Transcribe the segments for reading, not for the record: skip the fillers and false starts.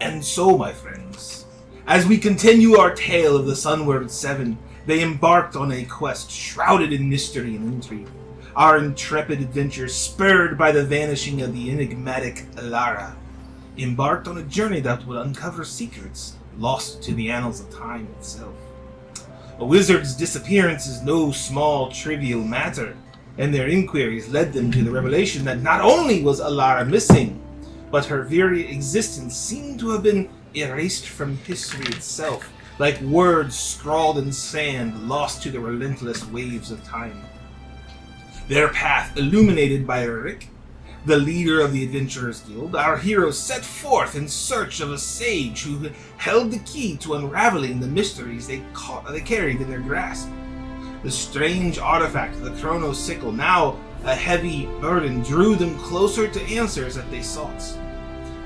And so, my friends, as we continue our tale of the Sunward Seven, they embarked on a quest shrouded in mystery and intrigue. Our intrepid adventurers, spurred by the vanishing of the enigmatic Alara, embarked on a journey that would uncover secrets lost to the annals of time itself. A wizard's disappearance is no small, trivial matter, and their inquiries led them to the revelation that not only was Alara missing, but her very existence seemed to have been erased from history itself, like words scrawled in sand lost to the relentless waves of time. Their path illuminated by Rick, the leader of the Adventurers Guild, our heroes set forth in search of a sage who held the key to unraveling the mysteries they carried in their grasp. The strange artifact, the Chrono Sickle, now a heavy burden, drew them closer to answers that they sought.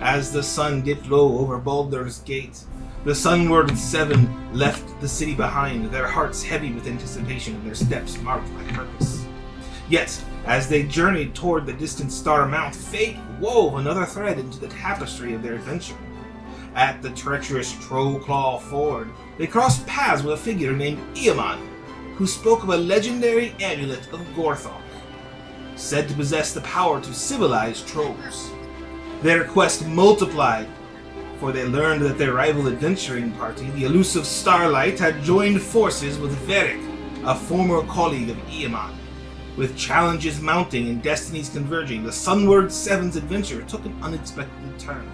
As the sun dipped low over Baldur's Gate, the Sunward Seven left the city behind, their hearts heavy with anticipation and their steps marked by purpose. Yet, as they journeyed toward the distant Star Mount, fate wove another thread into the tapestry of their adventure. At the treacherous Trollclaw Ford, they crossed paths with a figure named Eamon, who spoke of a legendary amulet of Gorthok, said to possess the power to civilize trolls. Their quest multiplied, for they learned that their rival adventuring party, the elusive Starlight, had joined forces with Varric, a former colleague of Eamon. With challenges mounting and destinies converging, the Sunward Seven's adventure took an unexpected turn,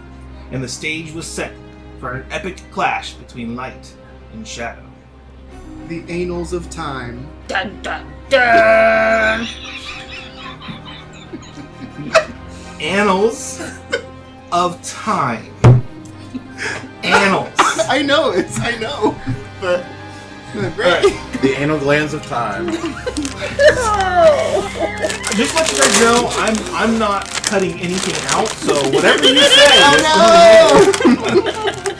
and the stage was set for an epic clash between light and shadow. The Annals of Time. Dun dun dun! Annals of Time. Annals. I know, but great. Right. The anal glands of time. Just let you guys know, I'm not cutting anything out, so whatever you say.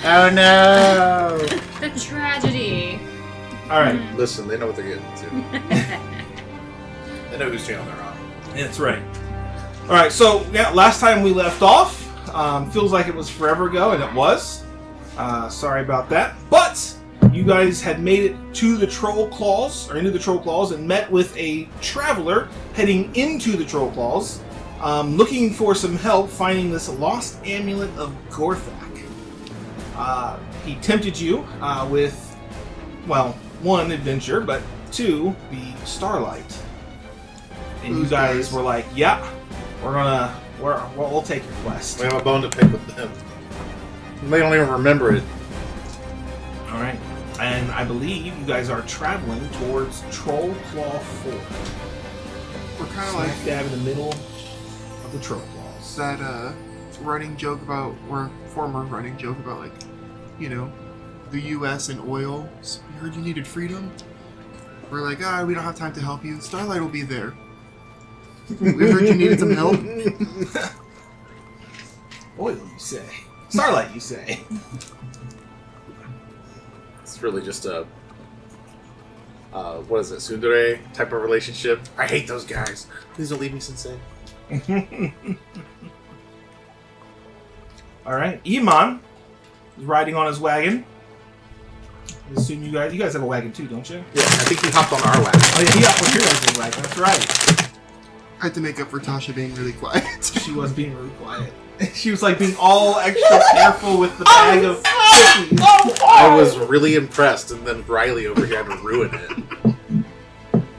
Oh no! The tragedy. All right, Listen, they know what they're getting into. They know whose channel they're on. that's right. All right, so yeah, last time we left off, feels like it was forever ago, and it was. Sorry about that, but you guys had made it to the Troll Claws, or into the Troll Claws, and met with a traveler heading into the Troll Claws, looking for some help finding this lost amulet of Gorthak. He tempted you with, well, one, adventure, but two, the Starlight. And you guys were like, yeah, we'll take your quest. We have a bone to pick with them. They don't even remember it. All right. And I believe you guys are traveling towards Troll Claw Ford. We're kind of Smack like dab in the middle of the Troll Claws. that running joke about, or former running joke about, like, you know, the U.S. and oil. So we heard you needed freedom. We're like, we don't have time to help you. Starlight will be there. We heard you needed some help. Oil, you say. Starlight, you say. It's really just a, what is it, tsundere type of relationship. I hate those guys. Please don't leave me, Sensei. All right. Iman is riding on his wagon. I assume you guys have a wagon too, don't you? Yeah, I think he hopped on our wagon. Oh yeah, he hopped on your guys' wagon. That's right. I had to make up for Tasha being really quiet. She was being really quiet. She was like being all extra careful with the bag of cookies. I was really impressed, and then Riley over here had to ruin it.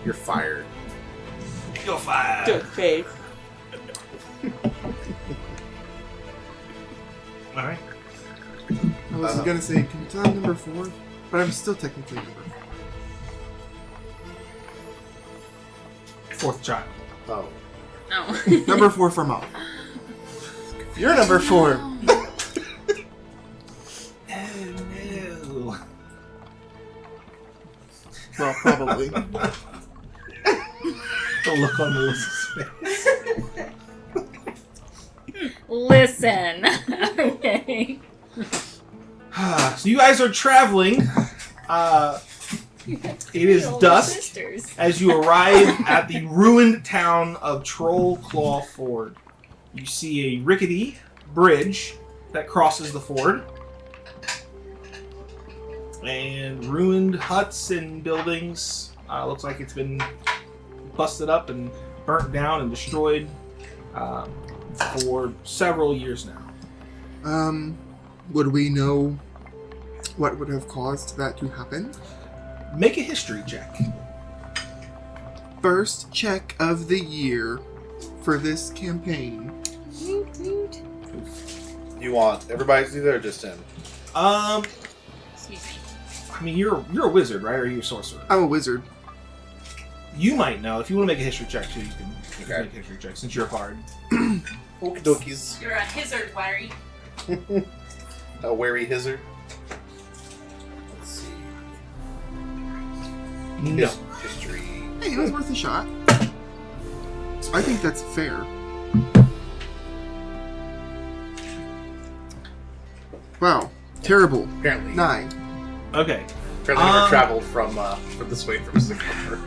You're fired. You're fired. Good faith. All right. I was gonna say, can you tell I'm number 4? But I'm still technically number 4. 4th child. Oh. No. Number 4 for Mom. You're number 4. Oh no. Well, probably. The look on Melissa's face. Listen. Okay. So you guys are traveling. It is dusk Sisters. as you arrive at the ruined town of Troll Claw Ford. You see a rickety bridge that crosses the ford. And ruined huts and buildings. Looks like it's been busted up and burnt down and destroyed for several years now. Would we know what would have caused that to happen? Make a history check. First check of the year for this campaign. You want everybody to do that or just him? Excuse me. I mean, you're a wizard, right? Or are you a sorcerer? I'm a wizard. You might know. If you want to make a history check too, you can Okay. make a history check since you're a bard. Okie dokies. You're a hazard, Larry. A wary hizzard. Let's see. No. History. Hey, it was worth a shot. I think that's fair. Wow. Terrible. Apparently. 9. Okay. Apparently never traveled from this way from Singapore.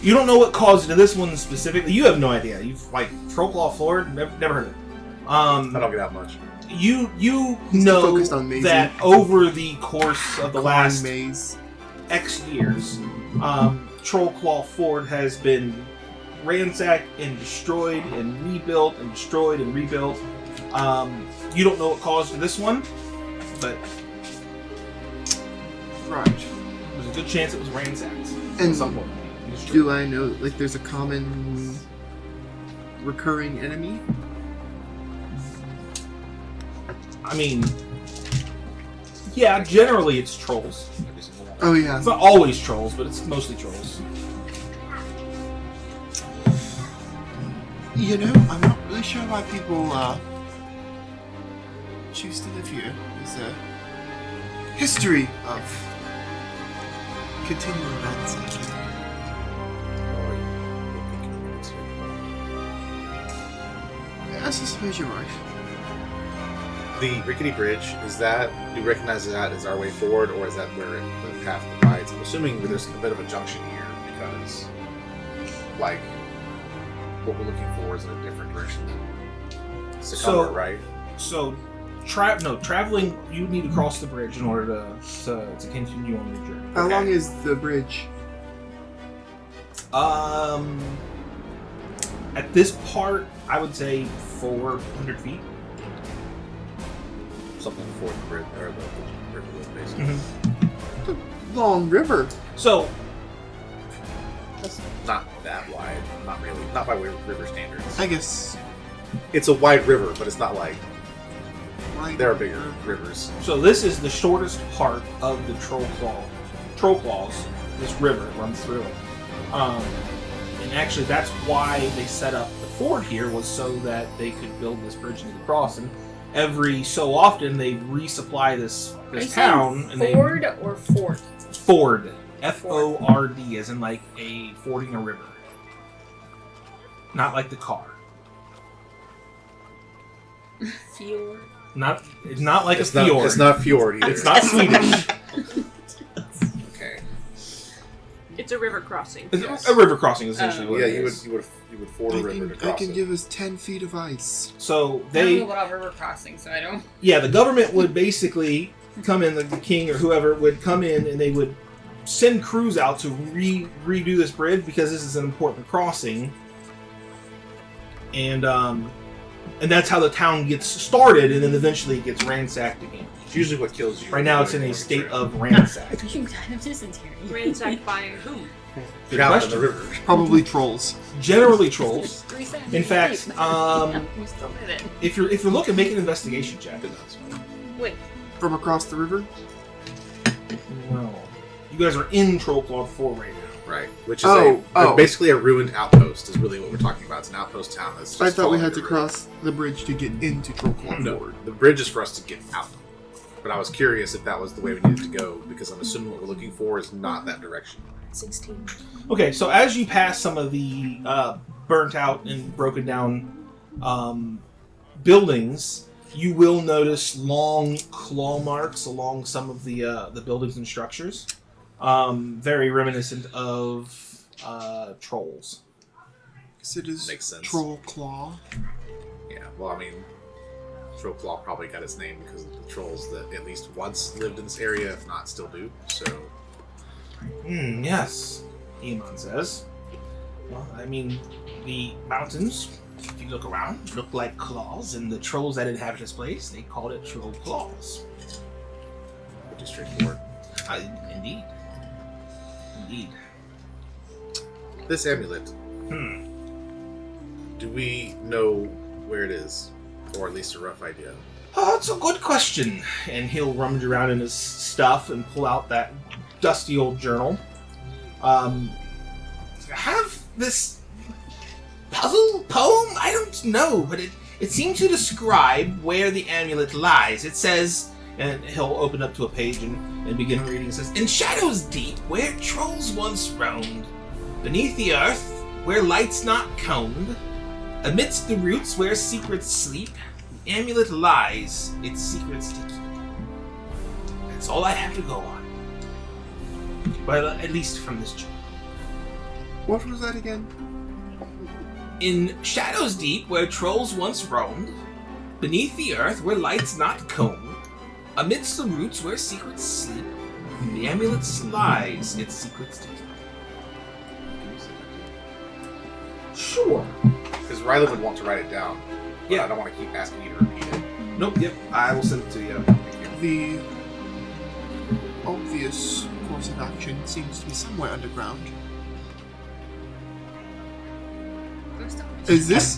You don't know what caused it to this one specifically. You have no idea. You've like Trollclaw Ford. Never heard of it. I don't get out much. You He's know focused on Maisie. that over the course of the last maze. X years, Trollclaw Ford has been ransacked and destroyed and rebuilt and destroyed and rebuilt. You don't know what caused this one, but Right. there's a good chance it was ransacked at And some point. do I know, like, there's a common recurring enemy? I mean, yeah, generally it's trolls. Oh, yeah. It's not always trolls, but it's mostly trolls. You know, I'm not really sure why people choose to live here. There's a history of continual ransacking. I suppose you're right. The rickety bridge, is that, do you recognize that as our way forward, or is that where the path divides? I'm assuming that there's a bit of a junction here, because, like, what we're looking for is in a different direction than Sycamore, right? So, traveling, you need to cross the bridge in order to continue on your journey. How Okay. long is the bridge? At this part, I would say 400 feet. Something before the bridge, or the river was basically. Mm-hmm. It's a long river. So, That's not that wide. Not really. Not by river standards. I guess. It's a wide river, but it's not like Right. there are bigger rivers. so this is the shortest part of the Trollclaws. This river runs through it. And actually, that's why they set up the ford here, was so that they could build this bridge into the cross. And every so often, they resupply this town. And Ford or Fort? Ford. Ford, as in like a fording a river. Not like the car. Fjord. It's not like It's a fjord. It's not fjord either. It's not Swedish. Okay. It's a river crossing. It's a river crossing, essentially. Oh. what Yeah, it you is. would ford a river to I cross can it. give us 10 feet of ice. So I don't they, know about river crossing, so I don't. yeah, the government would basically come in, the king or whoever would come in, and they would send crews out to redo this bridge because this is an important crossing, and that's how the town gets started, and then eventually it gets ransacked again. It's usually what kills you. Right now, it's in a state of ransack. You kind of dysentery. Ransacked by who? Good drowned in question. the river. Probably trolls. Generally trolls. Reset. In fact, we still did it. if you're looking, make an investigation check. Wait. From across the river? No, you guys are in Trollclaw 4 right now. Right. Which is Oh. basically a ruined outpost is really what we're talking about. It's an outpost town that's just I thought we fallen had to river. cross the bridge to get into Trollclaw No, Ford. the bridge is for us to get out. But I was curious if that was the way we needed to go, because I'm assuming what we're looking for is not that direction. 16. Okay, so as you pass some of the burnt out and broken down buildings, you will notice long claw marks along some of the buildings and structures, very reminiscent of trolls. Because it is Makes sense. Troll Claw. Yeah, well, I mean, Trollclaw probably got its name because of the trolls that at least once lived in this area, if not still do. So, Yes, Iman says. Well, I mean, the mountains, if you look around, look like claws, and the trolls that inhabit this place, they called it troll claws. pretty straightforward. Indeed. Indeed. This amulet, do we know where it is? Or at least a rough idea? Oh, that's a good question. And he'll rummage around in his stuff and pull out that dusty old journal. Have this puzzle poem? I don't know, but it seems to describe where the amulet lies. It says, and he'll open up to a page and begin reading. It says, in shadows deep, where trolls once roamed, beneath the earth, where light's not combed, amidst the roots where secrets sleep, the amulet lies, its secrets to keep. That's all I have to go on. Well, at least from this journal. What was that again? In shadows deep, where trolls once roamed, beneath the earth, where light's not combed, amidst the roots where secrets sleep, the amulet lies, its secrets to keep. Sure. Because Riley would want to write it down. But Yeah. I don't want to keep asking you to repeat it. Nope, yep, I will send it to you. The obvious course of action seems to be somewhere underground. There's no Is this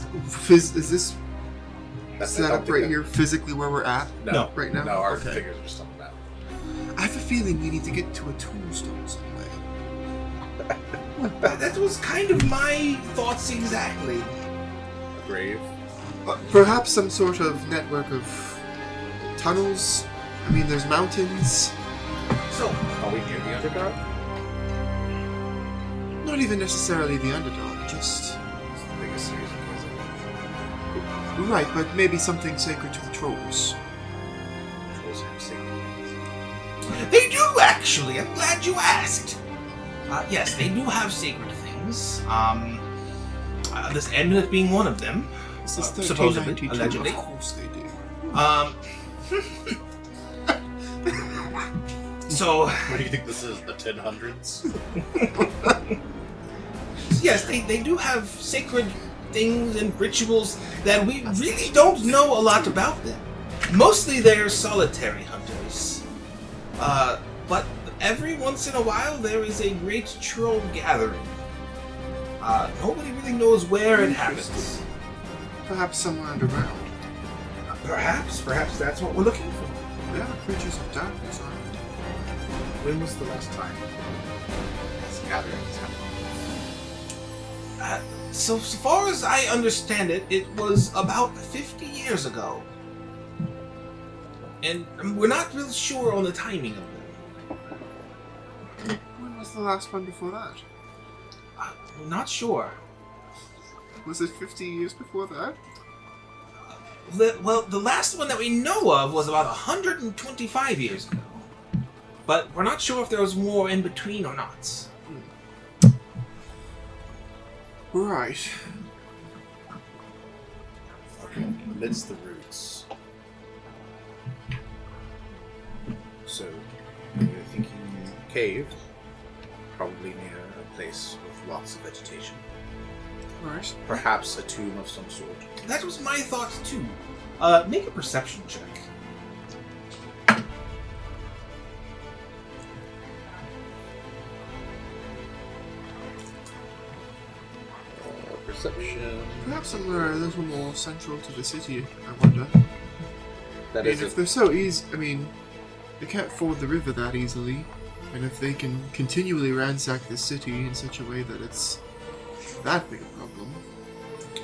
That's I set don't up think right that- here physically where we're at No. right now? No, our Okay. figures are still about. I have a feeling we need to get to a tombstone somewhere. That was kind of my thoughts exactly. A grave. Perhaps some sort of network of tunnels. I mean, there's mountains. So, Are we near the underdog? Not even necessarily the underdog, just... It's the biggest series of puzzles. Right, but maybe something sacred to the trolls. Trolls have sacred. they do actually. I'm glad you asked. Yes, they do have sacred things. This amulet being one of them. This is Supposedly, 1392. allegedly. Of course they do. So, What do you think this is? The 1000s? yes, they do have sacred things and rituals that we really don't know a lot about them. Mostly they're solitary hunters. But every once in a while there is a great troll gathering. Nobody really knows where it happens. Perhaps somewhere underground. Perhaps that's what we're looking for. They are creatures of darkness, aren't When was the last time this gathering has happened? So far as I understand it, it was about 50 years ago. And we're not really sure on the timing of them. they? When was the last one before that? We're not sure. Was it 50 years before that? The last one that we know of was about 125 years ago. But we're not sure if there was more in between or not. Right. Amidst the roots. So, you're thinking cave, probably near a place with lots of vegetation. Right. Perhaps a tomb of some sort. That was my thought too. Make a perception check. Perception. Perhaps somewhere a little more central to the city, I wonder. That I mean, is if they're so easy, I mean, they can't ford the river that easily. And if they can continually ransack the city in such a way that it's that big a problem.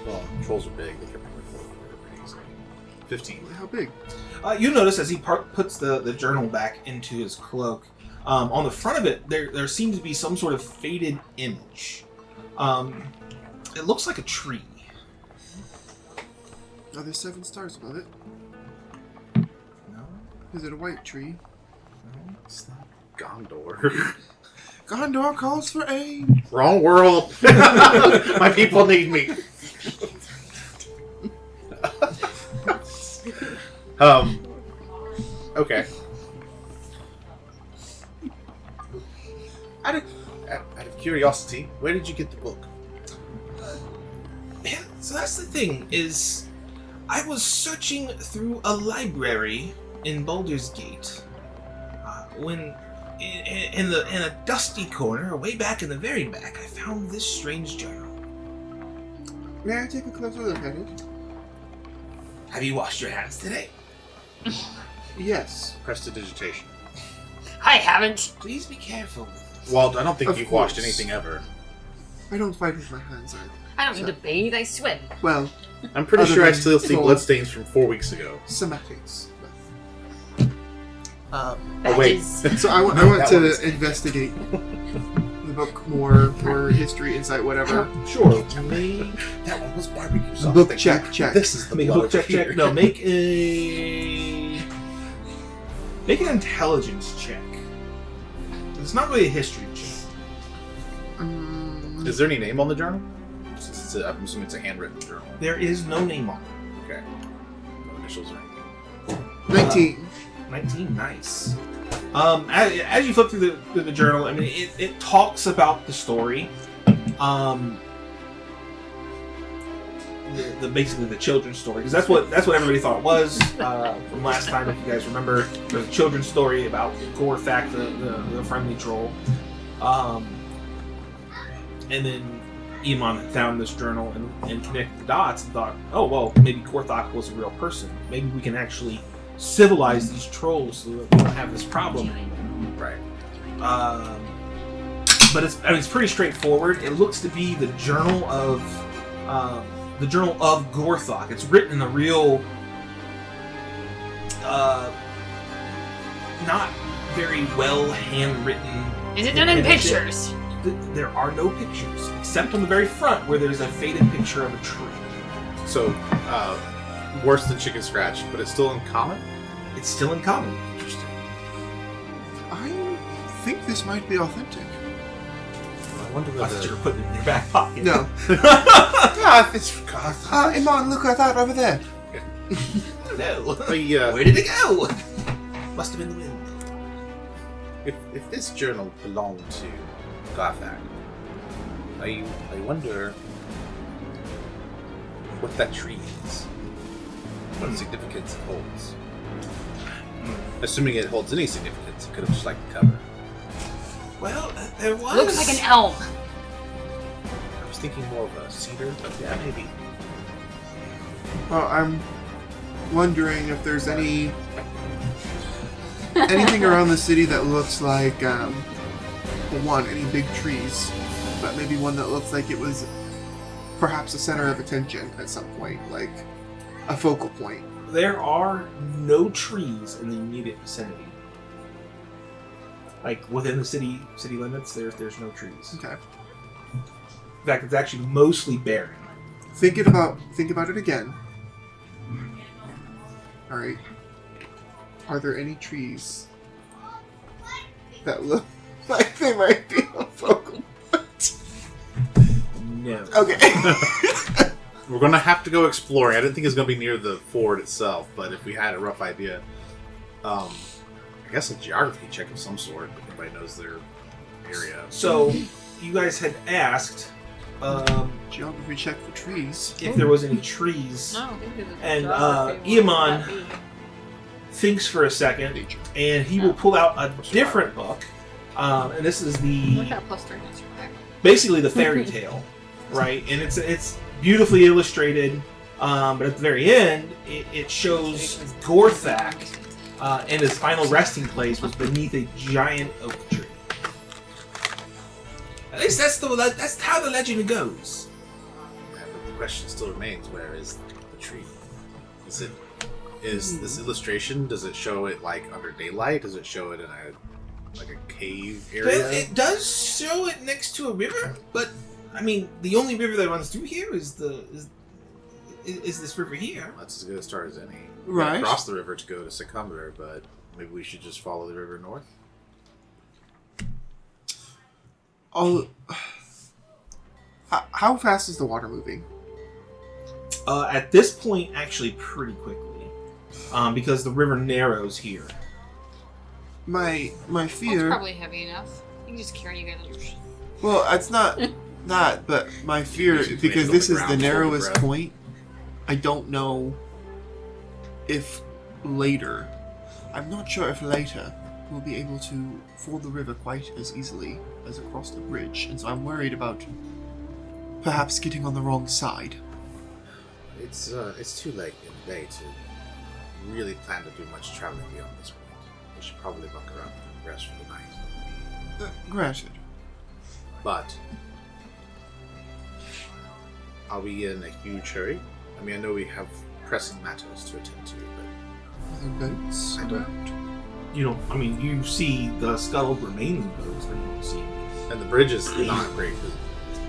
well, trolls are big. They can probably ford the river pretty easily. 15. How big? You notice as he puts the journal back into his cloak, on the front of it, there seems to be some sort of faded image. It looks like a tree. Are there 7 stars above it? No, Is it a white tree? no. It's not Gondor. Gondor calls for aid! Wrong world. My people need me. Okay. Out of curiosity, where did you get the book? Yeah, so that's the thing, is I was searching through a library in Baldur's Gate when in a dusty corner, way back in the very back, I found this strange journal. May I take a closer look at it? Have you washed your hands today? Yes. Prestidigitation. I haven't. Please be careful with it. Well, I don't think Of you've washed course. anything ever. I don't fight with my hands either. I don't need to bathe. I swim. Well, I'm pretty Other sure I than still see full- bloodstains from 4 weeks ago. somatics. Oh, wait. Badges. So I want That to was- investigate the book more for history, insight, whatever. Sure. That one was barbecue sauce. Book Thank check, you. check. This is the Make a blood book check, here. check. No, make an intelligence check. It's not really a history check. Is there any name on the journal? Since I'm assuming it's a handwritten journal. There is no name on it. Okay. No initials or anything. 19. 19, nice. As you flip through the journal, I mean, it talks about the story. Basically the children's story, because that's what everybody thought it was from last time. If you guys remember, there's a children's story about Gorthak, the friendly troll, and then Iman found this journal and connected the dots and thought, oh well, maybe Gorthak was a real person. Maybe we can actually civilize these trolls so that we don't have this problem anymore. Right. But it's pretty straightforward. It looks to be the journal of Gorthok. It's written in a real, not very well handwritten. Is it done in depiction. pictures? There are no pictures, except on the very front where there's a faded picture of a tree. So, worse than chicken scratch, but it's still in common? It's still in common. Interesting. I think this might be authentic. I wonder I thought you whether... were putting it in your back pocket. No. Ah, if it's... Iman, look at that over there. No. Yeah. Where did it go? Must have been the wind. If this journal belonged to Gothak, I wonder what that tree is. What significance it holds. Assuming it holds any significance, it could have just liked the cover. Well, there was. Looks like an elm. I was thinking more of a cedar, but yeah, maybe. Well, I'm wondering if there's anything around the city that looks like, any big trees, but maybe one that looks like it was perhaps a center of attention at some point, like a focal point. There are no trees in the immediate vicinity. Like within the city limits, there's no trees. Okay. In fact, it's actually mostly barren. Think about it again. All right. Are there any trees that look like they might be a focal point? No. Okay. We're gonna have to go exploring. I didn't think it was gonna be near the ford itself, but if we had a rough idea, I guess a geography check of some sort. If anybody knows their area. So, you guys had asked Geography check for trees. if there was any trees. No, I think it was And, geography. Iman- What would that Thinks for a second, Nature. and he will pull out a different book. And this is be? Look the at +3 history. basically the fairy tale, right? And it's beautifully illustrated. But at the very end, it shows Gorthak, and his final resting place was beneath a giant oak tree. At least that's how the legend goes. Yeah, but the question still remains: where is the tree? Is this illustration? Does it show it like under daylight? Does it show it in a cave area? Well, it does show it next to a river, but I mean, the only river that runs through here is this river here. That's as good a start as any. Right. Cross the river to go to Secumber, but maybe we should just follow the river north. How fast is the water moving? At this point, actually, pretty quickly. because the river narrows here. My Well, it's fear. probably heavy enough. You can just carry you guys on your ship. Well, it's not that, but my fear, Usually because on this the is the ground, hold your narrowest breath. point, I don't know if later, I'm not sure if later we'll be able to ford the river quite as easily as across the bridge, and so I'm worried about perhaps getting on the wrong side. It's too late in the day to really plan to do much traveling beyond this point. We should probably bunker up and rest for the night. Granted. But are we in a huge hurry? I mean, I know we have pressing matters to attend to, but Are there boats I don't- around? You know, I mean, you see the scuttled remaining boats, but you don't see. and the bridge is not great.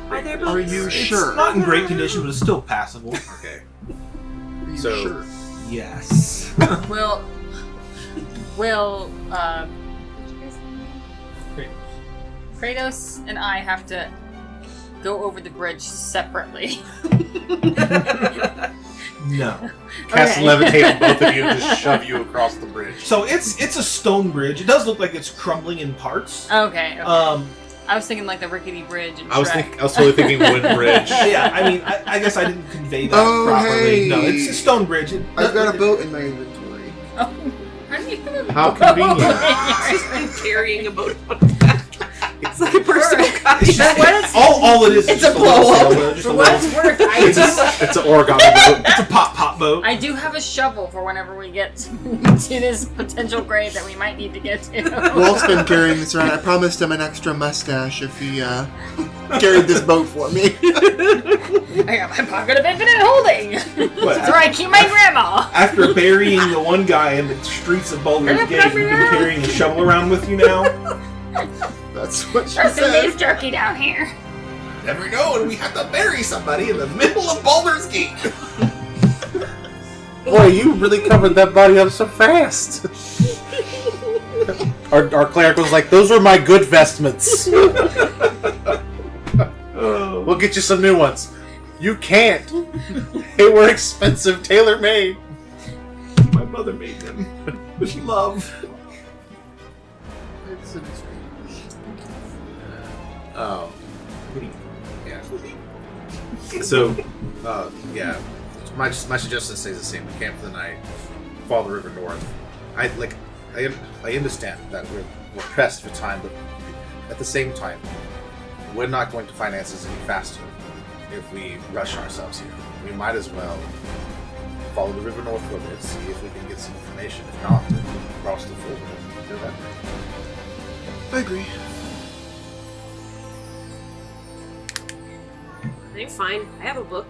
Are there Are boats? you It's sure? not in great condition, but it's still passable. Okay. Are you So- sure? Yes. Will, Kratos and I have to go over the bridge separately. No. Cast Okay. levitate on both of you and just shove you across the bridge. So it's a stone bridge. It does look like it's crumbling in parts. Okay. I I was thinking like the rickety bridge in I was Shrek. totally thinking wooden bridge. yeah, I mean, I guess I didn't convey that Oh, properly. hey. No, it's a stone bridge. I've got a boat in my inventory. How do you have a How boat convenient. in She's your- been carrying a boat on her back. It's like a personal It's cottage. just, What is- all it is It's just a little blow-up. sailboat, just For a what little- it's worth, It's an origami boat. It's a pop boat. I do have a shovel for whenever we get to this potential grave that we might need to get to. Walt's been carrying this around. I promised him an extra mustache if he carried this boat for me. I got my pocket of infinite holding. What, That's where I keep my grandma. After burying the one guy in the streets of Baldur's Gate, you've been carrying a shovel around with you now? That's what she There's some said. beef jerky down here. Never know when we have to bury somebody in the middle of Baldur's Gate. Boy, you really covered that body up so fast. Our cleric was like, "Those were my good vestments. We'll get you some new ones." You can't. They were expensive, tailor-made. My mother made them with love. Oh. Yeah. So, yeah. My suggestion stays the same. We camp for the night, follow the river north. I understand that we're pressed for time, but at the same time, we're not going to finance this any faster if we rush ourselves here. We might as well follow the river north a bit, see if we can get some information. If not, cross the ford and do that. I agree. I'm fine. I have a book.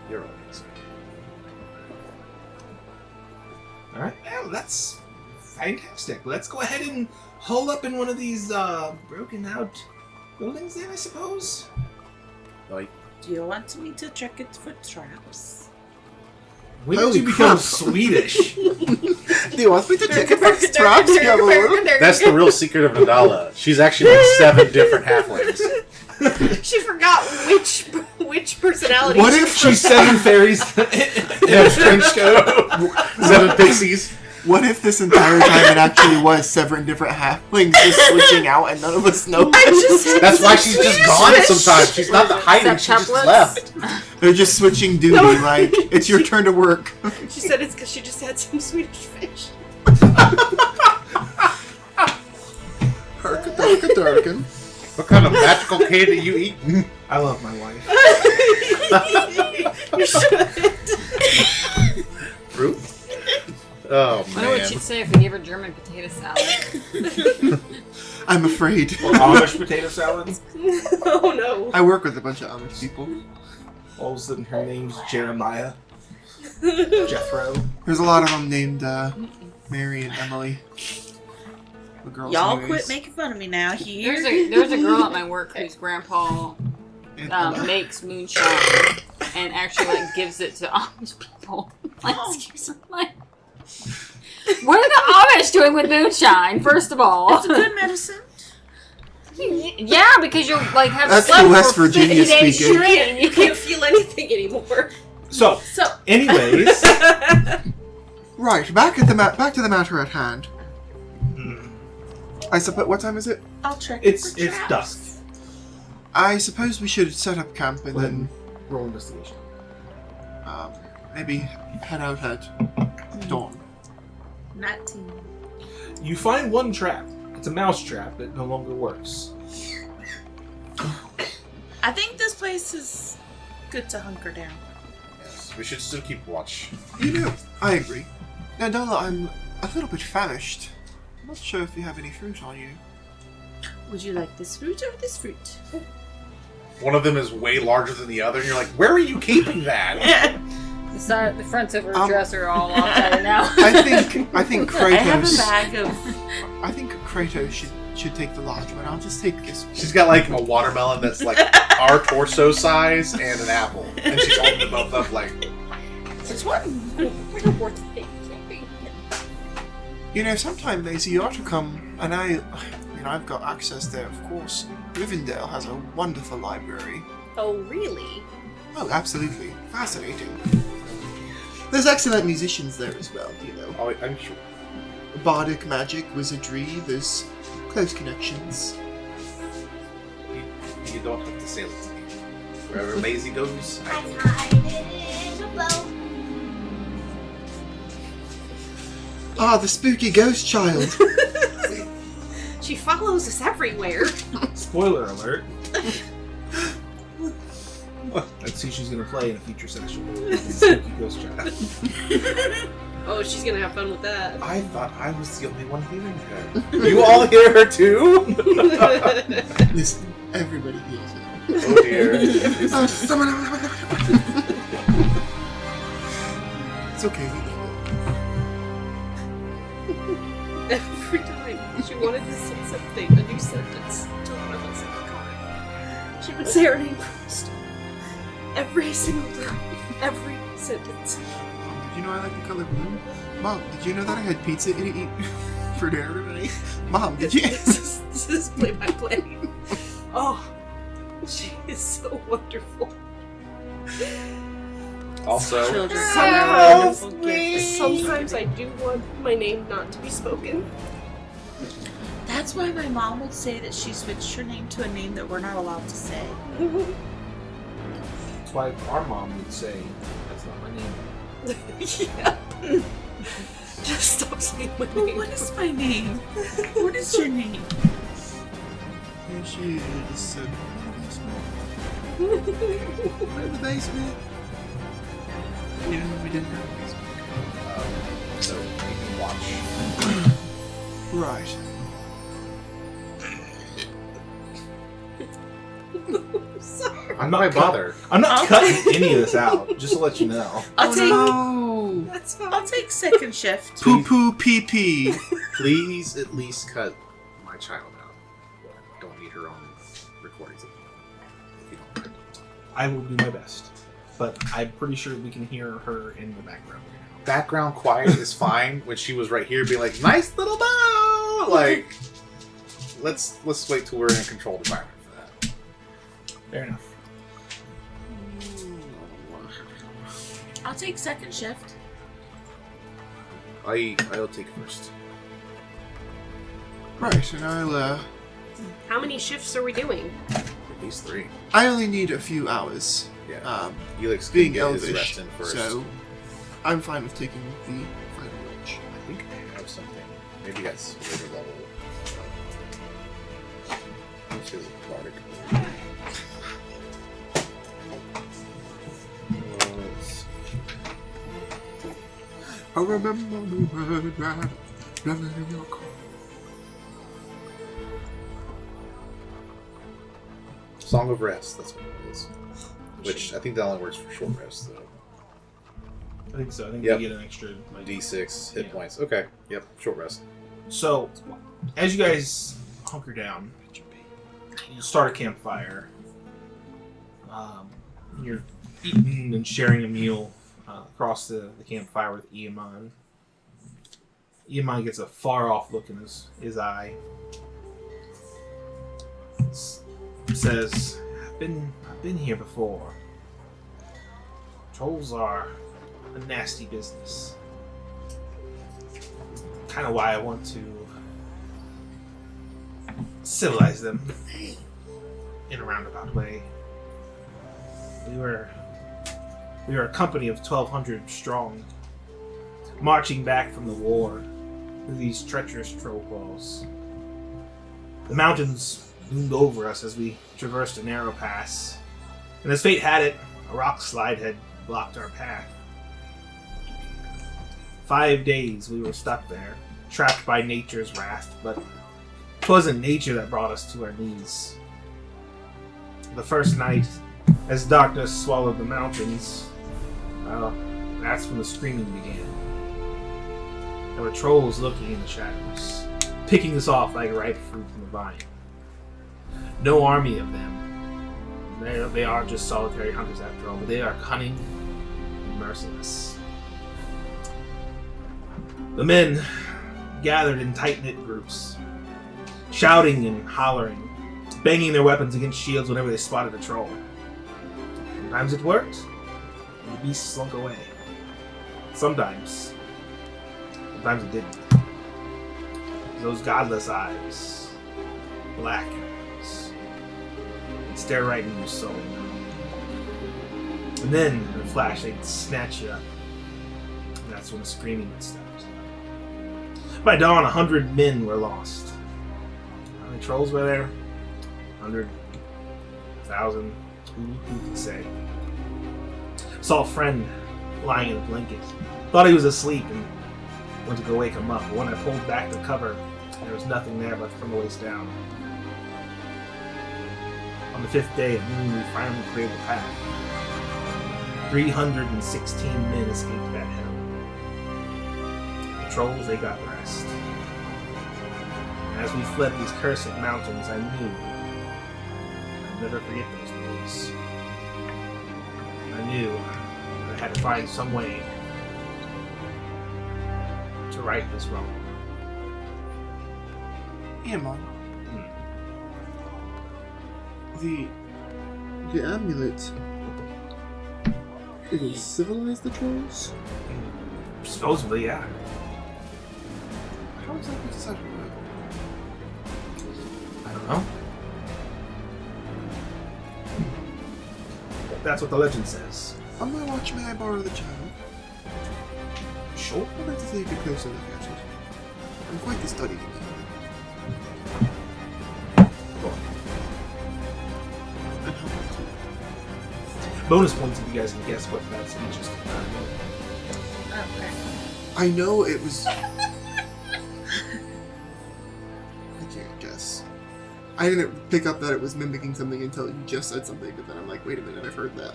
You're right. Alright, well, that's fantastic. Let's go ahead and hole up in one of these broken out buildings then, I suppose. Like, Do you want me to check it for traps? When did Holy you become crap. Swedish? Do you want me to check it for straps? You have a little- that's the real secret of Nadala. She's actually like 7 different halflings. She forgot which personality. What she if She's 7 fairies in a trench coat. 7 pixies. What if this entire time it actually was 7 different halflings just switching out and none of us know? That's why she's just gone sometimes. She's not hiding, she just Septuplets? left. They're just switching duty, like, it's your turn to work. She said it's because she just had some Swedish fish. Darkin. What kind of magical cake are you eating? I love my wife. You should. Fruit? Oh, I know what man. she'd say if we gave her German potato salad. I'm afraid. Or Amish potato salad. Oh no. I work with a bunch of Amish people. All of a sudden her name's Jeremiah. Jethro. There's a lot of them named Mary and Emily. The girls Y'all anyways. quit making fun of me now. Here. There's a girl at my work whose grandpa And makes moonshine and actually like gives it to Amish people. Like, excuse me, like, what are the Amish doing with moonshine? First of all, It's a good medicine. yeah, because you'll like have That's slept the West for 50 Virginia days speaking. straight and you You can't feel anything anymore. So, anyways, Right, back to the matter at hand. I suppose. What time is it? I'll check. it's for traps. dusk. I suppose we should set up camp and then Roll investigation. maybe head out at dawn. 19. You find one trap. It's a mouse trap that no longer works. I think this place is good to hunker down. Yes, we should still keep watch. You know, I agree. Now, Dola, I'm a little bit famished. I'm not sure if you have any fruit on you. Would you like this fruit or this fruit? One of them is way larger than the other, and you're like, where are you keeping that? The fronts of her dress are all lopsided now. I think Kratos. I have a bag of. I think Kratos should take the large one. I'll just take this one. She's got like a watermelon that's like our torso size and an apple, and she's holding them both up like. This one. You know, sometime, Maisie, you ought to come, and I've got access there, of course. Rivendell has a wonderful library. Oh, really? Oh, absolutely. Fascinating. There's excellent musicians there as well, you know. Oh, I'm sure. Bardic magic, wizardry, there's close connections. You don't have to say it to me. Wherever Maisie goes, I go. Ah, the spooky ghost child. She follows us everywhere. Spoiler alert. That's who she's going to play in a future session. Spooky Ghost Child. Oh, she's gonna have fun with that. I thought I was the only one hearing her. You all hear her too? Listen, everybody hears it. Oh dear. It's okay, we know Every time she wanted to say something, a new sentence to one of us in the car, she would say her name first. Every single time. Every sentence. it. Did you know I like the color blue? Mom, did you know that I had pizza to eat for dinner today? Mom, did you? This is play by play. Oh, she is so wonderful. Also, Children. Sometimes I do want my name not to be spoken. That's why my mom would say that she switched her name to a name that we're not allowed to say. That's why our mom would say, that's not my name. Yeah. Just stop saying my Well, name. what is my name? What is your name? Here she is. In the basement. We didn't have a basement. so you can watch. Right. Sorry. I'm Why not bother? I'm not cutting any of this out, just to let you know. I'll take. No. That's fine. I'll take second shift. Poo poo pee pee. Please at least cut my child out. I don't need her own recordings of it. If you don't mind. I will do my best. But I'm pretty sure we can hear her in the background right now. Background quiet is fine when she was right here being like, nice little bow! Like, let's wait till we're in a controlled environment for that. Fair enough. I'll take second shift. I'll take first. Right, and How many shifts are we doing? At least 3. I only need a few hours. Yeah. Helix can Being get his elvish, rest in first. so I'm fine with taking the final watch. I think I have something. Maybe that's later level. Which is bardic. Let's see. I remember the word right, running in your car. Song of Rest, that's what it is. Which I think that only works for short rest, though. I think so. I think Yep. we get an extra like, D6 hit Yeah. points. Okay, yep, short rest. So, as you guys hunker down, you start a campfire. You're eating and sharing a meal across the campfire with Iamon. Iamon gets a far-off look in his eye. Says, I've been here before. Trolls are a nasty business. Kind of why I want to civilize them in a roundabout way. We were a company of 1,200 strong, marching back from the war through these treacherous troll claws. The mountains loomed over us as we traversed a narrow pass, and as fate had it, a rock slide had blocked our path. 5 days we were stuck there, trapped by nature's wrath, but 'twasn't nature that brought us to our knees. The first night, as darkness swallowed the mountains, well, that's when the screaming began. There were trolls lurking in the shadows, picking us off like ripe fruit from the vine. No army of them. They are just solitary hunters after all, but they are cunning and merciless. The men gathered in tight-knit groups, shouting and hollering, banging their weapons against shields whenever they spotted a troll. Sometimes it worked, and the beast slunk away. Sometimes it didn't. Those godless eyes, black eyes, would stare right into your soul. And then, in a flash, they'd snatch you up. And that's when the screaming would start. By dawn, 100 men were lost. How many trolls were there? 100, 1,000, who can say? Saw a friend lying in a blanket. Thought he was asleep and went to go wake him up. But when I pulled back the cover, there was nothing there but from the waist down. On the 5th day at noon, we finally cleared the path. 316 men escaped that hell. The trolls, they got the rest. And as we fled these cursed mountains, I knew I'd never forget those days. I knew I had to find some way to right this wrong. Amon. The amulet. It'll civilize the trolls? Supposedly, yeah. How exactly does that work? I don't know. That's what the legend says. On my watch, may I borrow the child? Sure. I'd like to take a closer look at it. I'm quite the study. Bonus points if you guys can guess what that speech is. Okay. I know it was. I can't guess. I didn't pick up that it was mimicking something until you just said something, but then I'm like, wait a minute, I've heard that.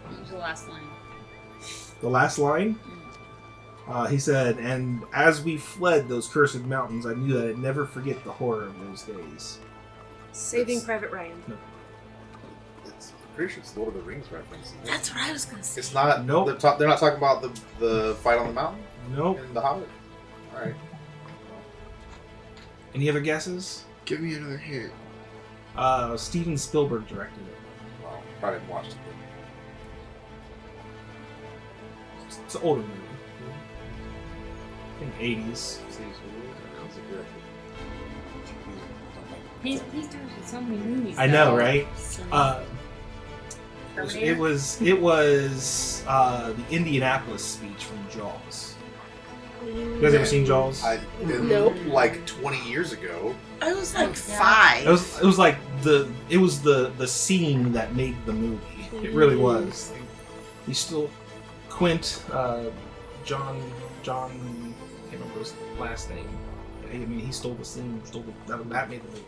What was the last line? The last line? He said, and as we fled those cursed mountains, I knew that I'd never forget the horror of those days. Saving Private Ryan. It's pretty sure it's Lord of the Rings reference. Isn't it? That's what I was gonna say. It's not. Nope. They're not talking about the fight on the mountain Nope. in the Hobbit. All right. Any other guesses? Give me another hint. Steven Spielberg directed it. Well, probably haven't watched it. It's an older movie. I think 80s. He's doing so many movies. I know, though. right? So, It was the Indianapolis speech from Jaws. You guys ever seen Jaws? Nope. Like 20 years ago. I was like Yeah. 5. It was like the scene that made the movie. It really was. Like, he still Quint, John, can't remember his last name. I mean, he stole the scene, that made the movie.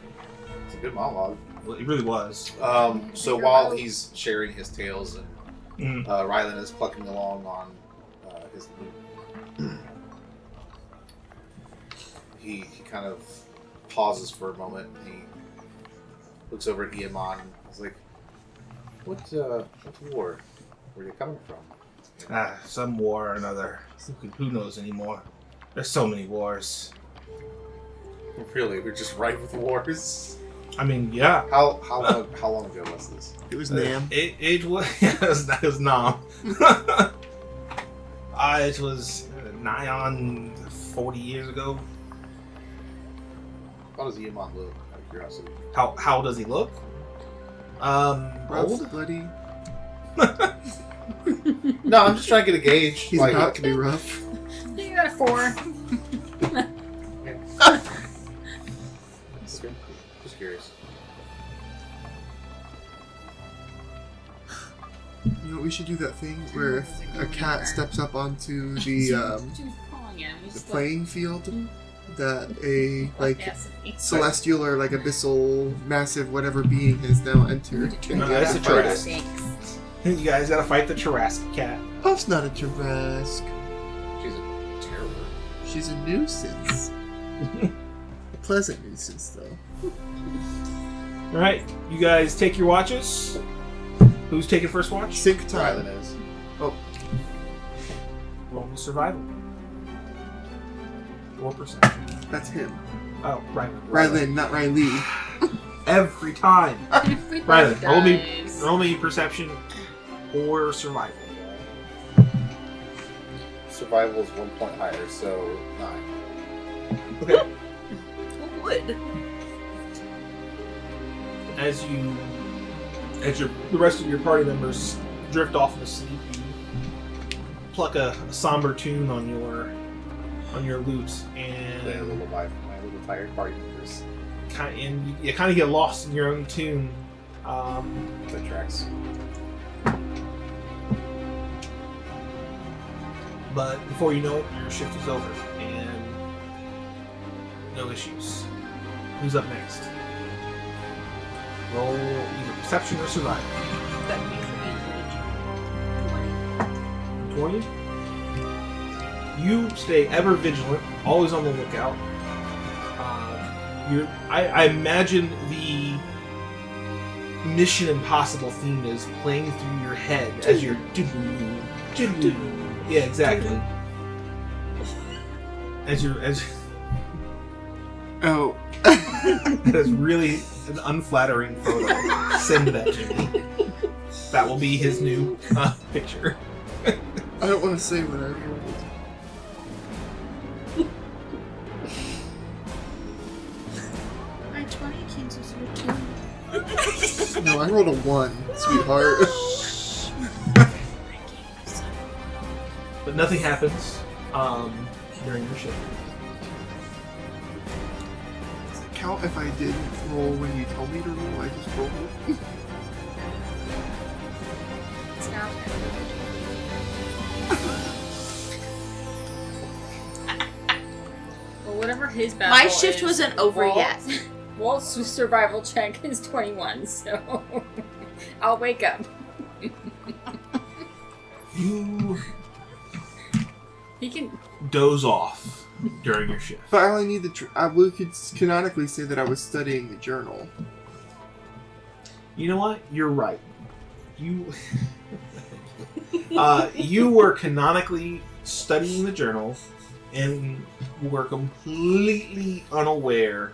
It's a good monologue. Well, it really was. So while he's sharing his tales and Mm. Rylan is plucking along on his lute, he kind of pauses for a moment and he looks over at Iamon and is like, what war were you coming from? Some war or another. Who knows anymore? There's so many wars. Really, we're just rife with wars. I mean, yeah. How long ago was this? It was Nam. It was it was Nam. It was nigh on 40 years ago. How does Yamon look? Out of curiosity. How does he look? Rough, Old. bloody. No, I'm just trying to get a gauge. He's like, about to be rough. You got a 4. Okay. Just curious. You know, we should do that thing where if a cat steps up onto the playing field, that a celestial or like abyssal, massive whatever being has now entered. No, that's a Jurassic. You guys gotta fight the Jurassic cat. Puff's not a Jurassic. She's a terror. She's a nuisance. A pleasant nuisance, though. All right, you guys take your watches. Who's taking first watch? Sync time. Rylan is. Roll me survival. Or perception. That's him. Oh, right. Rylan, not Riley. Every time. Everybody Rylan, roll me perception or survival. Survival is 1 point higher, so 9. Okay. Oh, good. As the rest of your party members drift off into sleep, you pluck a somber tune on your lute, and My little tired party members. you kind of get lost in your own tune. That tracks. But before you know it, your shift is over, and no issues. Who's up next? Roll either perception or survival. That means 20. You stay ever vigilant, always on the lookout. I imagine the Mission Impossible theme is playing through your head as you're. Yeah, exactly. As Oh. that is really an unflattering photo. Send that to me. That will be his new picture. I don't want to say what I rolled. My 20 cancels your 2. No, I rolled a 1, sweetheart. But nothing happens during your shift. Does it count if I didn't roll when you told me to roll? I just rolled. It's not. Well, whatever his battle My shift is, wasn't over yet. Walt's survival check is 21, so I'll wake up. You He can. doze off during your shift. But I only need the. I would could canonically say that I was studying the journal. You know what? You're right. You you were canonically studying the journal and were completely unaware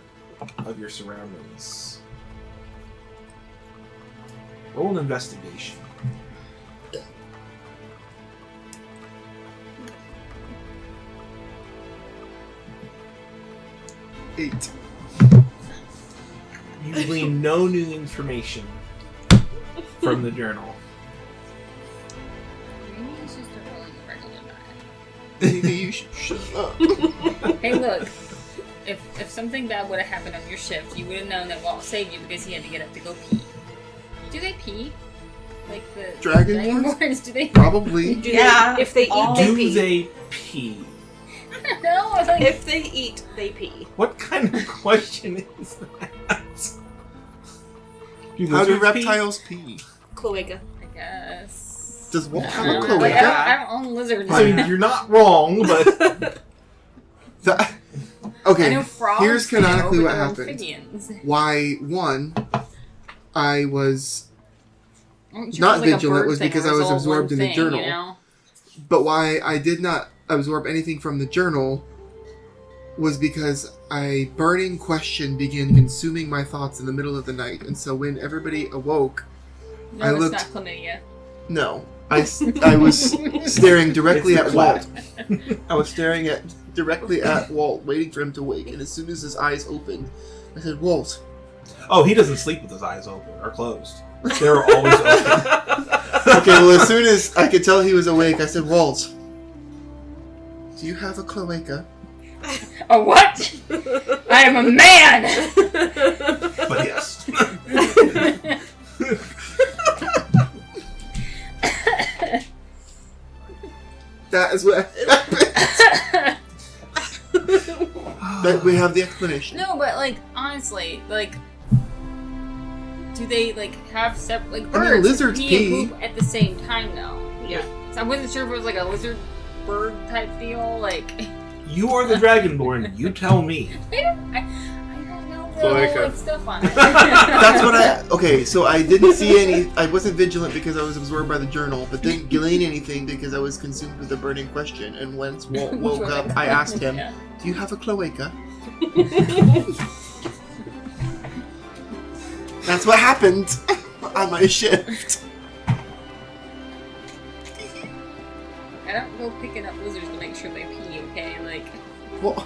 of your surroundings. Roll an investigation. Eight. You glean no new information from the journal. Maybe he's just a really regular guy. Maybe you should shut up. Hey, look. If something bad would have happened on your shift, you would have known that Walt saved you because he had to get up to go pee. Do they pee? Like the Dragonborns? Do they? Probably. Yeah. If they eat, they Do pee. they pee? No, I was like, If they eat, they pee. What kind of question is that? How do lizards pee? reptiles pee? Cloaca. I guess. Does Walt have I a don't know. Like, cloaca? I don't own lizards. I mean, you're not wrong, but That- I okay, know frogs here's canonically pee, what but they're happened. amphibians. Why, one, I was, Aren't you Not like a vigilant bird was thing because where I it's was all absorbed one in the thing, journal. You know? but why I did not absorb anything from the journal was because a burning question began consuming my thoughts in the middle of the night. And so when everybody awoke, No, I it's looked... not chlamydia. No. I was staring directly It's a at clot. Walt. I was staring directly at Walt, waiting for him to wake. And as soon as his eyes opened, I said, Walt. Oh, he doesn't sleep with his eyes open or closed. They're always open. Okay, well, as soon as I could tell he was awake, I said, Walt, do you have a cloaca? A what? I am a man! But yes. That is what happened. But we have the explanation. No, but like honestly, like, do they like have separate like I mean, birds lizards pee pee. and poop at the same time though? Yeah. So I wasn't sure if it was like a lizard bird type deal. Like, You are the Dragonborn. You tell me. I don't know the Cloaca. like stuff on it. That's what okay, so I didn't see any, I wasn't vigilant because I was absorbed by the journal, but didn't glean anything because I was consumed with the burning question. And once Walt woke up, I asked him, Yeah. do you have a cloaca? That's what happened on my shift. I don't go picking up lizards to make sure they pee. Okay, like. Well,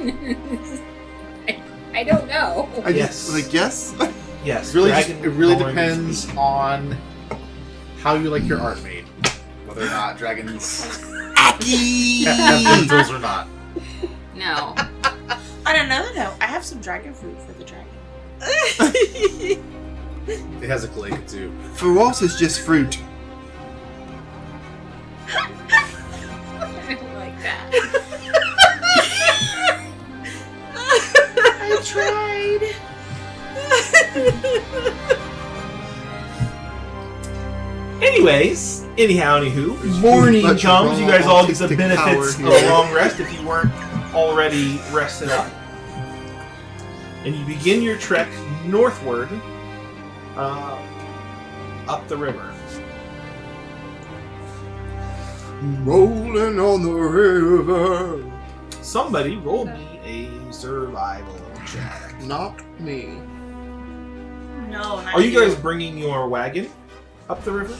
I don't know. I Yes. just, like, yes? Yes. It really Dragonborn depends speak. on how you like your art made. Whether or not dragons Aki! have genitals or not. No. On another note, I have some dragon fruit for the dragon. It has a cloaca too. For Walt, it's just fruit. I don't like that. I tried. Anyways, anywho, There's morning too much comes. You guys all get the autistic benefits power of a here. long rest if you weren't already rested up. And you begin your trek northward up the river. Rolling on the river. Somebody roll me a survival check. Not me. No, not Are you guys bringing your wagon up the river?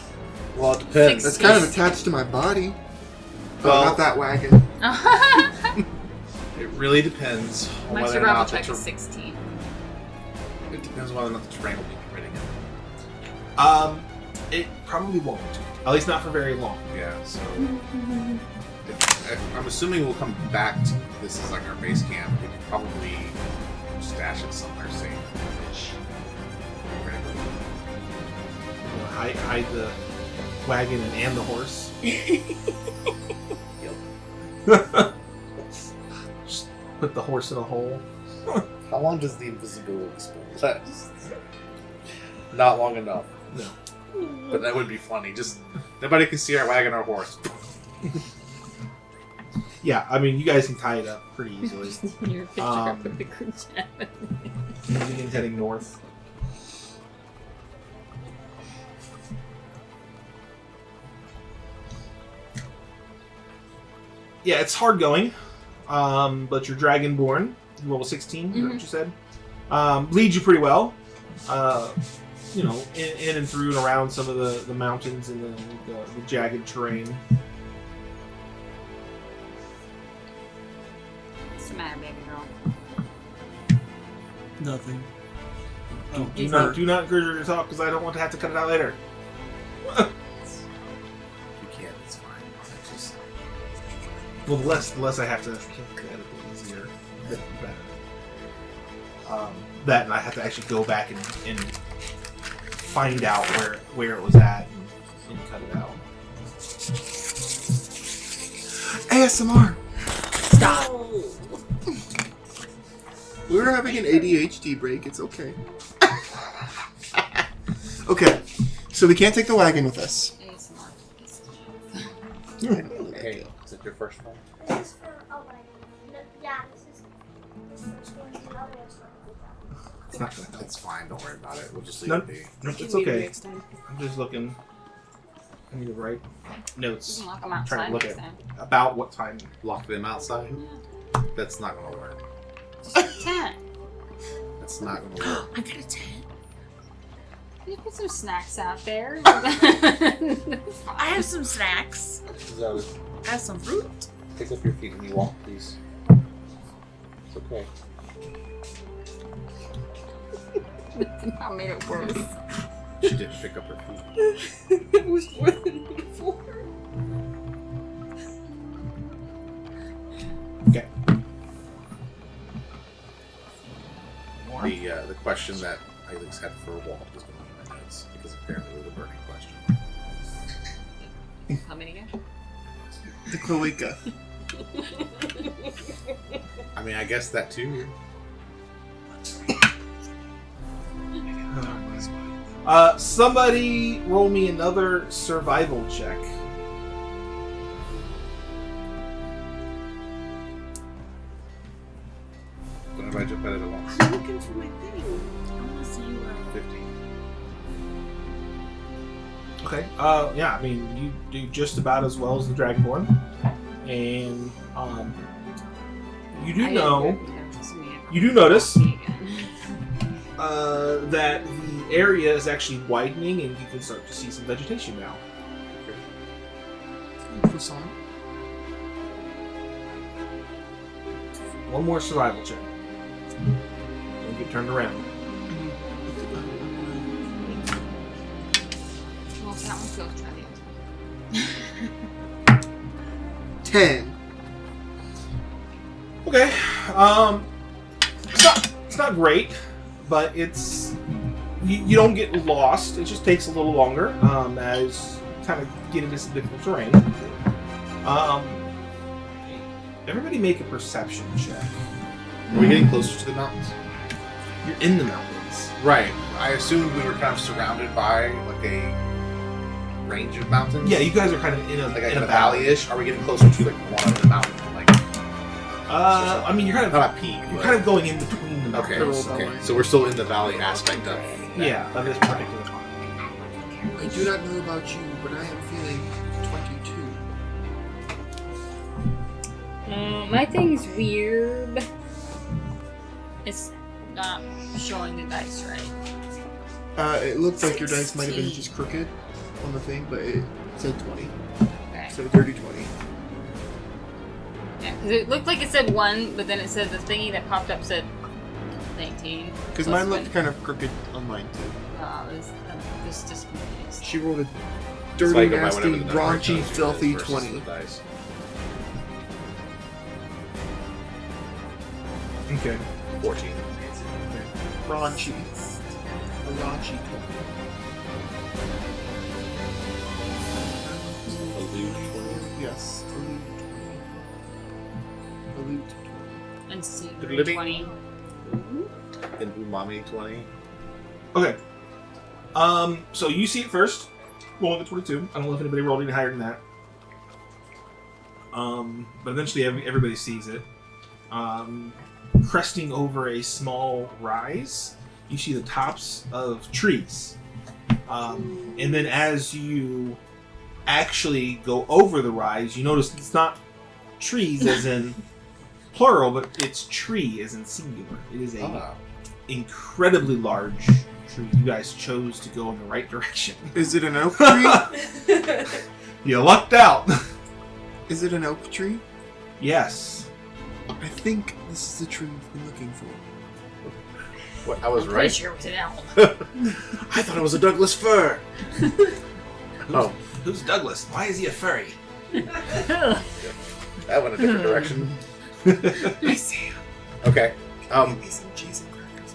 Well, it depends. That's kind of attached to my body. Well- Oh, not that wagon. It really depends on My whether or survival not the check ter- is 16. It depends on whether or not the terrain will be permitting it. It probably won't. At least not for very long. Yeah, so I'm assuming we'll come back to this as like our base camp. We can probably stash it somewhere safe. Hide the wagon and the horse. Just put the horse in a hole. How long does the invisibility spell last? Not long enough. No. But that would be funny. Just nobody can see our wagon or horse. Yeah, I mean, you guys can tie it up pretty easily. Your picture up with the group chat. You begin heading north. Yeah, it's hard going, but you're Dragonborn. You roll a 16, is that what you said? Leads you pretty well. You know, in and through and around some of the mountains and the jagged terrain. What's the matter, baby girl? Nothing. Do not encourage her to talk because I don't want to have to cut it out later. You can't. It's fine. It's just Well, the less I have to edit, the easier, the better. That, and I have to actually go back and find out where it was at and cut it out. ASMR. Stop. We were having an ADHD break. It's okay. Okay, so we can't take the wagon with us. ASMR. hey, is it your first one? This is for a wagon. Yeah, this is the first one. The other one's for It's not gonna help. It's fine. Don't worry about it. We'll just leave Nope. it be. Nope, it's Maybe okay. next time. I'm just looking. I need to write You notes. can lock them I'm trying outside to look next at time. about what time. Lock them outside. That's not gonna work. Just 10. That's not going to work. I got a 10. You put some snacks out there. I have some snacks. So, I have some fruit. pick up your feet when you walk, please. It's okay. I made it worse. She didn't pick up her feet. It was more than before. Okay. The question that Alex had for Walt is going to be my notes because apparently it was a burning question. How many again? The cloaca. I mean, I guess that too. Somebody roll me another survival check. Don't everybody jump at it at once. I'm looking for my thing. I want to see you. 15. Okay. Yeah, I mean, you do just about as well as the Dragonborn. And, you do know, you do notice, that the area is actually widening and you can start to see some vegetation now. Croissant. One more survival check. Don't get turned around. Well, that one's go try the other. 10. Okay. It's not great, but it's you don't get lost. It just takes a little longer as you kind of get into some difficult terrain. Everybody make a perception check. Are we getting closer to the mountains? You're in the mountains. Right. I assumed we were kind of surrounded by like a range of mountains. Yeah, you guys are kind of in a Like in a a valley-ish. Are we getting closer to like one of the mountains? Like I mean, you're kind of not a peak. you're but- kind of going in between the Okay. mountains. Okay. So we're still in the valley aspect of. Yeah, of this particular spot. I do not know about you, but I am feeling 22. My thing's weird. It's not showing the dice right. It looks like your dice might have been just crooked on the thing, but it said 20. Okay. So dirty 20. Yeah, 'cause it looked like it said 1, but then it said the thingy that popped up said 19. Because So mine it's looked been- kind of crooked on mine too. This just confused. She rolled a So dirty, I go by nasty, whatever the number raunchy, is filthy versus 20. the dice. Okay. 14. Raunchy. A raunchy 20. Allude 20. Yes. Allude 20. And Super Living- 20. And umami 20. Okay. So you see it first. Rolling at 22. I don't know if anybody rolled any higher than that. But eventually everybody sees it. Cresting over a small rise, you see the tops of trees. And then as you actually go over the rise, you notice it's not trees as in plural, but it's tree as in singular. It is a Ah. incredibly large tree. You guys chose to go in the right direction. Is it an oak tree? You lucked out. Is it an oak tree? Yes. I think this is the tree we've been looking for. What? I was Pretty right. sure it was an elm. I thought it was a Douglas fir. Oh, Who's Douglas? Why is he a furry? that went a different direction. I see him. Okay. Give me some cheese and crackers.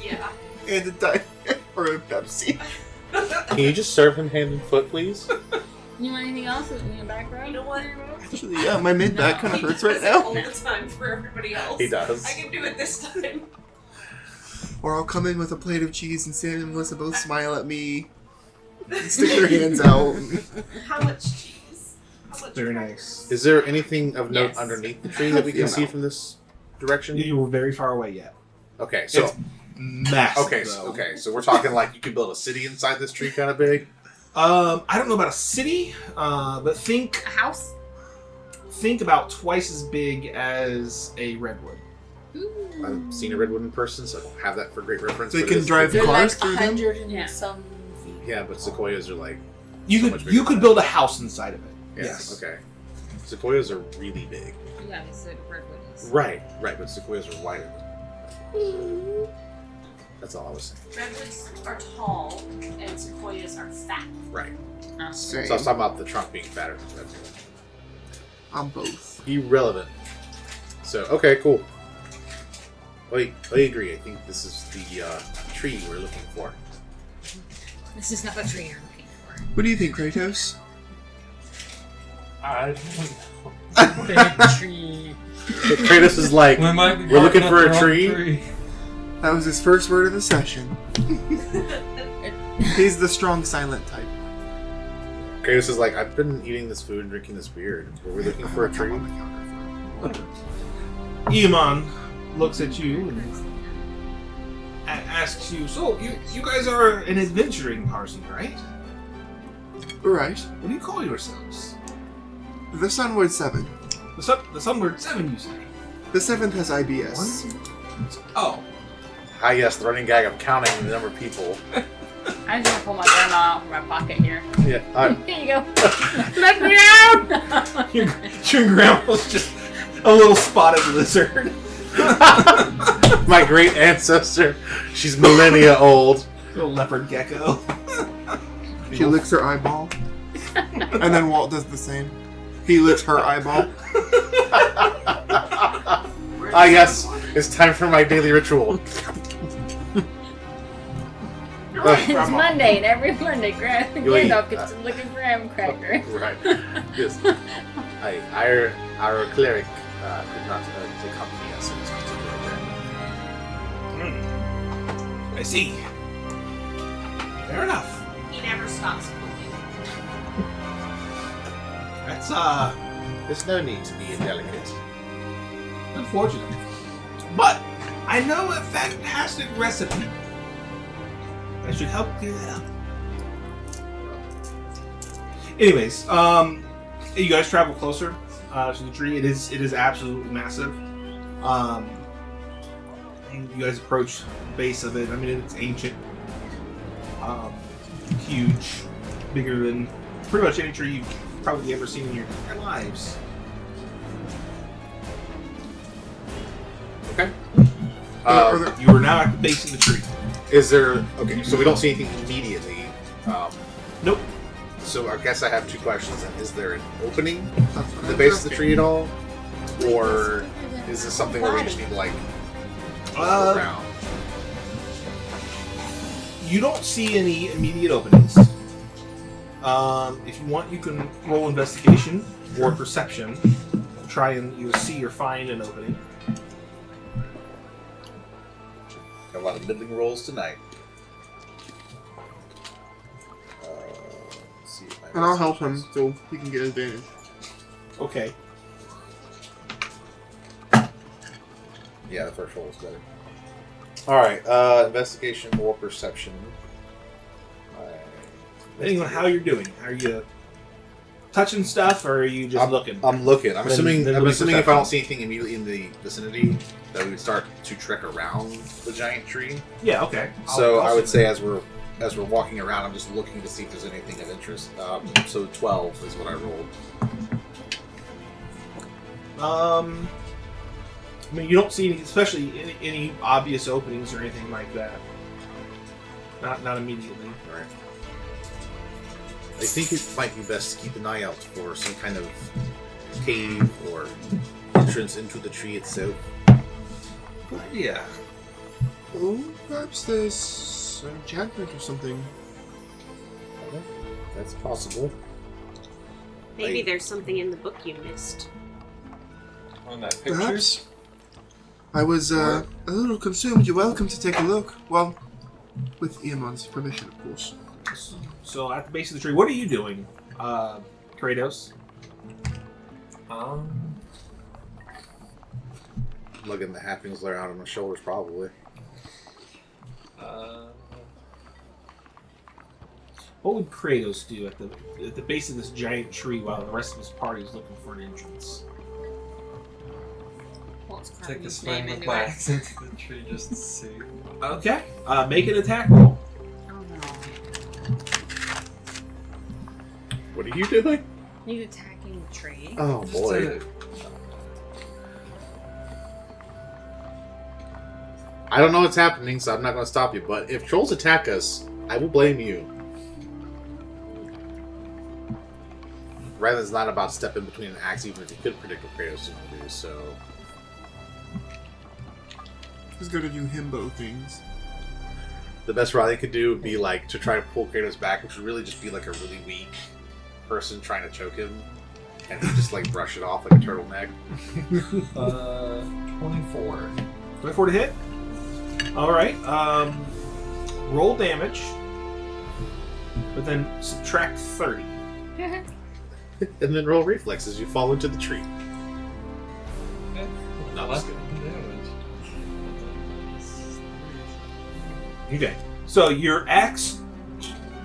Yeah. And a diet or a Pepsi. Can you just serve him hand and foot, please? You want anything else in your background? You know what? Actually, yeah, my mid back kind of He hurts does right it now. all the time for everybody else. He does. I can do it this time. Or I'll come in with a plate of cheese and Sam and Melissa both smile at me and stick their hands out. How much cheese? How much Very crackers? nice. Is there anything of note Yes. underneath the tree that we can Yeah. see from this direction? You were very far away yet. Okay, so It's massive. okay, though. so we're talking like you could build a city inside this tree, kind of big. I don't know about a city, but think A house? think about twice as big as a redwood. I've seen a redwood in person, so I don't have that for great reference. They but can it's- drive They're cars like through them. 100 and Yeah. some feet. Yeah, but sequoias are like You so could much bigger you could than build a house inside of it. that. Yes. Okay. Sequoias are really big. Yeah, it's a redwood is. Right. But sequoias are wider. That's all I was saying. Redwoods are tall and sequoias are fat. Right. Same. So I was talking about the trunk being fatter than redwood. On both. Irrelevant. So, okay, cool. I agree. I think this is the tree we're looking for. This is not the tree you're looking for. What do you think, Kratos? I don't know. Big tree. Kratos is like, We might be we're looking barking for up a the tree. wrong tree. That was his first word of the session. He's the strong silent type. Kratos is like, I've been eating this food and drinking this beer. Were we looking for a tree? Iman looks at you and asks you, so you guys are an adventuring party, right? Right. What do you call yourselves? The Sunward Seven. The Sunward Seven, you say? The seventh has IBS. Oh. Ah, yes, the running gag. I'm counting the number of people. I'm just gonna pull my grandma out from my pocket here. Yeah. Here you go. Let me out! Your grandma's just a little spotted lizard. My great ancestor. She's millennia old. Little leopard gecko. She licks her eyeball. And then Walt does the same. He licks her eyeball. Ah, yes. It's time for my daily ritual. It's Monday, and every Monday, You eat, Gandalf gets to lick a graham cracker. Right. Yes. Our cleric could not accompany us in this particular journey. I see. Fair enough. He never stops moving. That's There's no need to be indelicate. unfortunate. But I know a fantastic recipe. I should help clear that up. Anyways, you guys travel closer to the tree. It is absolutely massive. And you guys approach the base of it. I mean, it's ancient, huge, bigger than pretty much any tree you've probably ever seen in your entire lives. Okay. You are now at the base of the tree. Is there... Okay, so we don't see anything immediately. Nope. So I guess I have two questions. Then. Is there an opening That's at what the I'm base of the asking. tree at all? Or is this something where we just need to, like, look around? You don't see any immediate openings. If you want, you can roll investigation or perception. Try and either see or find an opening. Got a lot of middling rolls tonight. Let's see if my And I'll help him so he can get advantage. Okay. Yeah, the first roll is better. Alright, investigation or perception. Depending on how you're doing. Are you touching stuff or are you just looking? I'm looking. I'm Then- assuming then I'm it'll be assuming if I perception. don't see anything immediately in the vicinity, that we would start to trek around the giant tree. Yeah, okay. So I'll I would see say as we're walking around, I'm just looking to see if there's anything of interest. So 12 is what I rolled. I mean, you don't see any, especially any obvious openings or anything like that. Not immediately. Right. I think it might be best to keep an eye out for some kind of cave or entrance into the tree itself. Good idea. Oh, perhaps there's an enchantment or something. That's possible. Maybe Right. there's something in the book you missed. On that picture. Perhaps. I was a little consumed. You're welcome to take a look. Well, with Iamon's permission, of course. So at the base of the tree, what are you doing, Kratos? Lugging the happenings layer out on my shoulders, probably. What would Kratos do at the base of this giant tree while the rest of his party is looking for an entrance? Well, it's Take carving a his swing name with into my it. axe into the tree just to see. Okay. Make an attack roll. Oh no. What are you doing? He's attacking the tree. Oh Just boy. to- I don't know what's happening, so I'm not going to stop you. But if trolls attack us, I will blame you. Rather, it's not about stepping between an axe, even if you could predict what Kratos is going to do. So, He's gonna do himbo things. the best route they could do would be like to try to pull Kratos back, which would really just be like a really weak person trying to choke him, and he just like brush it off like a turtleneck. 24. 24 to hit. All right. Roll damage, but then subtract 30. And then roll reflex as you fall into the tree. No, Less just kidding. damage. Okay. So your axe,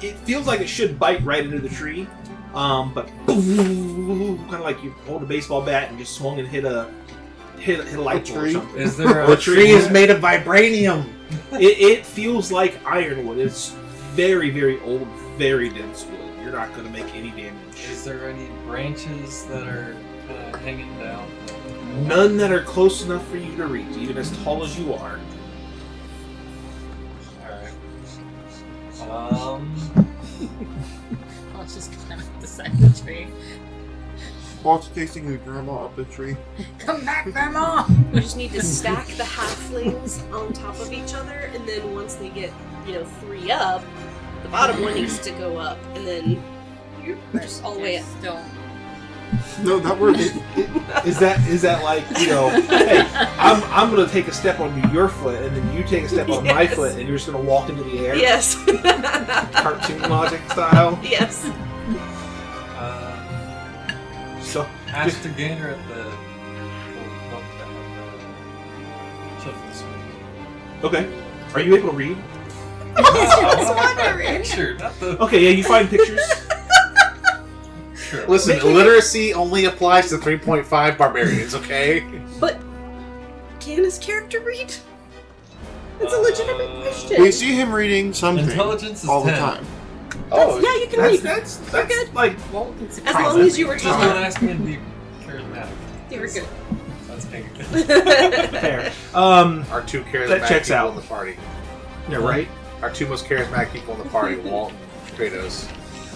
it feels like it should bite right into the tree, but kind of like you hold a baseball bat and just swung and hit a light pole or tree? something. Is there a The tree is made of vibranium. It feels like ironwood. It's very, very old, very dense wood. You're not going to make any damage. Is there any branches that are hanging down? None that are close enough for you to reach, even as tall as you are. Alright. I'll just climb up the side of the tree. Walt's chasing his grandma up the tree. Come back, Grandma! We just need to stack the halflings on top of each other, and then once they get, 3 up, the bottom one needs to go up, and then just all the way up. Don't. No, that works. Is that like, hey, I'm going to take a step on your foot, and then you take a step on my Yes. foot, and you're just going to walk into the air? Yes. Cartoon logic style? Yes. So, Ask the gainer at the children's school. okay. Are you able to read? I want that picture, not the. Okay, yeah, you find pictures. Sure. Listen, illiteracy only applies to 3.5 barbarians, okay? But can his character read? It's a legitimate question. We see him reading something Intelligence is all the 10. time. Oh, Yeah, you can read. That's good. like, Well, it's a As long as you were Just don't taught. ask me to be charismatic. You were good. That's big. fair. our two charismatic That checks people out. in the party. Yeah, right? Our two most charismatic people in the party, Walt and Kratos.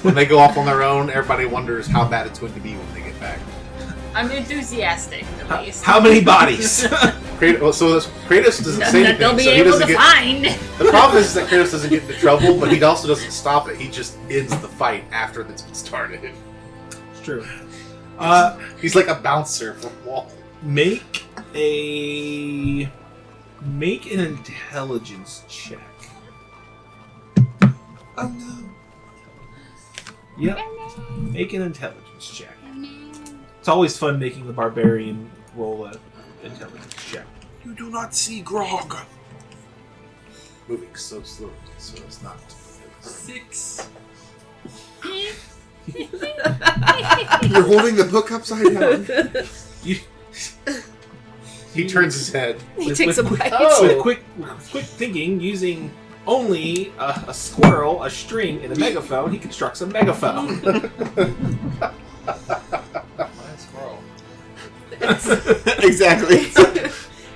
When they go off on their own, everybody wonders how bad it's going to be when they get back. I'm enthusiastic, at least. How many bodies? Kratos doesn't say That they'll anything, be so he able doesn't to get. find. The problem is that Kratos doesn't get into trouble, but he also doesn't stop it. He just ends the fight after it's been started. It's true. He's like a bouncer for Walt. Make an intelligence check. Oh no. Yep. Make an intelligence check. It's always fun making the barbarian roll an intelligence check. You do not see Grog. Moving so slowly, so it's not. 6. You're holding the book upside down. He turns his head. He takes a bite. With quick thinking, using only a squirrel, a string, and a megaphone, he constructs a megaphone. Nice roll. Exactly.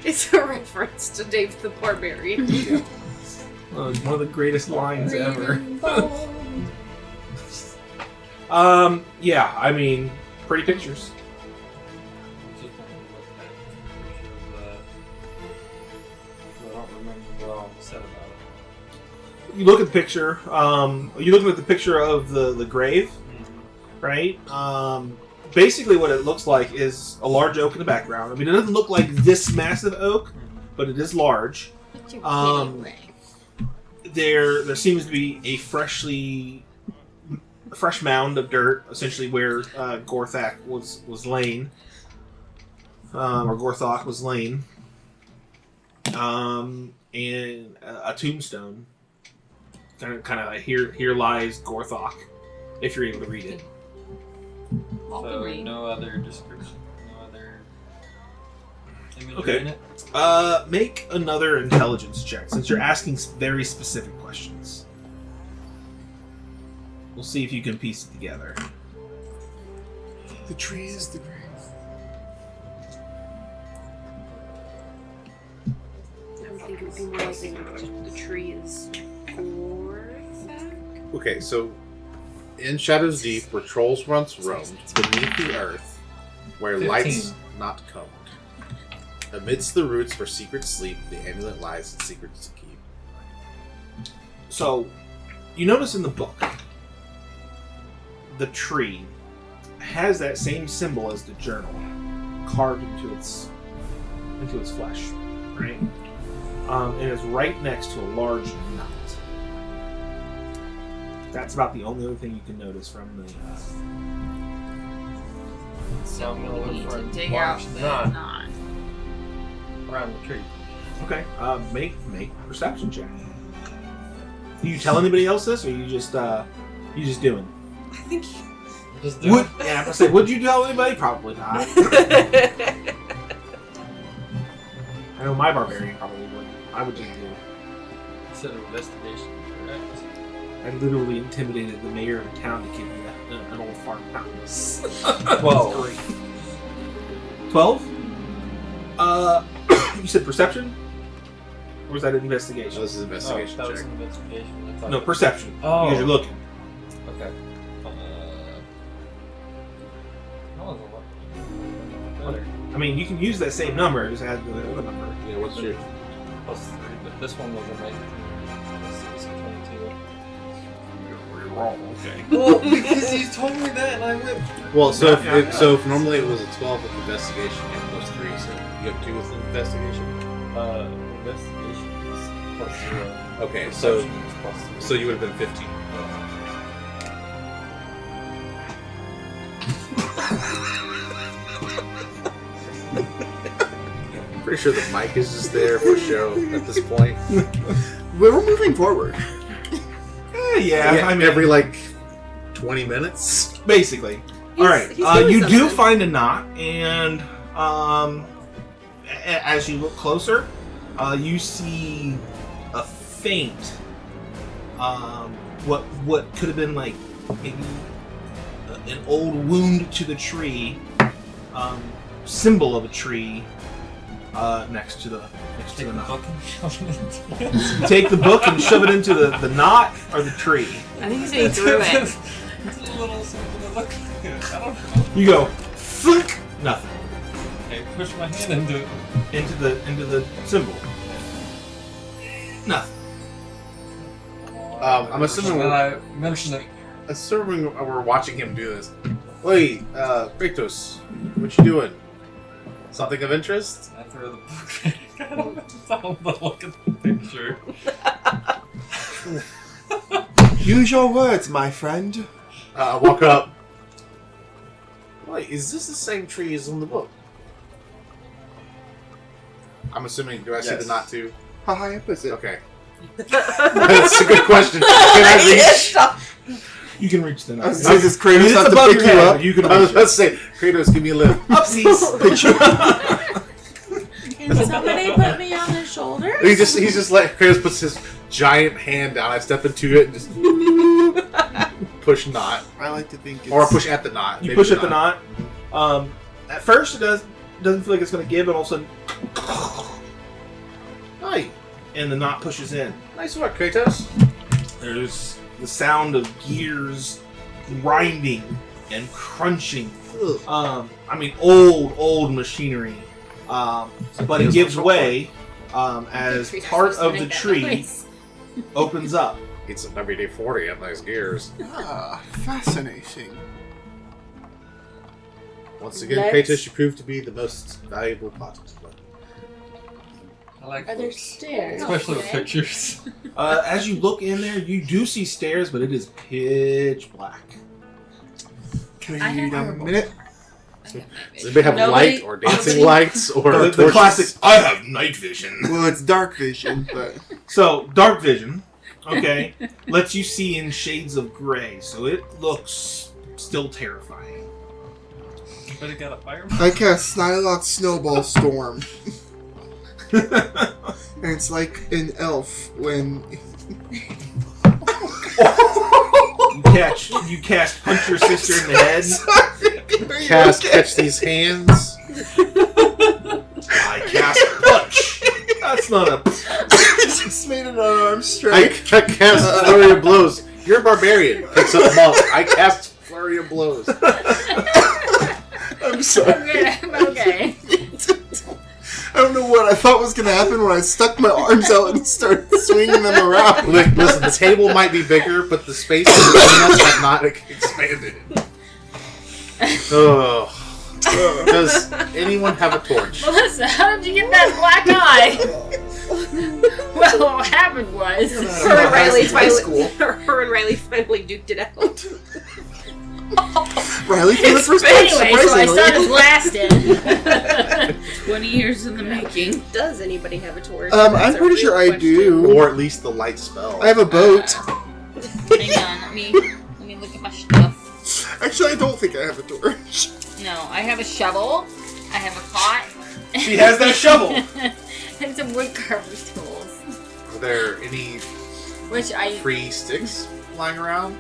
It's a reference to Dave the Barbarian. One of the greatest lines ever. Yeah, I mean, pretty pictures. Just want to look at pictures of that. I don't remember what all was said about it. You look at the picture. You're looking at the picture of the grave, right? Basically, what it looks like is a large oak in the background. I mean, it doesn't look like this massive oak, but it is large. What's your Um, kitty leg? There seems to be a fresh mound of dirt, essentially where Gorthak was laying, or Gorthok was laying, and a tombstone kind of like, here lies Gorthok, if you're able to read it. So no other description, no other imagery Okay. in it. Make another intelligence check since you're asking very specific questions. We'll see if you can piece it together. The tree is the grave. I would think it would be more like the tree is Gorthak. Okay, so in Shadows Deep, where trolls once roamed, beneath the earth, where 15. lights not combed, amidst the roots where secrets sleep, the amulet lies in secrets to keep. So, you notice in the book, the tree has that same symbol as the journal carved into its flesh, right? And it's right next to a large knot. That's about the only other thing you can notice from the. So I'm gonna we look need for to a dig out large the knot knot. around the tree. Okay. Make a perception check. Do you tell anybody else this, or you just doing? I think. Just do Would it. I say? Would you tell anybody? Probably not. I know my barbarian probably wouldn't. I would just do. Consider investigation, correct? I literally intimidated the mayor of the town to give me an old farmhouse. 12. Great. 12? You said perception? Or was that So investigation? this is an investigation that was check. an investigation. I thought No, perception. Oh. Because you're looking. Okay. That was a lot better. I mean, you can use that same number, just add the other number. Yeah, what's your... Plus 3, but this one was a 19. This is 22. You're wrong, okay. Well, because you told me that and I went. Well, so Yeah, if normally it was a 12 with investigation and plus 3, so you have 2 with investigation? Investigation is plus 0. Okay, so Perception is plus 3. so you would have been 15. Pretty sure the mic is just there for show at this point. We're moving forward. Yeah, I mean, every like 20 minutes. basically. All right, he's doing you do something. find a knot, and as you look closer, you see a faint, what could have been like maybe an old wound to the tree, symbol of a tree, next to the knot. You take the book and shove it into the knot or the tree. I think he said he threw it. It's a little something to look like. I don't know. You go, flick, nothing. Okay, push my hand into it. Into the symbol. Nothing. I'm assuming And I mentioned it. we're watching him do this. Wait, Kratos, what you doing? Something of interest? I throw the book back. I don't look at the picture. Use your words, my friend. I walk up. Wait, is this the same tree as in the book? I'm assuming, do I see the Yes. knot too? How high up is it? Okay. That's a good question. Can I reach? You can reach the knot. Does this Kratos It's have to above pick your you head, up? but you can I was reach about it. to say, Kratos, give me a lift. Upsies. Can somebody put me on the shoulder? he's just like, Kratos puts his giant hand down, I step into it and just push knot. I like to think it's... Or push at the knot. You maybe push at the knot. At first, it doesn't feel like it's going to give, and all of a sudden, Hi. and the knot pushes in. Nice work, Kratos. There's the sound of gears grinding and crunching. Ugh. I mean, old machinery. But it gives way as part of the tree opens up. It's an WD-40 at nice gears. Ah, fascinating. Once again, Let's- Kratos, you prove to be the most valuable part of the plan. I like Are there books. stairs? Especially with Okay. pictures. As you look in there, you do see stairs, but it is pitch black. Can I I need a have minute? Does anybody have Nobody- light or dancing lights or The torches? classic, I have night vision. Well, it's dark vision, but... So, dark vision. Okay, lets you see in shades of gray, so it looks still terrifying. But it got a fire. I cast Snylock Snowball Storm. And it's like an elf when... You cast Punch Your Sister in the Head. Cast Catch These Hands. I cast Punch. That's not a... I just made an unarmed strike. I cast Flurry of Blows. You're a barbarian. Picks up monk. I cast Flurry of Blows. I'm sorry. Okay. I don't know what I thought was going to happen when I stuck my arms out and started swinging them around. Look, listen, the table might be bigger, but the space between us have not expanded. Oh. Does anyone have a torch? Melissa, how did you get that black eye? Well, what happened was... Her and Riley finally duked it out. Riley for the first time, Anyway, so I surprisingly. started blasting. 20 years in the making. Does anybody have a torch? I'm That's a pretty real sure I question. do. Or at least the light spell. I have a boat. Hang on, let me look at my stuff. Actually, I don't think I have a torch. No, I have a shovel. I have a pot. She has that shovel. And some wood carver's tools. Are there any Which I... free sticks lying around?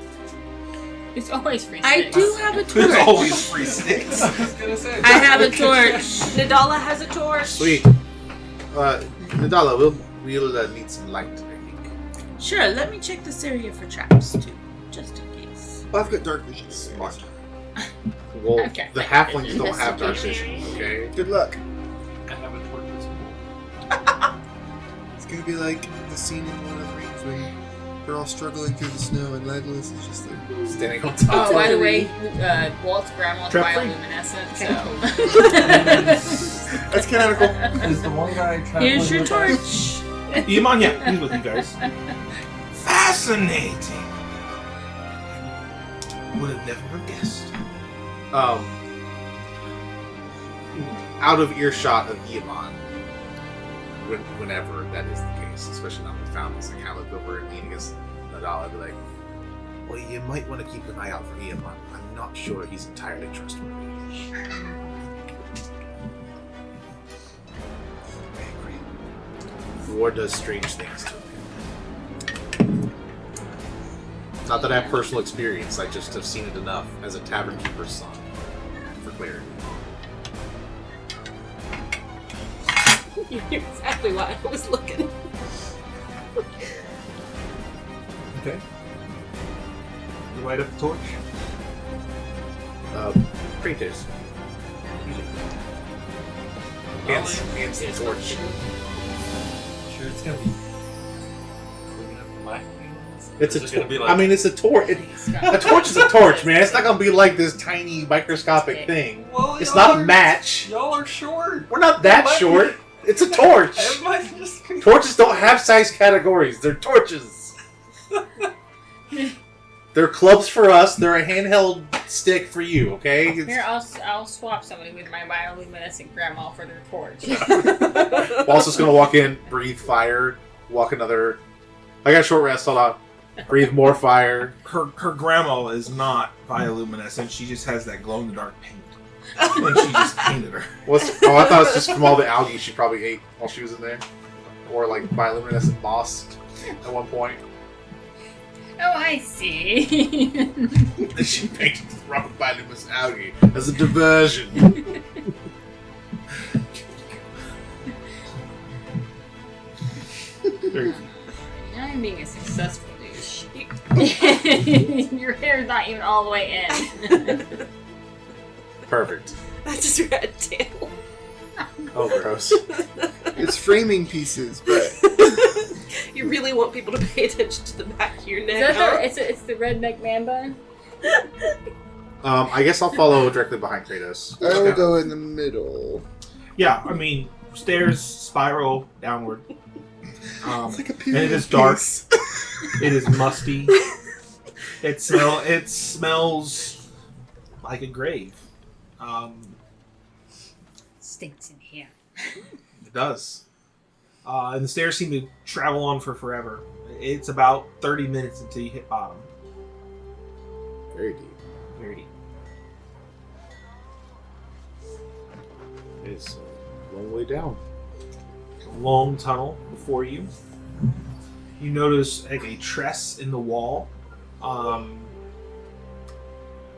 It's always free I sticks. do have a There's torch. always free sticks. I was gonna say. I have a torch. Nadala has a torch. Sweet. Nadala, we'll need some light, I think. Sure, let me check this area for traps, too. Just in case. I've got dark vision. Smart. Well, Okay. the halflings don't have dark vision, okay? Good luck. I have a torch that's cool. It's gonna be like the scene in Lord of the Rings when they're all struggling through the snow and Legolas is just there. Standing on top. Oh, by the way, Walt's grandma's Trap free. bioluminescent, so... That's canonical. Is the one guy trying Here's to your with us? torch. Iman, yeah, he's with you guys. Fascinating. Would have never have guessed. Out of earshot of Iman, whenever that is the case, especially now we found this, I kind of look over and lean against Nadal and be like, well, you might want to keep an eye out for Iman. I'm not sure he's entirely trustworthy. I agree. War does strange things to him. Not that I have personal experience, I just have seen it enough as a tavern keeper's son, for clarity. You knew exactly why I was looking. Okay. You light up the torch. Kratos. Hands the torch. Sure, it's gonna be. Big enough for my hands? It's Or is it gonna be like, it's a torch. A torch is a torch, man. It's not gonna be like this tiny microscopic thing. well, It's y'all not a are- match. Y'all are short. We're not that Might- short. It's a torch. It might just be. Torches don't have size categories. They're torches. They're clubs for us. They're a handheld stick for you. Okay. Here, I'll swap somebody with my bioluminescent grandma for their torch. Walt's just gonna walk in, breathe fire, walk another. I got a short rest. Hold on. Breathe more fire. Her grandma is not bioluminescent. She just has that glow in the dark paint. And she just painted her. I thought it was just from all the algae she probably ate while she was in there, or like bioluminescent moss at one point. Oh, I see. And she painted the rubber bioluminescent algae as a diversion. I'm being a successful douche. Your hair's not even all the way in. Perfect. That's just red tail. Oh, gross. It's framing pieces, but You really want people to pay attention to the back of your Is neck. that it's the redneck man bun? I guess I'll follow directly behind Kratos. I will go in the middle. Yeah, I mean, stairs spiral downward. It's like a And period it is dark. piece. It is musty. It smells like a grave. Stinks in here. It does. And the stairs seem to travel on for forever. It's about 30 minutes until you hit bottom. Very deep. Very deep. It's a long way down. A long tunnel before you. You notice like a tress in the wall.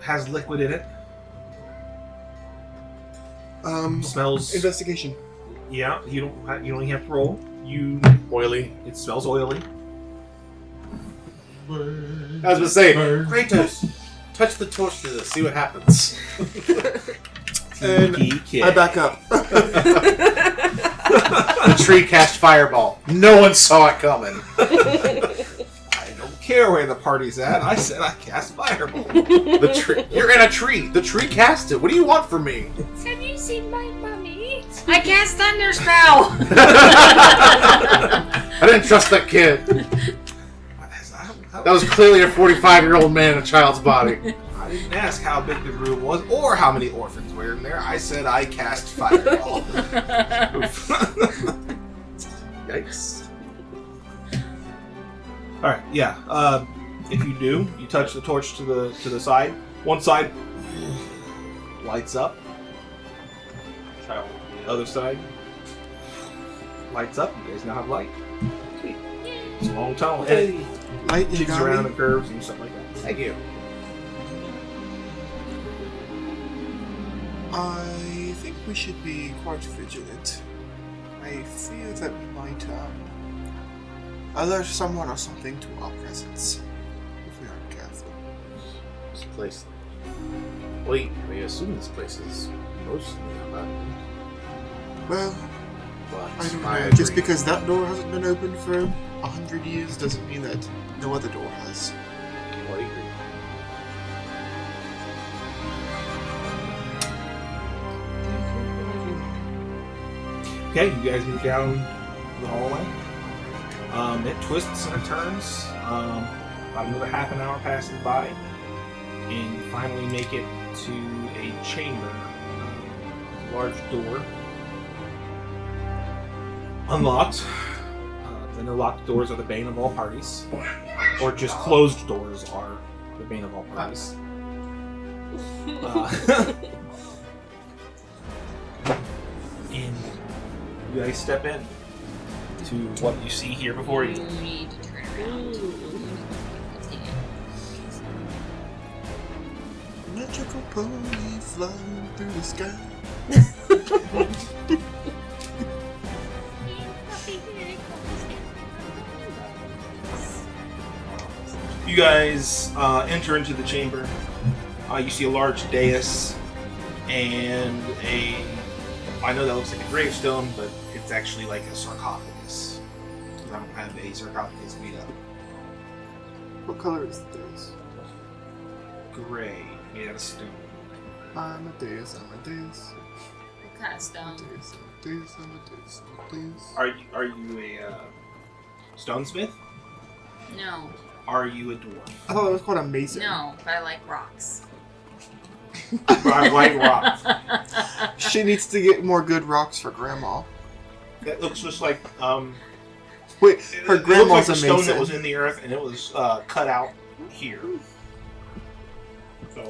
Has liquid in it. Smells. Investigation. Yeah, you don't even have to roll. Oily. It smells oily. I was going to say, Kratos, touch the torch to this, see what happens. And Sneaky kid. I back up. The tree cast fireball. No one saw it coming. I don't care where the party's at. I said I cast fireball. The tree. You're in a tree. The tree cast it. What do you want from me? Have you seen my mummy? I cast thunder spell. I didn't trust that kid. That was clearly a 45-year-old man in a child's body. I didn't ask how big the room was or how many orphans were in there. I said I cast fireball. Yikes. All right, yeah. If you do, you touch the torch to the side. One side lights up. Other side lights up. You guys now have light. It's a long tunnel. And it Light, you jigs got around me? the curves and stuff like that. Thank you. I think we should be quite vigilant. I fear that we might alert someone or something to our presence if we aren't careful. This place. Wait, I assume this place is mostly abandoned. Well, But I don't I know. agree. Just because that door hasn't been opened for 100 years doesn't mean that no other door has. I agree. Okay, you guys move down the hallway. It twists and it turns. About another half an hour passes by, and you finally make it to a chamber. A large door. Unlocked. The no locked doors are the bane of all parties. Or just closed doors are the bane of all parties. And you guys step in to what you see here before you. You need to turn around. Magical pony flying through the sky. You guys enter into the chamber. You see a large dais and I know that looks like a gravestone, but it's actually like a sarcophagus. I don't have a sarcophagus made up. What color is this? Gray, made out of stone. I'm a dais, I'm a dais. What kind of stone? Dais, I'm a dais, I'm a dais, I'm a dais. Are you a stonesmith? No. Are you a dwarf? I thought it was called a mason. No, but I like rocks. I like rock. She needs to get more good rocks for grandma. That looks just like Wait, her it grandma's looks like a the stone mason. that was in the earth, and it was cut out here. So,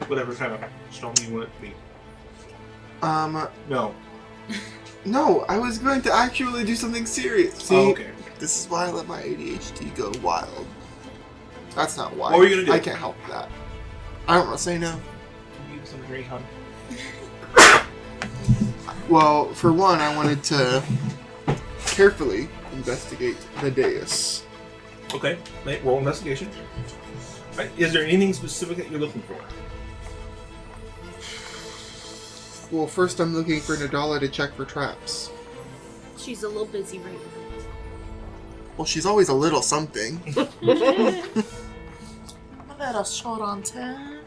whatever kind of stone you want it to be. No. No, I was going to actually do something serious. See, Oh, okay. this is why I let my ADHD go wild. That's not why. What were you gonna do? I can't help that. I don't want to say no. Give me some great hunt. Well, for one, I wanted to carefully investigate the dais. Okay, roll investigation. Right. Is there anything specific that you're looking for? Well, first I'm looking for Nadala to check for traps. She's a little busy right now. Well, she's always a little something. A little short on time.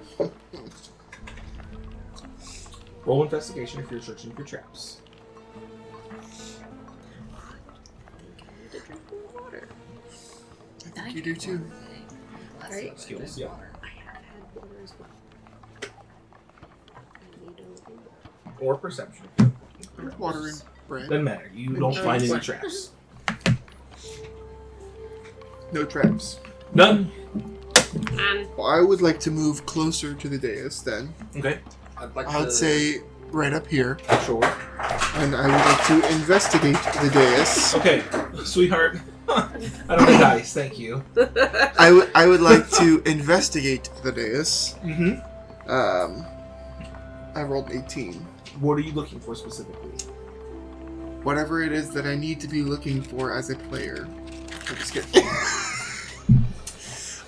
Roll investigation if you're searching for traps. Need to drink more water. I think you do too. Right? Skills, yeah. I have had water as well. I need a little more. Or perception. Water in. bread. Doesn't matter. You don't find any traps. No traps. None. And Well, I would like to move closer to the dais then. Okay. I'd say right up here. Sure. And I would like to investigate the dais. Okay, sweetheart. I don't have dice, thank you. I would like to investigate the dais. Mm-hmm. I rolled 18. What are you looking for specifically? Whatever it is that I need to be looking for as a player. I'm just kidding.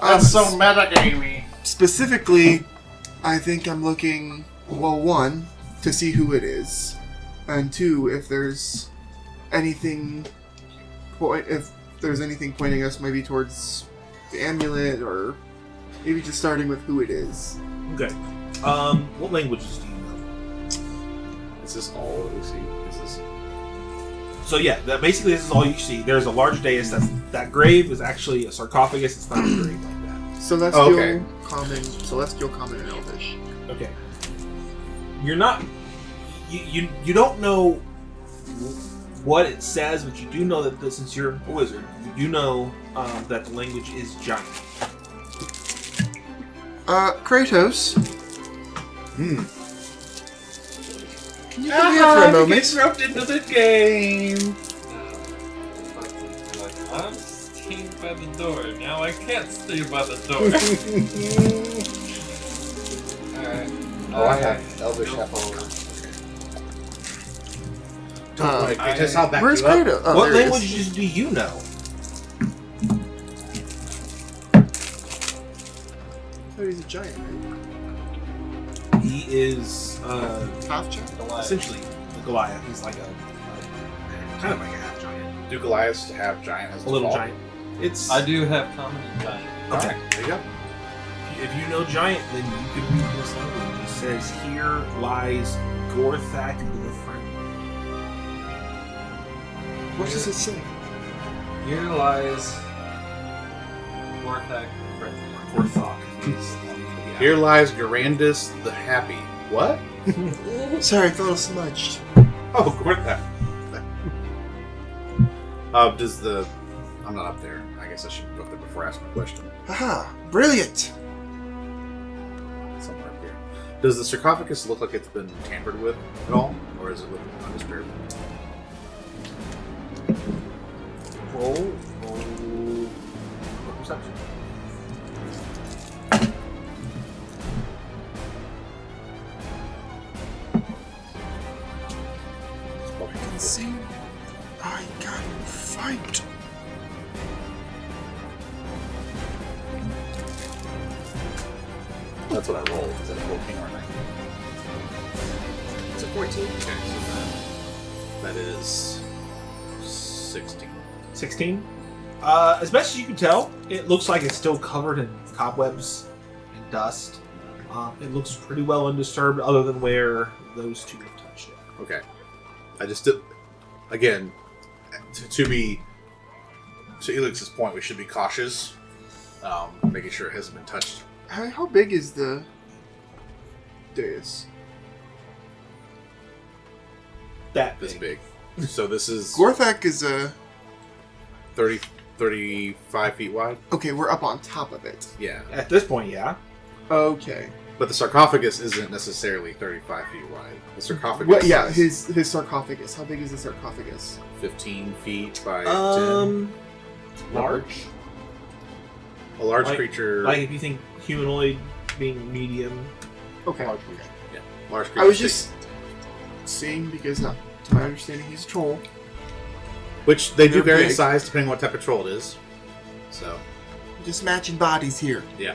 That's so metagamey. Specifically, I think I'm looking, well, one, to see who it is, and two, if there's anything pointing us maybe towards the amulet, or maybe just starting with who it is. Okay. What languages do you know? Is this all that we see? Is this... So yeah, basically this is all you see. There's a large dais. That grave is actually a sarcophagus. It's not a grave like that. Celestial, common, and elvish. Okay. You're not. You don't know what it says, but you do know that since you're a wizard, you do know that the language is giant. Kratos. Hmm. Can you come here for a moment? Get roped into the game. I'm staying by the door. Now I can't stay by the door. Alright. Oh, I have Elvish half Don't worry, Kratos, I'll back Where's you up. Kratos? Oh, What there he is. languages do you know? Oh, he's a giant, right? He is Half giant? essentially a Goliath. He's like a kind of like a half giant, Do Goliaths have giant as a little default? giant. It's I do have common and giant. okay. There you go. If you know giant, then you can read this language. It says, "Here lies Gorthak the Friend." What does it say? Here lies Gorthak Friend. Gorthok. Here lies Garandus the Happy. What? Sorry, I thought it was smudged. Oh, Gorthak. Does the... I'm not up there. I guess I should go up there before I ask my question. Haha, brilliant! Somewhere up here. Does the sarcophagus look like it's been tampered with at all? Or is it looking undisturbed? Roll perception. See, I can fight. That's what I rolled. Is that a 14 or a 19? it's a 14. Okay, so that is 16. 16. As best as you can tell, it looks like it's still covered in cobwebs and dust. It looks pretty well undisturbed, other than where those two have touched it. Okay. I just did... Again, to Elix's point, we should be cautious. Making sure it hasn't been touched. How big is the dais? That This big. So this is Gorthak is a... 35 feet wide? Okay, we're up on top of it. Yeah. At this point, yeah. Okay. But the sarcophagus isn't necessarily 35 feet wide. The sarcophagus Well, yeah, is his sarcophagus. How big is the sarcophagus? 15 feet by 10. Large. A large like- creature... Like if you think humanoid being medium, Okay. large creature. large creature I was six- just seeing because, to my understanding, he's a troll. Which they do They're vary in big. size depending on what type of troll it is. So, Just matching bodies here. yeah.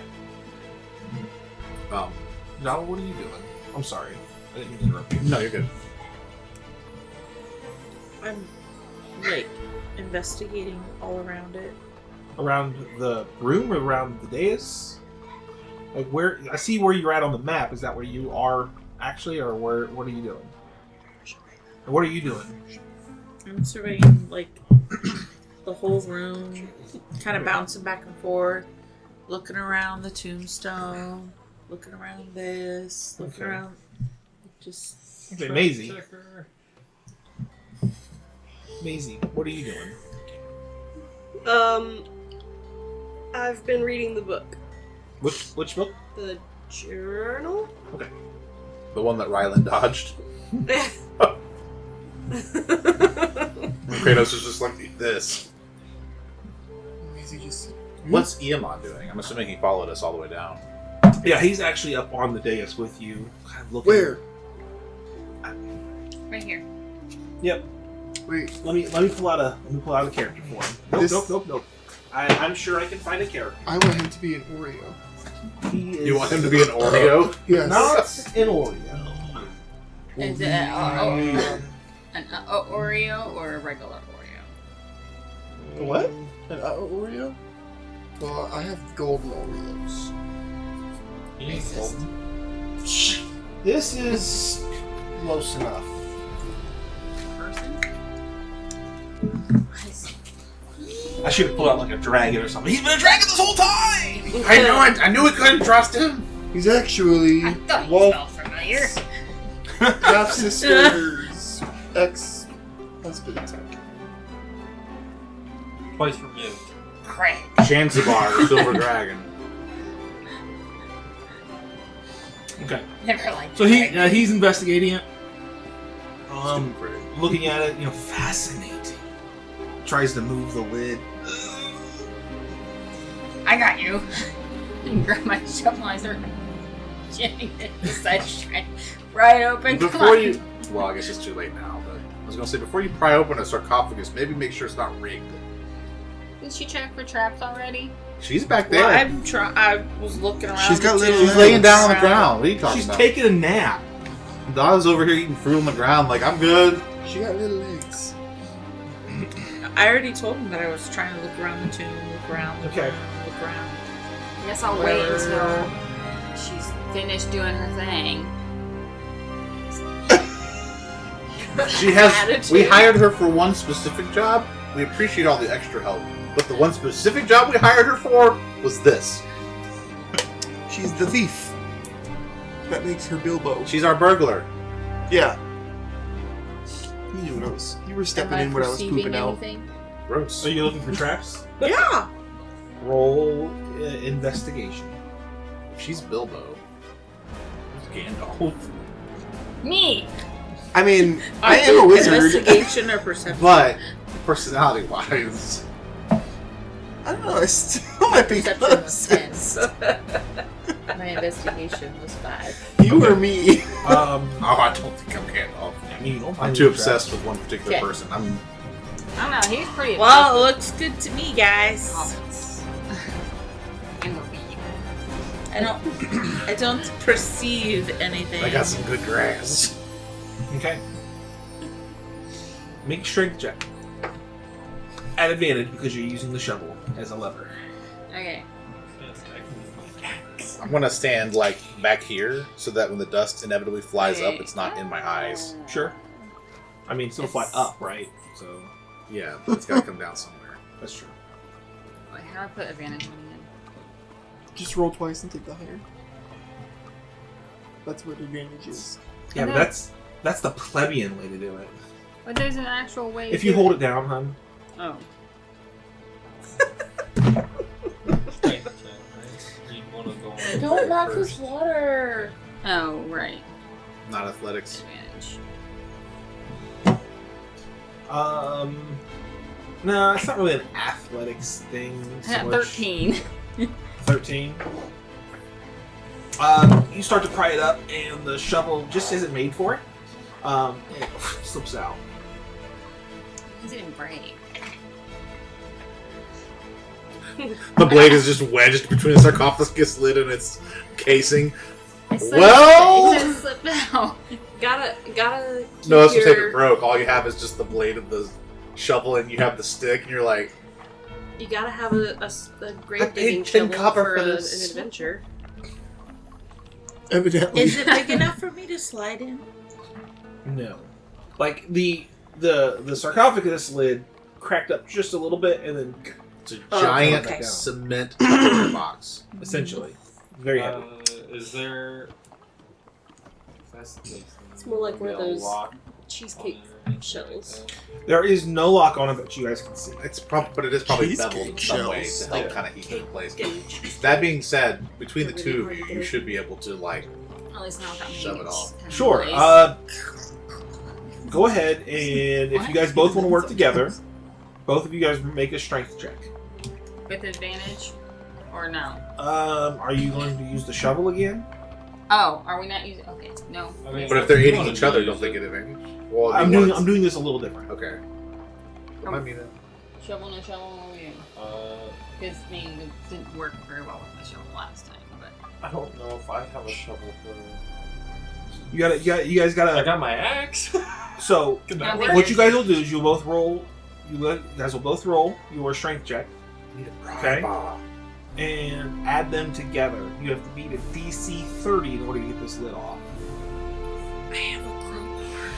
Now, what are you doing? I'm sorry. I didn't mean to interrupt you. No, you're good. I'm like investigating all around it. Around the room or around the dais? Like where I see where you're at on the map. Is that where you are actually, or where? What are you doing? Or what are you doing? I'm surveying like the whole room, kind of bouncing back and forth, looking around the tombstone, looking around this, looking Okay. around, just Okay, Maisie. Checker. Maisie, what are you doing? I've been reading the book. Which book? The journal? The one that Rylan dodged. Kratos is just like this. Maisie just. What's Iamon doing? I'm assuming he followed us all the way down. Yeah, he's actually up on the dais with you. Kind of looking. Where? Right here. Yep. Wait. Let me pull out a character for him. Nope. I'm sure I can find a character. I want him to be an Oreo. He is You want him to be an Oreo? Yes. not an Oreo. Is it an Oreo or a regular Oreo? What? An Oreo? Well, I have golden Oreos. Racist. This is close enough. Person? I should have pulled out like a dragon or something. He's been a dragon this whole time! I knew it! I knew we couldn't trust him! He's actually I thought you Wolf smelled familiar. half sister's ex-husband. Twice removed. Craig. Chanzabar, the Silver Dragon. Okay. Never liked So Craig. he's investigating it. Stupid Craig. Looking at it, fascinating. Tries to move the lid. I got you. And grab my shovel and I start jamming it. Decided to try right open. Come Before on. you... Well, I guess it's too late now, but... I was gonna say, before you pry open a sarcophagus, maybe make sure it's not rigged. Did she check for traps already? She's back there. Well, I was looking around. She's got the little tomb. She's laying down on the Around. ground. What are you talking She's about? taking a nap. Donna's over here eating fruit on the ground like, I'm good. She got little legs. I already told him that I was trying to look around the tomb, look around, look Okay. around, look around. I guess I'll wait until she's finished doing her thing. She has... Attitude. We hired her for one specific job. We appreciate all the extra help. But the one specific job we hired her for was this. She's the thief. That makes her Bilbo. She's our burglar. Yeah. You knew what I was. You were stepping in when I was pooping out. anything? Gross. Are you looking for traps? Yeah. Roll investigation. If she's Bilbo, who's Gandalf? Me! I mean, I am a wizard. Investigation or perception? But, personality-wise... I don't know. I still might be Perception was close. 10. My investigation was 5. You or me? Oh, I don't think I'm Gandalf. I'm too obsessed with one particular Okay. person. I don't know, he's pretty Well, it looks good to me, guys. Hobbits. And the weed. I don't perceive anything. I got some good grass. Okay. Make a strength check. At advantage because you're using the shovel as a lever. Okay. I'm gonna stand like back here so that when the dust inevitably flies up, Okay. it's not in my eyes. Sure. I mean, it'll fly up, right? So Yeah, but it's gotta come down somewhere. that's true. Wait, how do I put advantage on again? Just roll twice and take the higher. That's what advantage is. Yeah, I but know. that's the plebeian way to do it. But there's an actual way If to you do hold it down, hun. Oh. Don't knock this water. Oh, right. Not athletics. Advantage. No, it's not really an athletics thing. I got 13. 13. You start to pry it up, and the shovel just isn't made for it. It slips out. He didn't break. The blade is just wedged between the sarcophagus lid and its casing. It slipped, Well- it just slipped out. Gotta keep No, that's what if your, it broke. All you have is just the blade of the shovel, and you have the stick, and you're like, you gotta have a I grave paid digging 10 shovel copper for for an this. adventure. Evidently. Is it big enough for me to slide in? No. Like, the sarcophagus lid cracked up just a little bit, and then it's a Oh, giant okay. cement Tupperware box. essentially, very heavy. Is there... It's more like one of those cheesecake shells. There is no lock on it that you guys can see. But it is probably Cheesecake beveled in some way to shells. help kind of keep it in place. That being said, between the two of you, you should be able to like At least now without Shove it making off. kind of Sure. noise. Go ahead, and if you guys both want to work together, both of you guys make a strength check. With advantage, or no? Are you going to use the shovel again? Oh, are we not using? Okay, no. I mean, But if they're you eating wanna each other, use don't they it. get advantage? Well, I'm doing this a little different. Okay. Remind me that. Shovel, no shovel, what are we doing? Because I mean, it didn't work very well with my shovel last time, but I don't know if I have a shovel for. You guys I gotta. got my axe. So Could I that think work? what you guys will do is you'll both roll. You guys will both roll your strength check Okay. and add them together. You have to beat a DC 30 in order to get this lid off. I have a crowbar.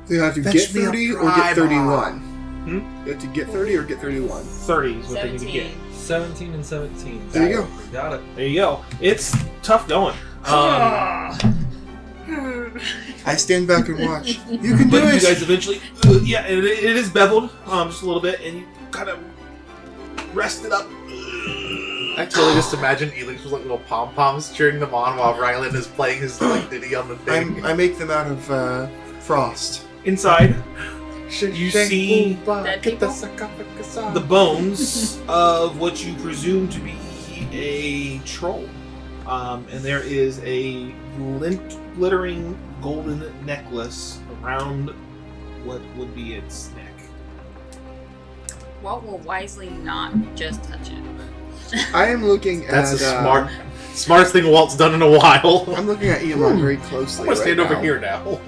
So you have to Fetch get me a 30 or pry get 31. bar. You have to get 30 or get 31. 30 is what they need to get. 17. 17 and 17. There you go. Got it. There you go. It's tough going. I stand back and watch. You can do But you it. guys eventually, yeah, it is beveled just a little bit, and you kind of rest it up. I totally just imagine Elix with like little pom poms cheering them on while Rylan is playing his like ditty on the thing. I make them out of frost. Inside, you see Dead people? the bones of what you presume to be a troll. And there is a glittering golden necklace around what would be its neck. Well, we'll wisely not just touch it. I am looking That's at. a smartest thing Walt's done in a while. I'm looking at Elon very I'm closely gonna stand right over now here now.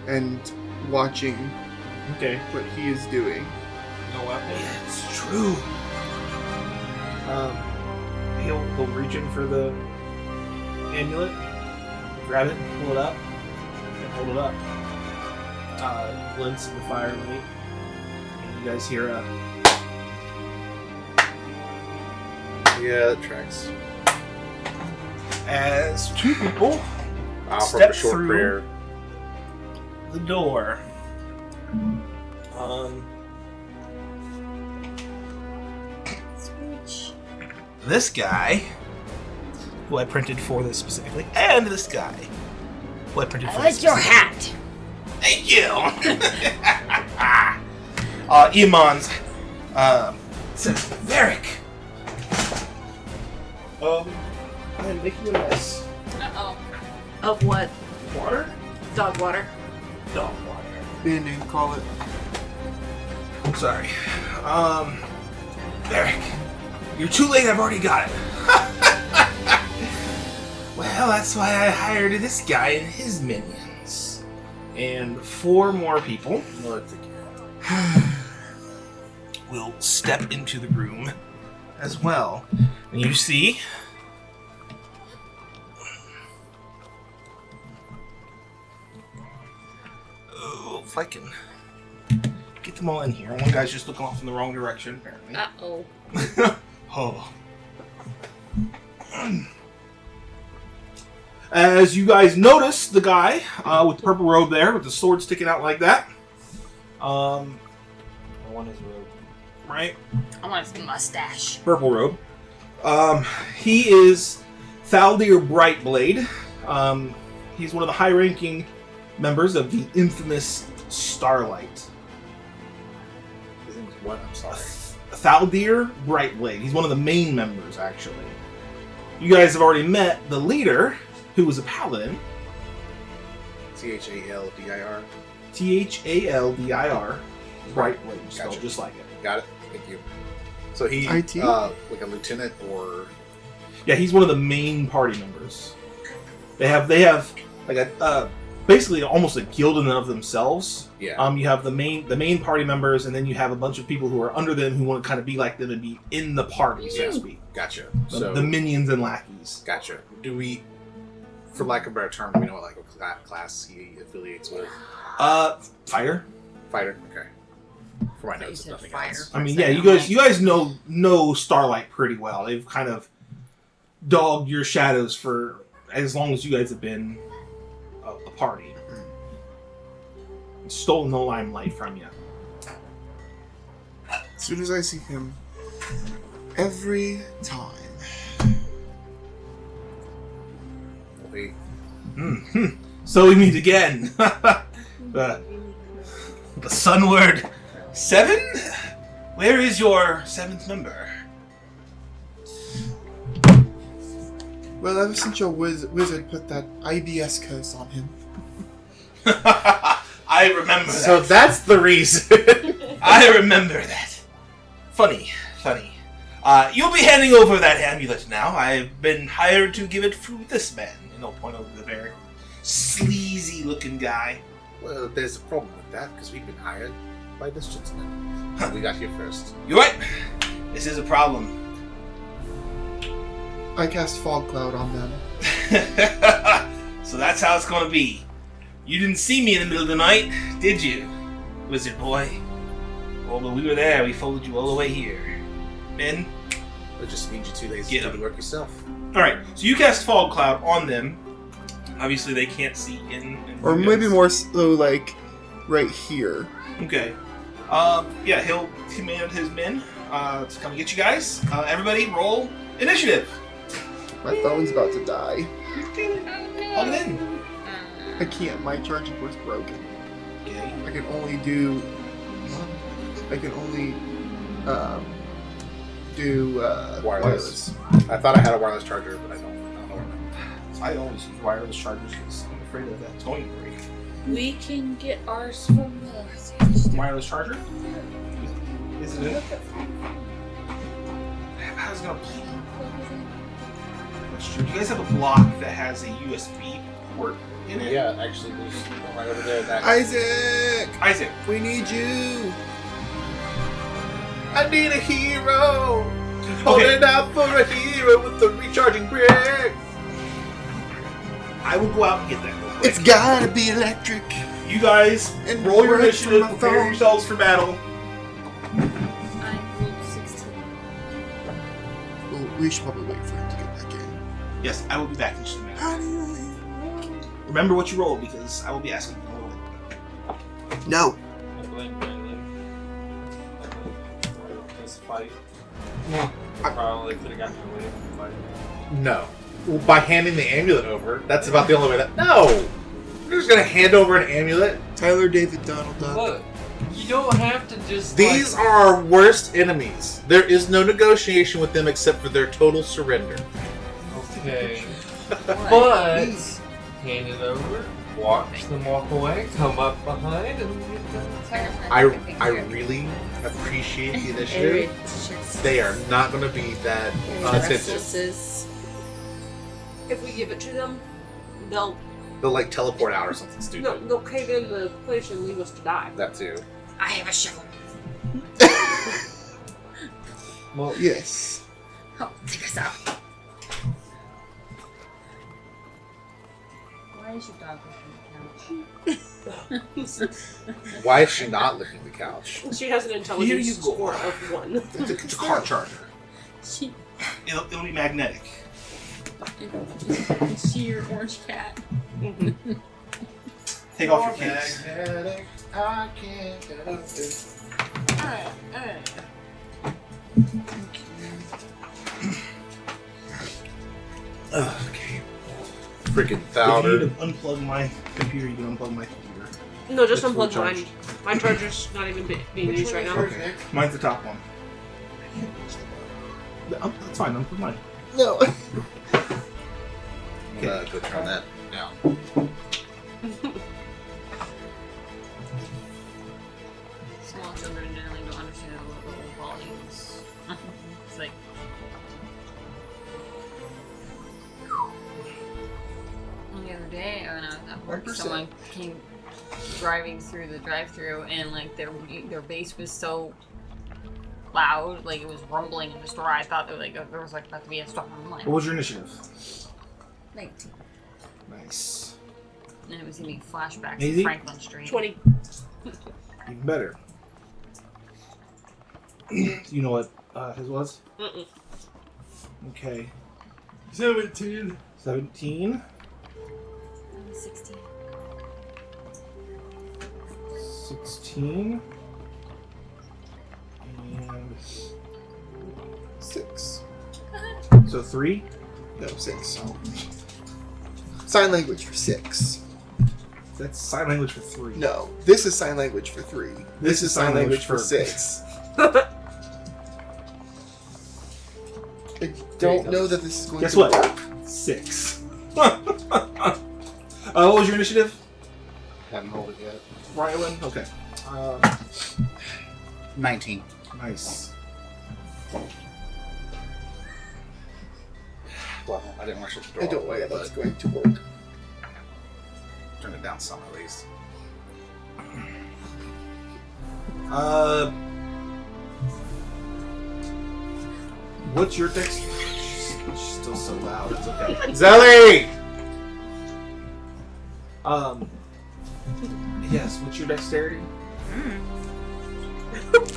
and watching Okay. what he is doing. No weapon. It's true. He'll reach in for the amulet, grab it, pull it up, and hold it up. Glints in the firelight, and you guys hear a. Yeah, that tracks. As two people I'll from Step a short through. prayer. the door. This guy, who I printed for this specifically, and this guy, who I printed for this specifically. hat. Thank you. Iman's says, Varric. I'm making a mess. Uh-oh. Of what? Water? Dog water. Dog water. Band-aid, call it. I'm sorry. Varric, you're too late. I've already got it. Well, that's why I hired this guy and his minions. And 4 more people will step into the room as well. And you see... Oh, if I can get them all in here. One guy's just looking off in the wrong direction, apparently. Uh-oh. Oh. As you guys notice, the guy with the purple robe there, with the sword sticking out like that. I want his robe. Right? I want his mustache. Purple robe. He is Thaldir Brightblade. He's one of the high-ranking members of the infamous Starlight. His name's what? I'm sorry. Thaldir Brightblade. He's one of the main members, actually. You guys have already met the leader, who was a paladin. Thaldir. Thaldir. Brightblade, spelled Gotcha. just like it. Got it. Thank you. So he, IT? like a lieutenant or Yeah, he's one of the main party members. They have like a basically almost a guild in and of themselves. yeah. You have the main party members, and then you have a bunch of people who are under them who want to kind of be like them and be in the party, so to speak. Gotcha. The, So the minions and lackeys. gotcha. Do we, for lack of a better term, do we know what like what class he affiliates with? Fighter. Fighter. Okay. For my You notes, if said nothing fire. else. I mean, yeah, you guys know Starlight pretty well. They've kind of dogged your shadows for as long as you guys have been party. Stole the limelight from you. As soon as I see him, every time. Wait. So we meet again. the Sunward Seven? Where is your seventh member? Well, ever since your wizard put that IBS curse on him. I remember that. So that's the reason. I remember that. Funny. You'll be handing over that amulet now. I've been hired to give it to this man. And I'll point over the very sleazy-looking guy. Well, there's a problem with that because we've been hired by this gentleman. We got here first. You're right. This is a problem. I cast Fog Cloud on them. So that's how it's gonna be. You didn't see me in the middle of the night, did you, wizard boy? Oh, but we were there. We followed you all the way here. Men? It just means you're too lazy Get to do him. the work yourself. Alright, so you cast Fog Cloud on them. Obviously, they can't see in. Or maybe more so, like, right here. Okay. Yeah, he'll command his men to come get you guys. Everybody, roll initiative. My phone's about to die. Plug it in. I can't. My charging port's broken. Okay. I can only do wireless. I thought I had a wireless charger, but I don't know. I always use wireless chargers because I'm afraid of that going to break. We can get ours from the Wireless charger? Is it in? How's it gonna play? That's true. Do you guys have a block that has a USB port in it? Yeah, actually, there's one right over there. That Isaac, Isaac. we need you. I need a hero. Holding out for a hero with the recharging brick. I will go out and get that real quick. It's gotta be electric. You guys And roll your words initiative, from my prepare phone. yourselves for battle. I rolled 16. Well, we should probably wait for him to get back in. Yes, I will be back in just a minute. How do you... Remember what you rolled because I will be asking you to roll it. No. I blame Riley. This fight. Well, Probably could have gotten away from the fight. No. Well, by handing the amulet over, that's about the only way that. No! You're just gonna hand over an amulet? Tyler, David, Donald, Duck. Look, you don't have to just. These are our worst enemies. There is no negotiation with them except for their total surrender. Okay. But hand it over, watch them walk away, come up behind, and get done. I really appreciate the initiative. They are not gonna be that attentive. If we give it to them, they'll They'll like teleport out or something stupid. they'll cave in the place and leave us to die. That too. I have a shovel. Well, Yes. Oh, take us out. Why is your dog licking the couch? Why is she not licking the couch? She has an Here intelligence you go. score of 1. It's a car charger. She, It'll be magnetic. is she your orange cat? Take off your keys. Magnetic, I can't get up Okay. Freaking If Thouder. you need to unplug my computer, you can unplug my computer. No, just It's full unplug mine. My charger's not even being used right now. Okay. Mine's the top one. That's fine, unplug mine. No. I'm gonna go turn that down. Small children generally don't understand the volumes. It's like. The other day, when I was at work, 1%. someone came driving through the drive-through, and like their bass was so loud, like it was rumbling in the store. I thought there was like about to be a storm. I'm like, What was your initiative? 19. Nice. And it was giving me flashbacks Maisie? to Franklin Street. 20. Even better. You know what his was? Mm-mm. Okay. 17. 17. 16. 16. And 6. so 3. No, 6. Sign language for 6. That's sign language for 3. No, this is sign language for 3. This is sign language for 6. I don't know that this is going Guess to what? work. 6. What was your initiative? Haven't rolled it yet. Rylan? Okay. 19. Nice. Well, I didn't rush it to I don't know that that's going to work. Turn it down some at least. What's your dex? She's still so loud. It's okay. Zelly! Yes. What's your dexterity?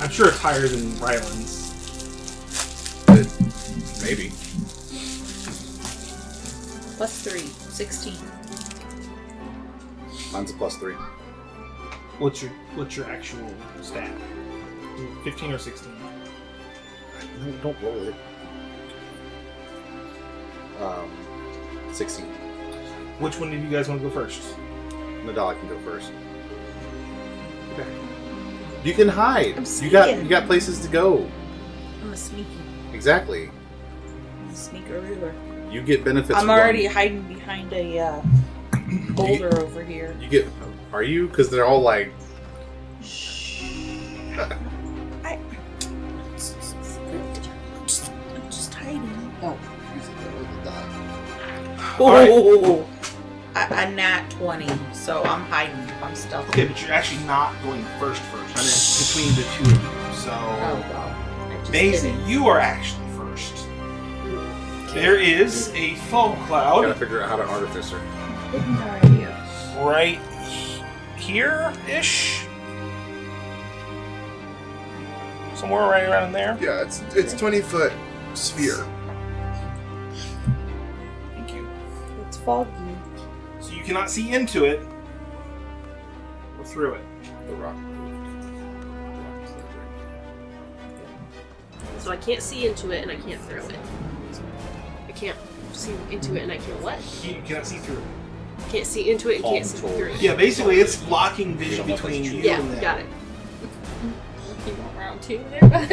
I'm sure it's higher than Rylan's. Maybe. +3, 16. Mine's a +3. What's your actual stat? 15 or 16? No, don't roll it. 16. Which one did you guys want to go first? Nadal can go first. Okay. You can hide. I'm You got sneaking. places to go. I'm a sneaky. Exactly. I'm a sneaker ruler. You get benefits. I'm from- already hiding behind a boulder over here. You get. Are you? Because they're all like. I'm just hiding. Oh. Oh, a nat 20, so I'm hiding. I'm stealthy. Okay, but you're actually not going first. I meant between the two of you. So, Oh, well. I just Maisie, did it. you are actually first. There is a fog Gotta cloud figure out how to artificer. Hidden area. right here-ish. Somewhere right around there. Yeah, it's 20-foot sphere. Thank you. It's foggy. So you cannot see into it or through it. The rock. So I can't see into it and I can't throw it. I can't see into it and I can't what? You cannot see through it. Can't see into it and can't see Palm through it. Yeah, basically it's blocking vision between you Yeah, and them. got it. You want round 2 there, bud?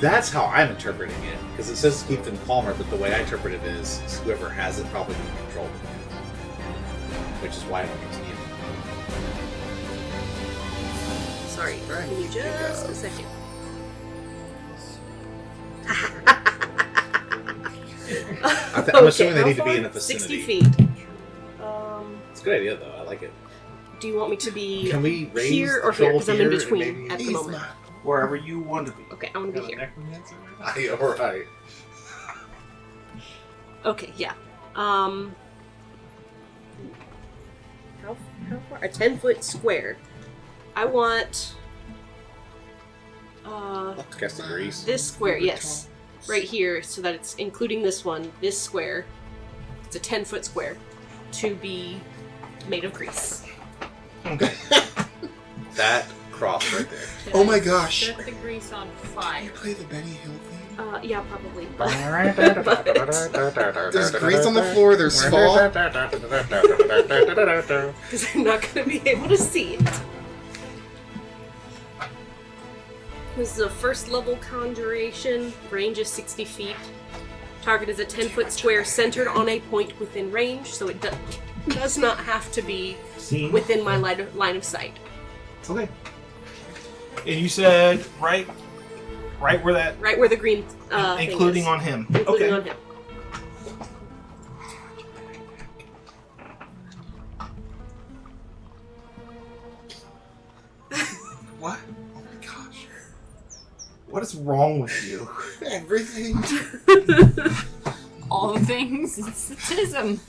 That's how I'm interpreting it. Because it says to keep them calmer, but the way I interpret it is whoever has it probably can control them. Which is why I don't continue. Sorry, give me just a second. I'm assuming they need to be in a 60 vicinity. feet. It's a good idea, though. I like it. Do you want me to be Can we raise here or the here? troll Because I'm in here and between maybe- at the moment. Wherever you want to be. Okay, I want to be here. Alright. Okay, yeah. How far? A 10-foot square. I want Cast a grease. this square, yes. Right here, so that it's including this one, this square. It's a 10-foot square to be made of grease. Okay. That cross right there. Oh my gosh. Set the grease on You fire. play the Benny Hill thing? Yeah, probably. There's grease on the floor, there's fall. Because I'm not going to be able to see it. This is a first level conjuration. Range is 60 feet. Target is a 10-foot square centered on a point within range, so it does not have to be Seen? within my line of sight. Okay. And you said right where that, Right where the green thing including is. on him. Including Okay. on him. What? Oh my gosh. What is wrong with you? Everything. All the things. It's the tism.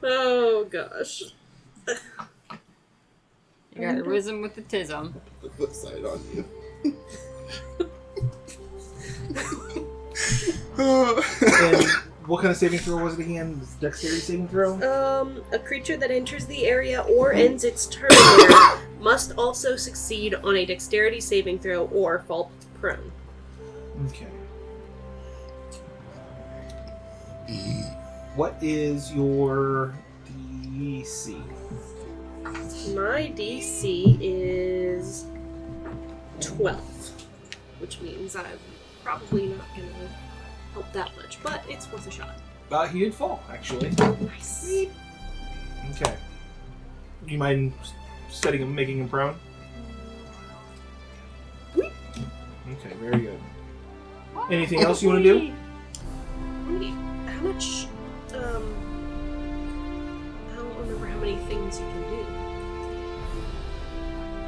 Oh gosh. You got risen with the tism. The flip side on you. And what kind of saving throw was it again? Dexterity saving throw? A creature that enters the area or ends its turn there must also succeed on a dexterity saving throw or fall prone. Okay. What is your DC? My DC is 12, which means I'm probably not going to help that much, but it's worth a shot. He did fall, actually. Nice. Okay. Do you mind making him prone? Okay, very good. Anything else you want to do? Wait, how much, I don't remember how many things you can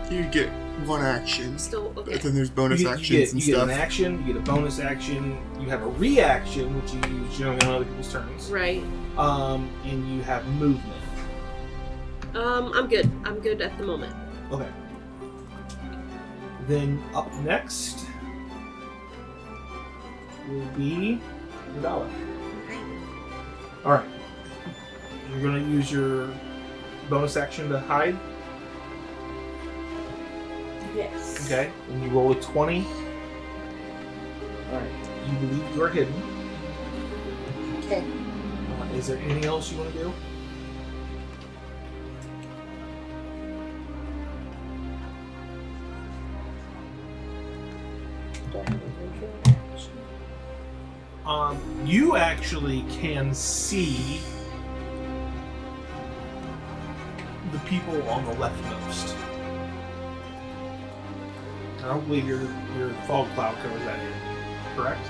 do. You get one action. Still, okay. But then there's bonus actions and you get stuff. an action, you get a bonus action, you have a reaction, which you use generally on other people's turns. Right. And you have movement. I'm good. I'm good at the moment. Okay. Then up next will be Nadala. Alright. You're going to use your bonus action to hide. Yes. Okay. And you roll a 20. Alright. You believe you are hidden. Okay. Is there anything else you want to do? You actually can see the people on the leftmost. I don't believe your fog cloud covers that area, correct?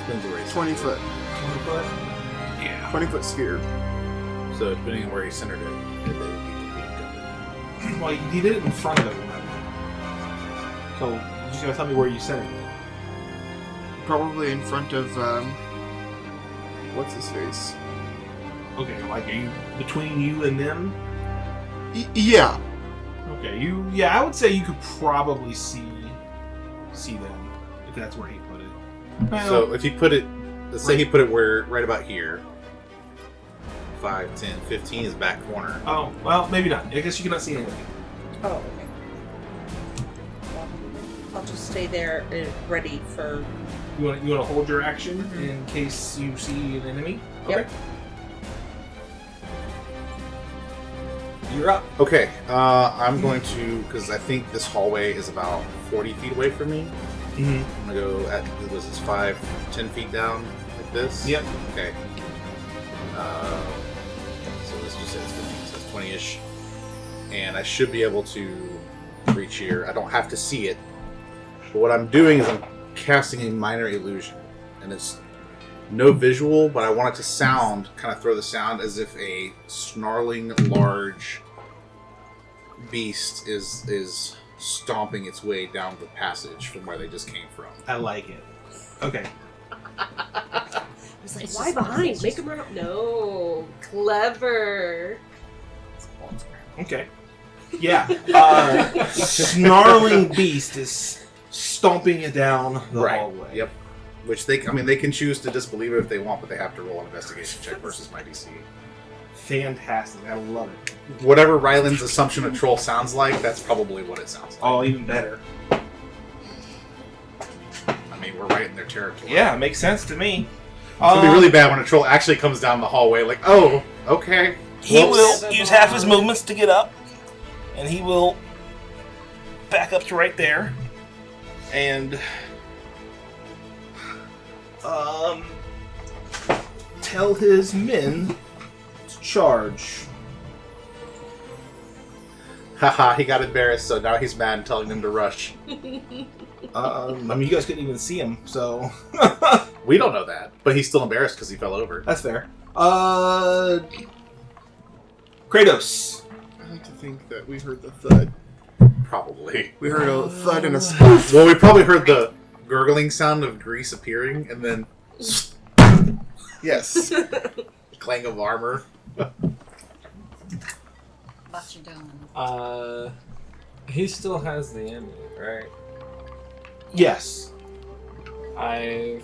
Depends where he's 20 foot. 20 foot? Yeah. 20-foot sphere. So depending on where he centered it, they would be Well, he did it in front of everyone. So, you just gotta tell me where you centered it. Probably in front of, what's his face? Okay, like, are you between you and them? Yeah. Okay, I would say you could probably see them, if that's where he put it. Well, So if he put it, let's say he put it right about here. 5, 10, 15 is back corner. oh, well, maybe not. I guess you cannot see anything. Oh, okay. Well, I'll just stay there ready for... You want to hold your action in case you see an enemy? Yep. Okay. You're up. Okay, I'm going to, because I think this hallway is about 40 feet away from me. Mm-hmm. I'm going to go at, was this 5, 10 feet down like this? Yep. Okay. So let's just say it's 15, so it's 20-ish. And I should be able to reach here. I don't have to see it. But what I'm doing is I'm casting a minor illusion. And it's no visual, but I want it to sound, kind of throw the sound as if a snarling, large beast is stomping its way down the passage from where they just came from. I like it. Okay. I was like, why behind? Make him run up. No. Clever. Okay. Yeah. Snarling beast is stomping it down the hallway. Yep. Which they can choose to disbelieve it if they want, but they have to roll an investigation check versus my DC. Fantastic. I love it. Whatever Ryland's assumption of troll sounds like, that's probably what it sounds like. Oh, even better. I mean, we're right in their territory. Yeah, makes sense to me. It's gonna be really bad when a troll actually comes down the hallway, like, oh, okay. He Whoops. will use half his movements to get up, and he will back up to right there, and tell his men to charge. Haha, he got embarrassed, so now he's mad and telling them to rush. I mean, you guys couldn't even see him, so We don't know that, but he's still embarrassed because he fell over. that's fair. Kratos. I like to think that we heard the thud. Probably. We heard a thud and a spoof. Well, we probably heard the gurgling sound of grease appearing, and then Yes. clang of armor. What you doing? He still has the amulet, right? Yes. I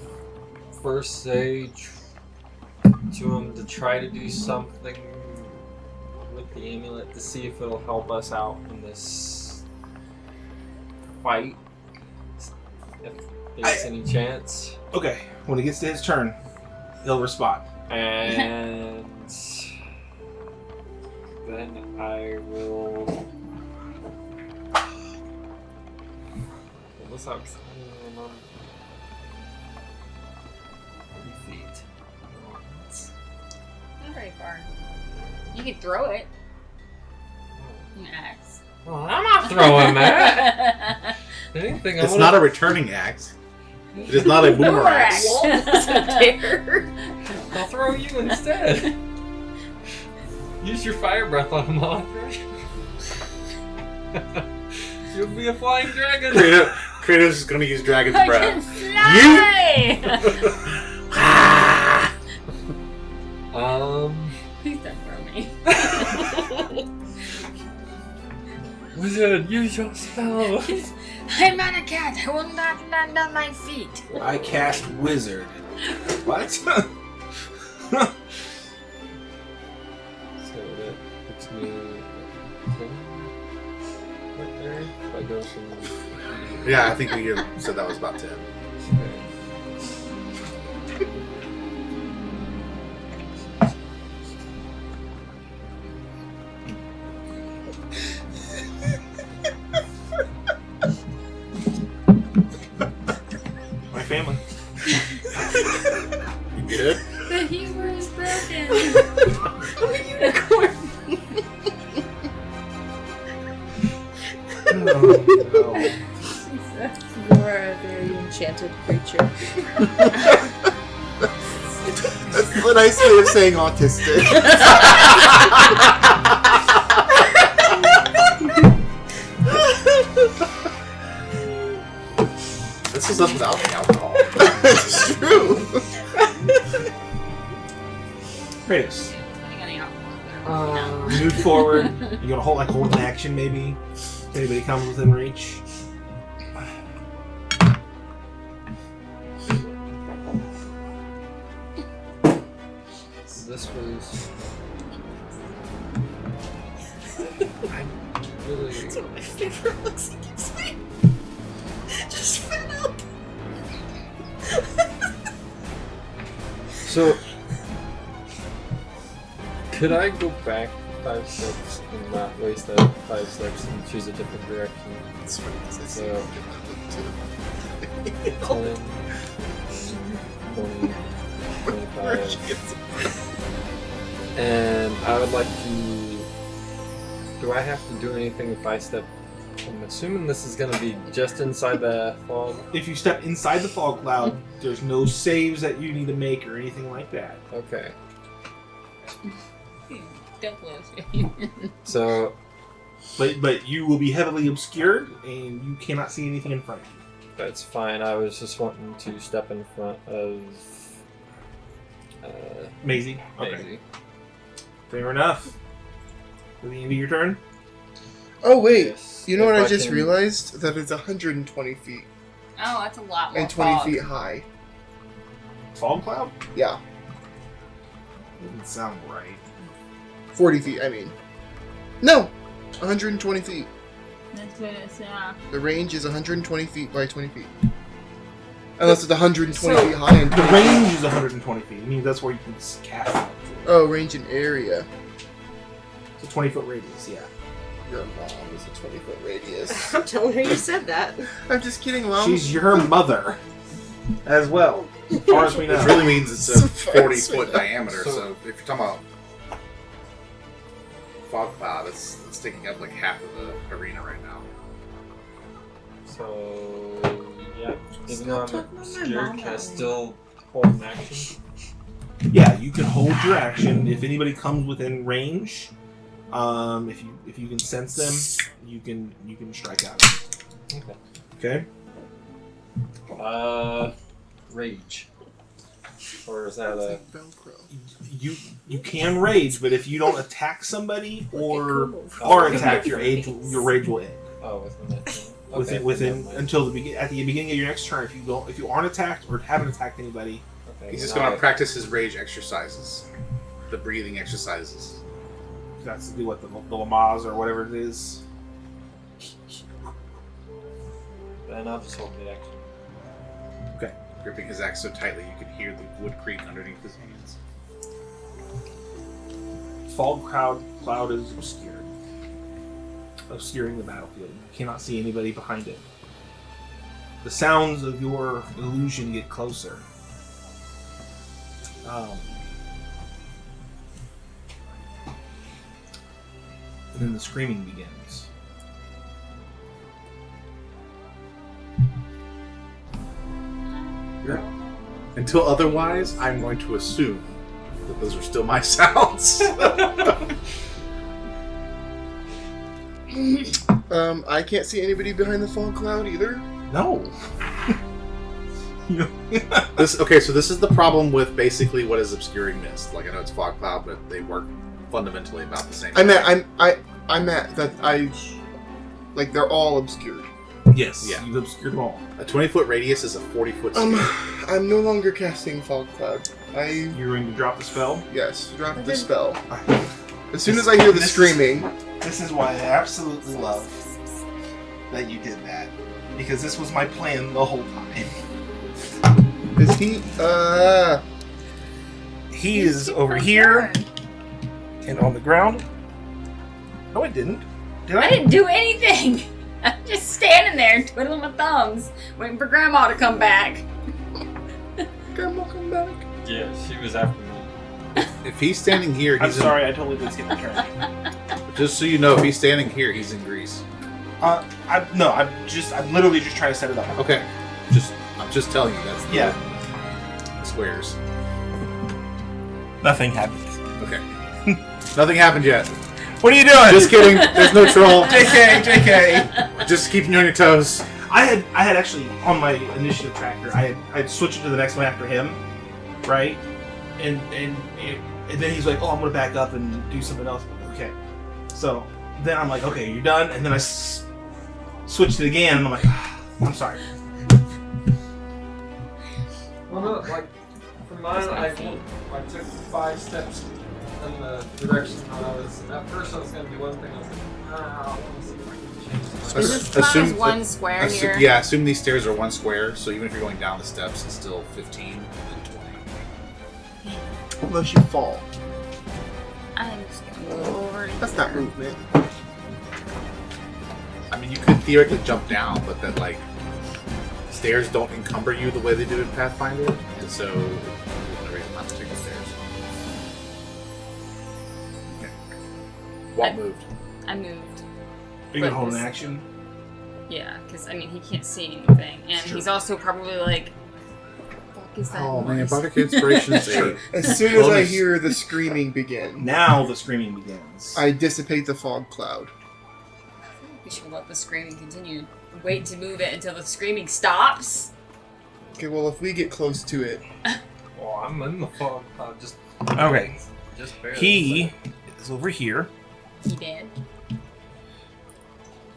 first say to him to try to do something with the amulet to see if it'll help us out in this fight. If there's any chance. Okay, when it gets to his turn, he'll respond. And then I will. What's up? I don't remember. 30 feet. Not very far. You could throw it. An axe. Well, I'm not throwing that. Anything. It's not a returning axe. It is not a boomerang. I'll throw you instead. Use your fire breath on him, Andre. You'll be a flying dragon. Kratos is going to use dragon's I breath. can fly! Please don't throw me. Wizard, use your spell. I'm not a cat. I will not land on my feet. I cast Wizard. What? So that puts me 10 right there. If I go from. Yeah, I think we said that was about 10. My family. You good? The humor is broken. I'm a unicorn. Oh, no. You are a very enchanted creature. That's a nice way of saying autistic. This is us without the alcohol. It's true. Kratos. Putting any alcohol. Move forward. You're gonna hold an action maybe. If anybody comes within reach. So this was. I'm really. It's one of my favorite looks he gives me. Just fed up. So, could I go back 5 steps and not waste that 5 steps and choose a different direction? It's funny because I see So- it 10, 20, 25. And I would like to. Do I have to do anything if I step? I'm assuming this is going to be just inside the fog. If you step inside the fog cloud, there's no saves that you need to make or anything like that. Okay. Don't lose. So, But you will be heavily obscured and you cannot see anything in front of you. that's fine. I was just wanting to step in front of. Maisie. Okay. Maisie. Fair enough. For the end of your turn? Oh wait, Yes, you know what if I just can- realized? That it's 120 feet Oh, that's a lot more and 20 fog. feet high. Fog cloud? Yeah, Doesn't sound right. 40 feet. I mean, no, 120 feet. That's what it's, yeah. The range is 120 feet by 20 feet. Unless it's 120 So- feet high and The 20 range is 120 feet. It means that's where you can cast it. Oh, range and area. It's a 20-foot radius, yeah. Your mom is a 20-foot radius. I'm telling her you said that. I'm just kidding, Mom. She's your mother as well, as far as we know. Which really means it's a So far, 40-foot diameter, So- so if you're talking about fog cloud, it's taking up like half of the arena right now. So, yeah. Even though Stop I'm talking about my scared, mom can I that way. still hold an action? Yeah, you can hold your action. If anybody comes within range, if you can sense them, you can strike out. Okay. Okay. Rage. Or is that It's a... like Velcro. You can rage, but if you don't attack somebody or Oh, attack, your rage will end. Oh, within that thing. Within never mind. until at the beginning of your next turn. If you aren't attacked or haven't attacked anybody, thing. He's just and going I- to practice his rage exercises. The breathing exercises. That's to do what the Lamaze or whatever it is. And I'll just hold the action. Okay. Gripping his axe so tightly you could hear the wood creak underneath his hands. Fog cloud is obscuring the battlefield. You cannot see anybody behind it. The sounds of your illusion get closer. And then the screaming begins. Until otherwise, I'm going to assume that those are still my sounds. I can't see anybody behind the fog cloud either. No. Okay, so this is the problem with basically what is obscuring mist. Like, I know it's fog cloud, but they work fundamentally about the same. I meant that like they're all obscured. Yes. Yeah. You've obscured them all. A 20-foot radius is a 40-foot sphere. I'm no longer casting fog cloud. You're going to drop the spell. Yes, drop the spell. Alright. As soon as I hear the This is- screaming, This is why I absolutely love that you did that. Because this was my plan the whole time. is he? He is over here and on the ground. No, I didn't. Did I didn't do anything. I'm just standing there twiddling my thumbs, waiting for Grandma to come back. Grandma, come back. Yeah, she was after me. If he's standing here, he's I'm sorry, I totally did skip the turn. Just so you know, if he's standing here, he's in Greece. I'm literally just trying to set it up. Okay, I'm just telling you that's the squares. Nothing happened. Okay, nothing happened yet. What are you doing? Just kidding. There's no troll. JK. Just keeping you on your toes. I had actually on my initiative tracker. I had switched it to the next one after him, right? And then he's like, "Oh, I'm gonna back up and do something else." Okay, so then I'm like, "Okay, you're done." And then I switched it again, and I'm like, "I'm sorry." Well, no, like, for mine, I took 5 steps in the direction I was. At first, I was going to do one thing. I was like, I want to see if I can change this. Is this cloud is one square here? Yeah, assume these stairs are one square, so even if you're going down the steps, it's still 15 and then 20. Unless you fall. I'm just gonna go over That's not movement. I mean, you could theoretically jump down, but then, like, stairs don't encumber you the way they do in Pathfinder, and so there's no reason not to take the stairs. Okay. Walt moved. I moved. Are you gonna hold an action? Yeah, because I mean he can't see anything, and Sure. he's also probably like, "Fuck is that?" Oh man, noise?" Bardic Inspiration is a As soon as I bonus. hear the screaming begin, Now the screaming begins. I dissipate the fog cloud. We should let the screaming continue. Wait to move it until the screaming stops. Okay, well, if we get close to it, Well, I'm in the fog cloud, just Okay. barely. He is over here. He did.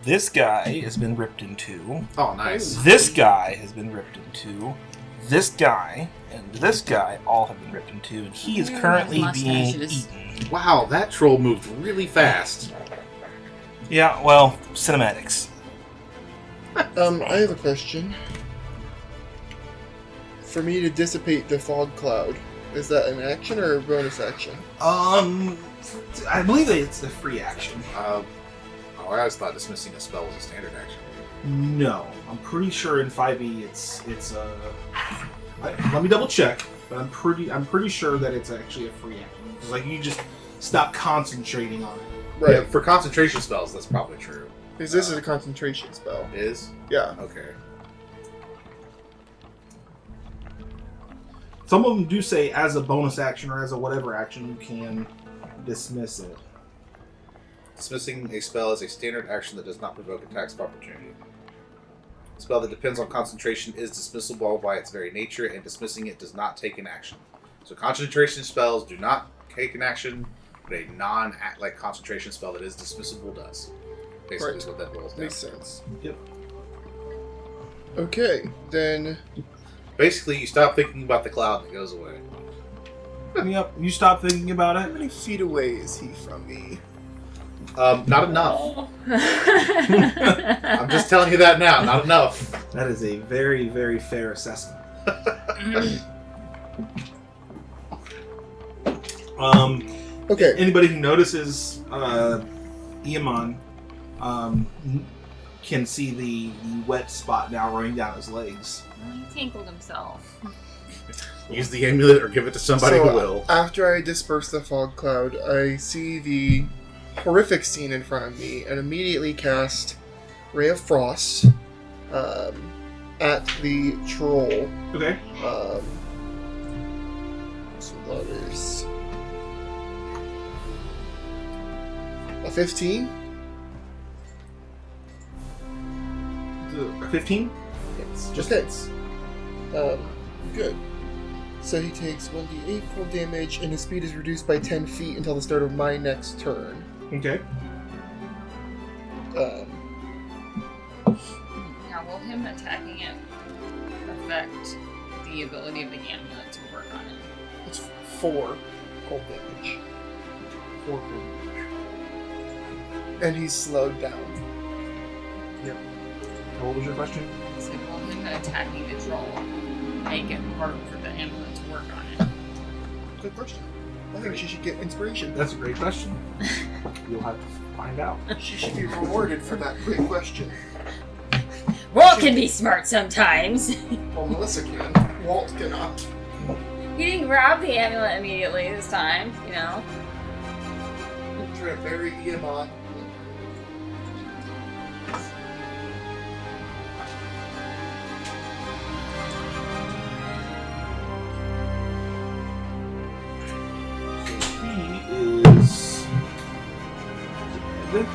This guy has been ripped in two. Oh, nice. This guy has been ripped in two. This guy and this guy all have been ripped in two, and he is currently being Mustaches. eaten. Wow, that troll moved really fast. Yeah, well, cinematics. I have a question. For me to dissipate the fog cloud, is that an action or a bonus action? I believe that it's a free action. I always thought dismissing a spell was a standard action. No, I'm pretty sure in 5e it's let me double check, but I'm pretty sure that it's actually a free action. It's like you just stop concentrating on it. Right. Yeah, for concentration spells, that's probably true. Because this is a concentration spell. It is? Yeah. Okay. Some of them do say as a bonus action or as a whatever action you can dismiss it. Dismissing a spell is a standard action that does not provoke attacks of opportunity. A spell that depends on concentration is dismissible by its very nature, and dismissing it does not take an action. So concentration spells do not take an action, but a non-like concentration spell that is dismissible does. Basically, Right. is what that boils down Makes to. sense. Yep. Okay, then Basically, you stop thinking about the cloud and it goes away. Yep, you stop thinking about How it. many feet away is he from me? Not enough. I'm just telling you that now. Not enough. That is a very, very fair assessment. Okay. Anybody who notices Iamon can see the wet spot now running down his legs. Well, he tangled himself. Use the amulet or give it to somebody who will. After I disperse the fog cloud, I see the horrific scene in front of me and immediately cast Ray of Frost at the troll. Okay. So that is a 15. 15? Hits. Just hits. Good. So he takes 1d8 cold damage, and his speed is reduced by 10 feet until the start of my next turn. Okay. Now, will him attacking it affect the ability of the amulet to work on it? It's 4 cold damage. 4 cold damage. And he's slowed down. Yep. What was your question? So will him attacking the troll make it harder for the amulet to work on it? Good question. I think she should get inspiration. That's a great question. You'll have to find out. She should be rewarded for that great question. Walt can be smart sometimes. Well, Melissa can. Walt cannot. He didn't grab the amulet immediately this time, you know. I'm trying to bury Iamon. He is dead.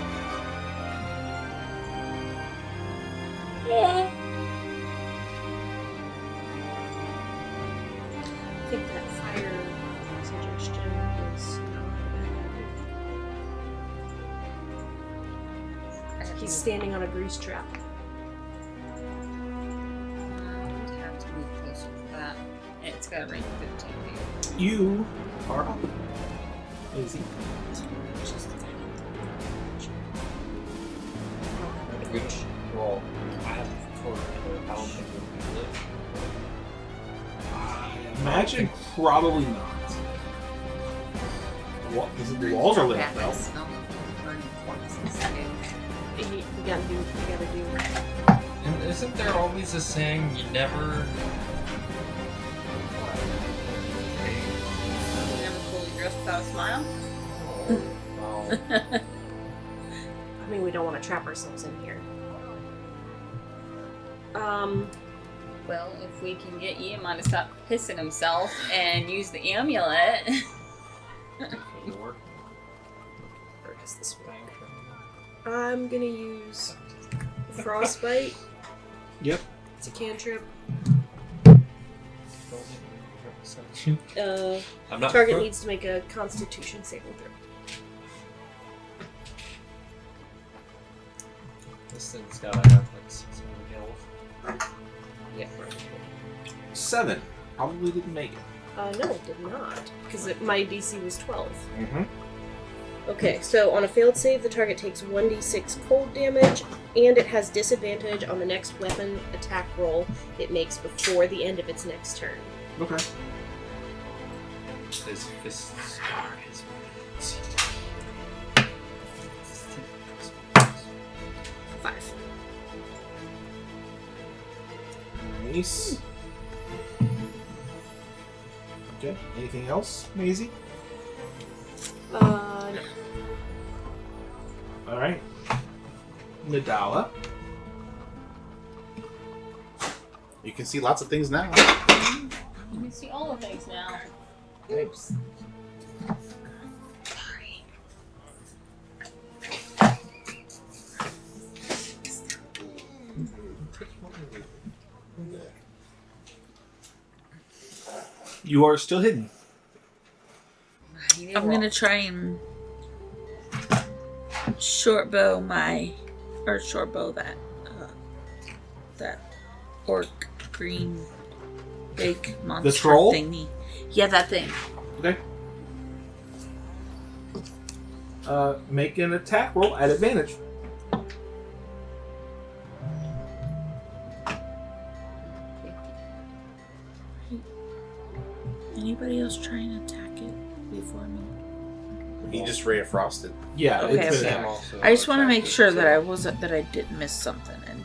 Yeah. I think that fire suggestion is not bad. He's standing on a grease trap. I'd have to move closer to that. It's got a range of 15 feet. You are up. Easy. Which, well, I have torch, but I don't think it would be lit. I imagine probably not. The walls are lit up though. Smell of burning corpses. You gotta do. And isn't there always a saying, you never... Never fully dressed without a smile? Well, I mean, we don't want to trap ourselves in here. Well, if we can get Iamon to stop pissing himself and use the amulet. Where does this work? I'm gonna use Frostbite. Yep. It's a cantrip. I'm not Target needs to make a Constitution saving throw. This thing's gotta have like 600 health. Yeah. 7. Probably didn't make it. No, it did not, because my DC was 12. Mm-hmm. Okay, so on a failed save, the target takes 1d6 cold damage, and it has disadvantage on the next weapon attack roll it makes before the end of its next turn. Okay. His fists are his words. 5. Nice. Okay. Anything else, Maisie? No. All right. Nadala. You can see lots of things now. You can see all the things now. Oops. Sorry. You are still hidden. I'm gonna try and short bow that orc green big monster troll? thingy. Yeah, that thing. Okay. Make an attack roll at advantage. Anybody else try and attack it before me? He just Ray of Frosted. Yeah, Okay, it's okay. an attack. I just want to make sure that I didn't miss something and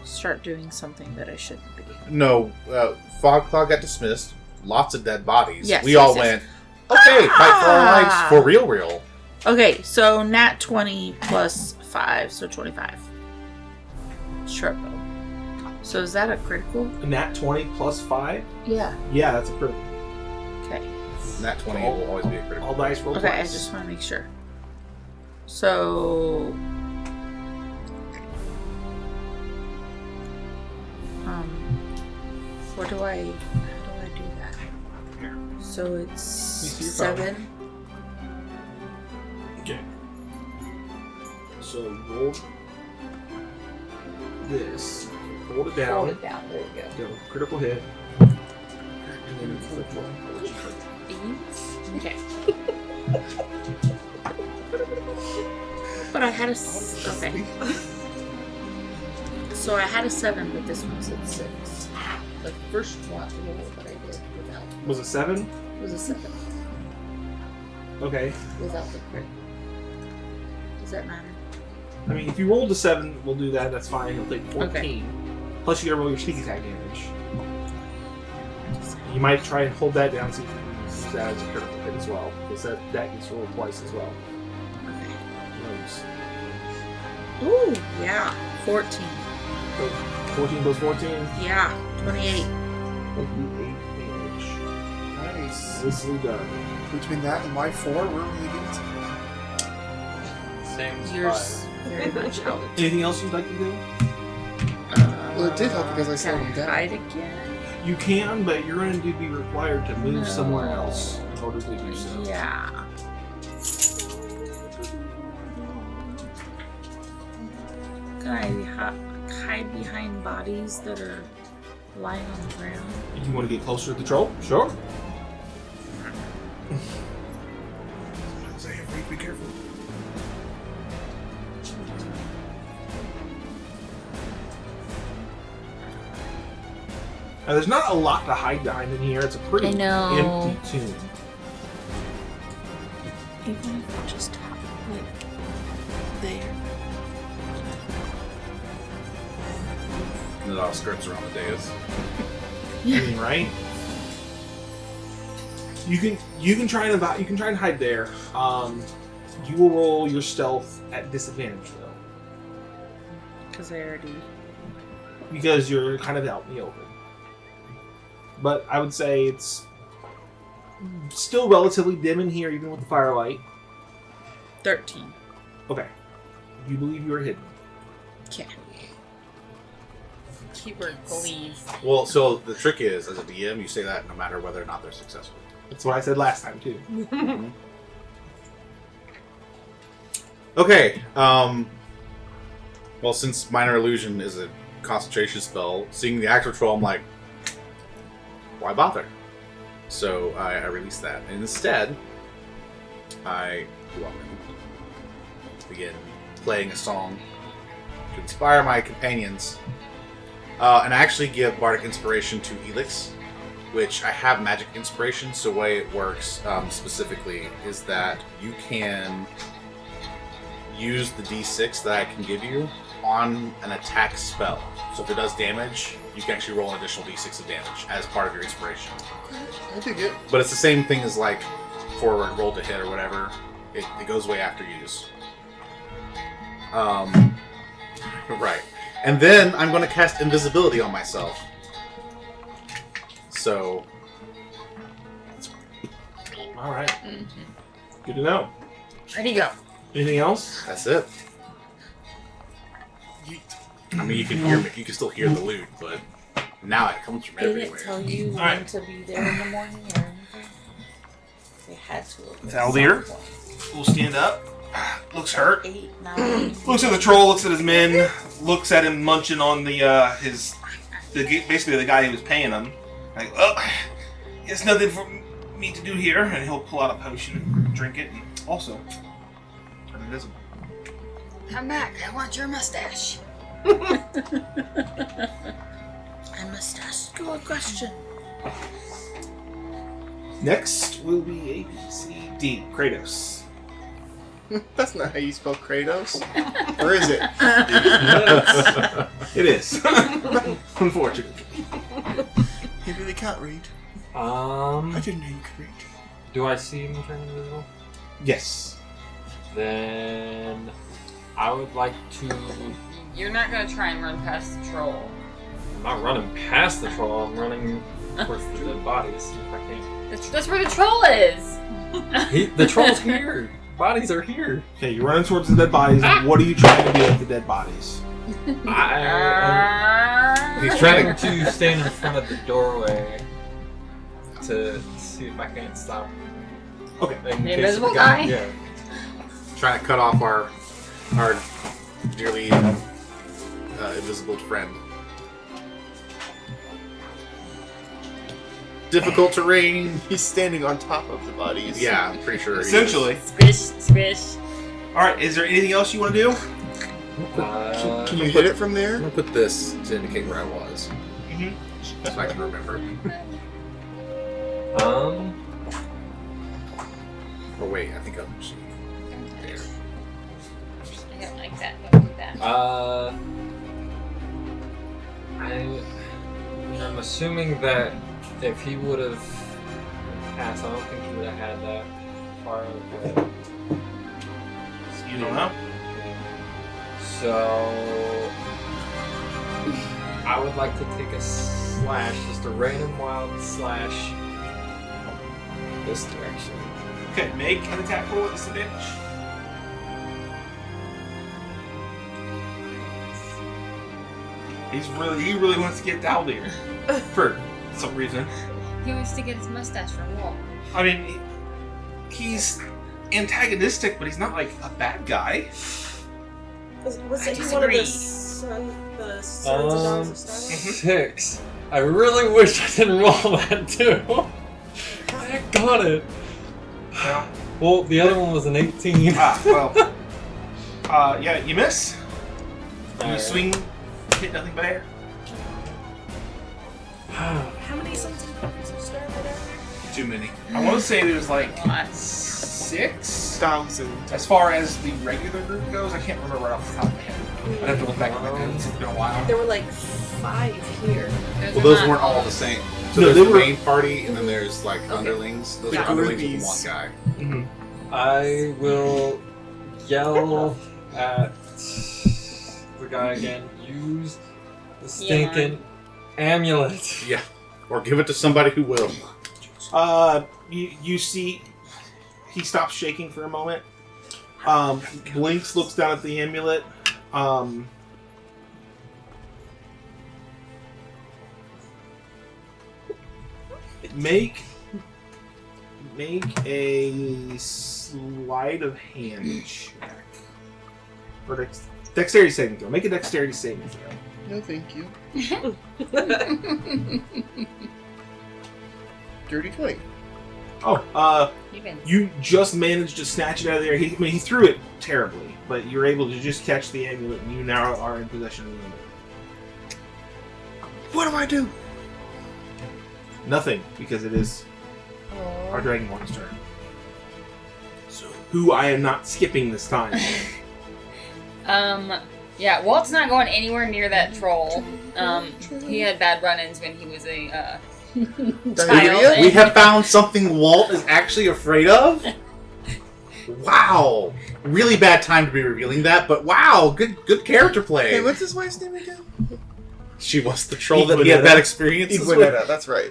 start doing something that I shouldn't be. No, Fog Cloud got dismissed. Lots of dead bodies. Yes, we yes, all yes. went, okay, fight for our lives for real. Okay, so nat 20 plus 5, so 25. Short bow. So is that a critical? A nat 20 plus 5? Yeah. Yeah, that's a critical. Okay. Nat 20 will always be a critical. All dice roll Okay, I twice. just want to make sure. So, how do I do that? So it's see your 7. Okay. So roll this. Hold it down. Hold it down. There you go. Go. Critical hit. And then flip roll. Okay. But I had a okay. So I had a 7, but this one's at 6. The first one roll that I did without Was it 7? was a 7 Okay. without the crit. Does that matter? I mean, if you rolled a 7, we'll do that. That's fine. He'll take 14. Plus, you gotta roll your sneak attack damage. You might try and hold that down, so you can use that as a critical hit as well, because that gets rolled twice as well. Okay. Those. Ooh, yeah. 14. So 14 plus 14. Yeah. 28. 28 damage. Nice. Nicely done. Between that and my 4, we're really good. Same Yours very much helped. Anything else you'd like to do? Well, it did help because I slowed him Can I down. hide again? You can, but you're going to be required to move somewhere else in order to do so. Yeah. Can I hide behind bodies that are lying on the ground? If you want to get closer to the troll, sure. Say, Freak, be careful. Now, there's not a lot to hide behind in here. It's a pretty I know. empty tomb. Even if I just have like there. And it all skirts around the dais. I mean, right? You can try and hide there. You will roll your stealth at disadvantage though, Because I already. because you're kind of out in the open. But I would say it's still relatively dim in here, even with the firelight. 13. Okay, you believe you are hidden. Okay. Keyword believe. Well, so the trick is, as a DM, you say that no matter whether or not they're successful. That's what I said last time too. Okay. Well, since Minor Illusion is a concentration spell, seeing the actual troll, I'm like, why bother? So I release that. And instead, I begin playing a song to inspire my companions. And I actually give Bardic Inspiration to Elix, which I have Magic Inspiration, so the way it works specifically is that you can use the D6 that I can give you on an attack spell. So if it does damage, you can actually roll an additional D6 of damage as part of your inspiration. I dig it. But it's the same thing as like forward roll to hit or whatever. It goes way after use. Right. And then I'm going to cast invisibility on myself. So All right. Good to know. Ready to go. Anything else? that's it. I mean, you can hear me. You can still hear the loot, but now it comes from They didn't everywhere. tell you when Alright. to be there in the morning or anything? They had to. Taldir? We'll stand up. Looks hurt. 8, 9. Looks at the troll. Looks at his men. Looks at him munching on basically the guy who was paying him. Like, well, there's nothing for me to do here, and he'll pull out a potion and drink it, and also turn invisible. Come back. I want your mustache. My mustache. Good question. Next will be A, B, C, D. Kratos. That's not how you spell Kratos. Or is it? It is. Unfortunately. He really can't read. I didn't know you could read. Do I see him turn invisible? Yes. Then I would like to. You're not gonna try and run past the troll. I'm not running past the troll. I'm running towards the dead bodies. If I can. That's where the troll is. The troll's here. Bodies are here. Okay, you're running towards the dead bodies. What are you trying to do with the dead bodies? He's trying to stand in front of the doorway to see if I can't stop. Okay. The invisible guy? Yeah. Trying to cut off our dearly invisible friend. Difficult terrain. He's standing on top of the bodies. Yeah, I'm pretty sure. he is. Essentially. Squish. Alright, is there anything else you want to do? Can you hit it from I'm there? gonna put this to indicate where I was, Mm-hmm. so I can remember. Oh wait, I think I'm actually there. I don't like that. Don't do that. I'm assuming that if he would have passed, I don't think he would have had that far of a. You don't know? So I would like to take a slash, just a random wild slash this direction. Okay, make an attack roll with disadvantage. He really wants to get out there for some reason. He wants to get his mustache from Walt. I mean, he's antagonistic, but he's not like a bad guy. Was I it one of disagree. the sons and daughters of Starlight? 6. I really wish I didn't roll that too. I got it. Yeah. Well, the other one was an 18. Well. Yeah, you miss. You Alright. swing, hit nothing but air. How many sons and daughters of Starlight are there? Too many. I want to say there's like What? 6. As far as the regular group goes, I can't remember right off the top of my head. I'd have to look back at my notes. It's been a while. There were like 5 here. Well, those weren't all the same. So No, there's they the were- main party, and then there's like underlings. Those The are underlings with groupies. one guy. Mm-hmm. I will yell at the guy again. Use the stinking amulet. Yeah, or give it to somebody who will. You see, he stops shaking for a moment. Blinks looks down at the amulet. Make a sleight of hand check. Or dexterity saving throw. Make a dexterity saving throw. No, thank you. Dirty 20. Oh, Even. you just managed to snatch it out of there. He threw it terribly, but you're able to just catch the amulet, and you now are in possession of the amulet. What do I do? Nothing, because it is our Dragonborn's turn. So, who I am not skipping this time. Yeah, Walt's not going anywhere near that troll. He had bad run-ins when he was a child. We have found something Walt is actually afraid of? Wow. Really bad time to be revealing that, but wow, good character play. Hey, what's his wife's name again? She was the troll that he had bad experiences with. Iguanetta, that's right.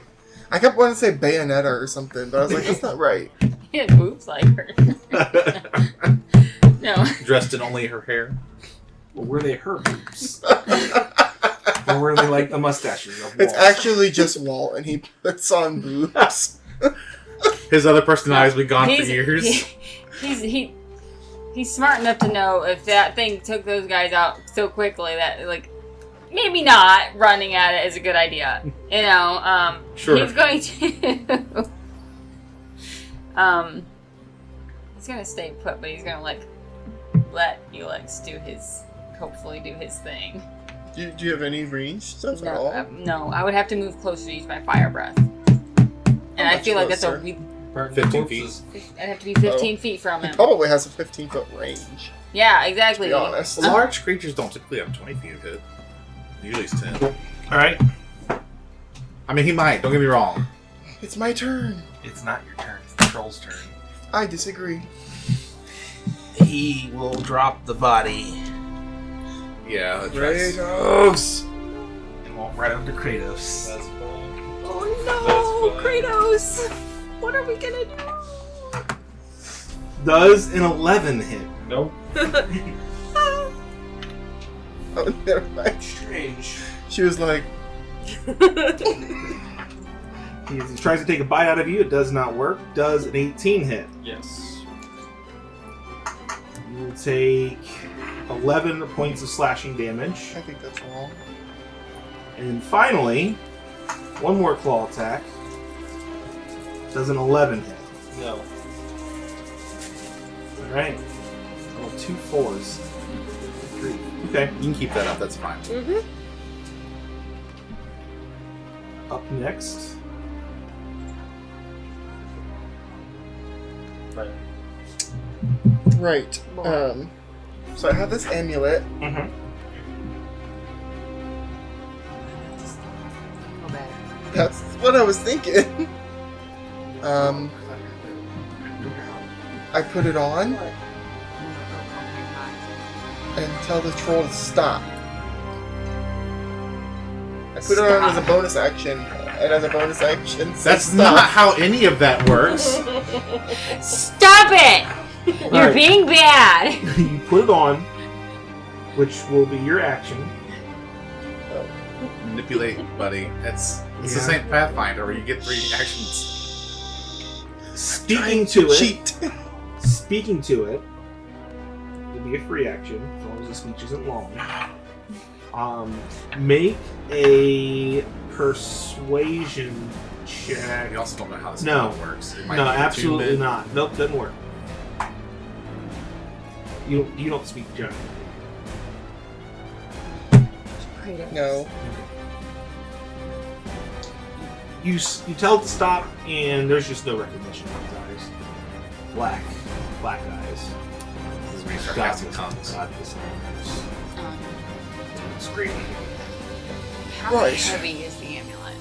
I kept wanting to say Bayonetta or something, but I was like, that's not right. He had boobs like her. No. Dressed in only her hair. Or were they her boobs? Or were they like the mustaches of Walt? It's actually just Walt, and he puts on boobs. His other personality has been gone for years. He's smart enough to know if that thing took those guys out so quickly that like maybe not running at it is a good idea. You know, Sure. he's going to he's gonna stay put, but he's gonna like let Elix hopefully do his thing. Do you have any range stuff at all? No, I would have to move closer to use my fire breath. And I much feel like that's closer? Burn 15 corpses. I'd have to be 15 feet from He him. probably has a 15-foot range, Yeah, to exactly. be honest. Large creatures don't typically have 20 feet of hit. Usually it's 10. All right. I mean, he might. Don't get me wrong. It's my turn. It's not your turn. It's the troll's turn. I disagree. He will drop the body Yeah, that's Kratos! and walk right up to Kratos. That's fine. Oh no, That's Kratos! What are we gonna do? Does an 11 hit? Nope. Oh, never mind. Strange. She was like, He tries to take a bite out of you. It does not work. Does an 18 hit? Yes. You will take 11 points of slashing damage. I think that's wrong. And then finally, one more claw attack. Does an 11 hit. No. Alright. Oh, 2 4s. 3. Okay. You can keep that up. That's fine. Mm-hmm. Up next. Right. Right. So I have this amulet. Mm-hmm. That's what I was thinking. I put it on and tell the troll to stop. I put it on as a bonus action, and as a bonus action, say That's stop. not how any of that works. Stop it! You're Alright. being bad. You put it on, which will be your action. Manipulate, buddy. It's the Yeah. same Pathfinder where you get 3 actions. Speaking to it. Cheat. Speaking to it will be a free action, as long as the speech isn't long. Make a persuasion check. We also don't know how this No. works. It might No, be absolutely attunement. not. Nope, doesn't work. You don't speak German. No. You tell it to stop, and there's just no recognition in his eyes. Black eyes. This is when you start casting tongues. Godless eyes. Screaming. How Right. heavy is the amulet?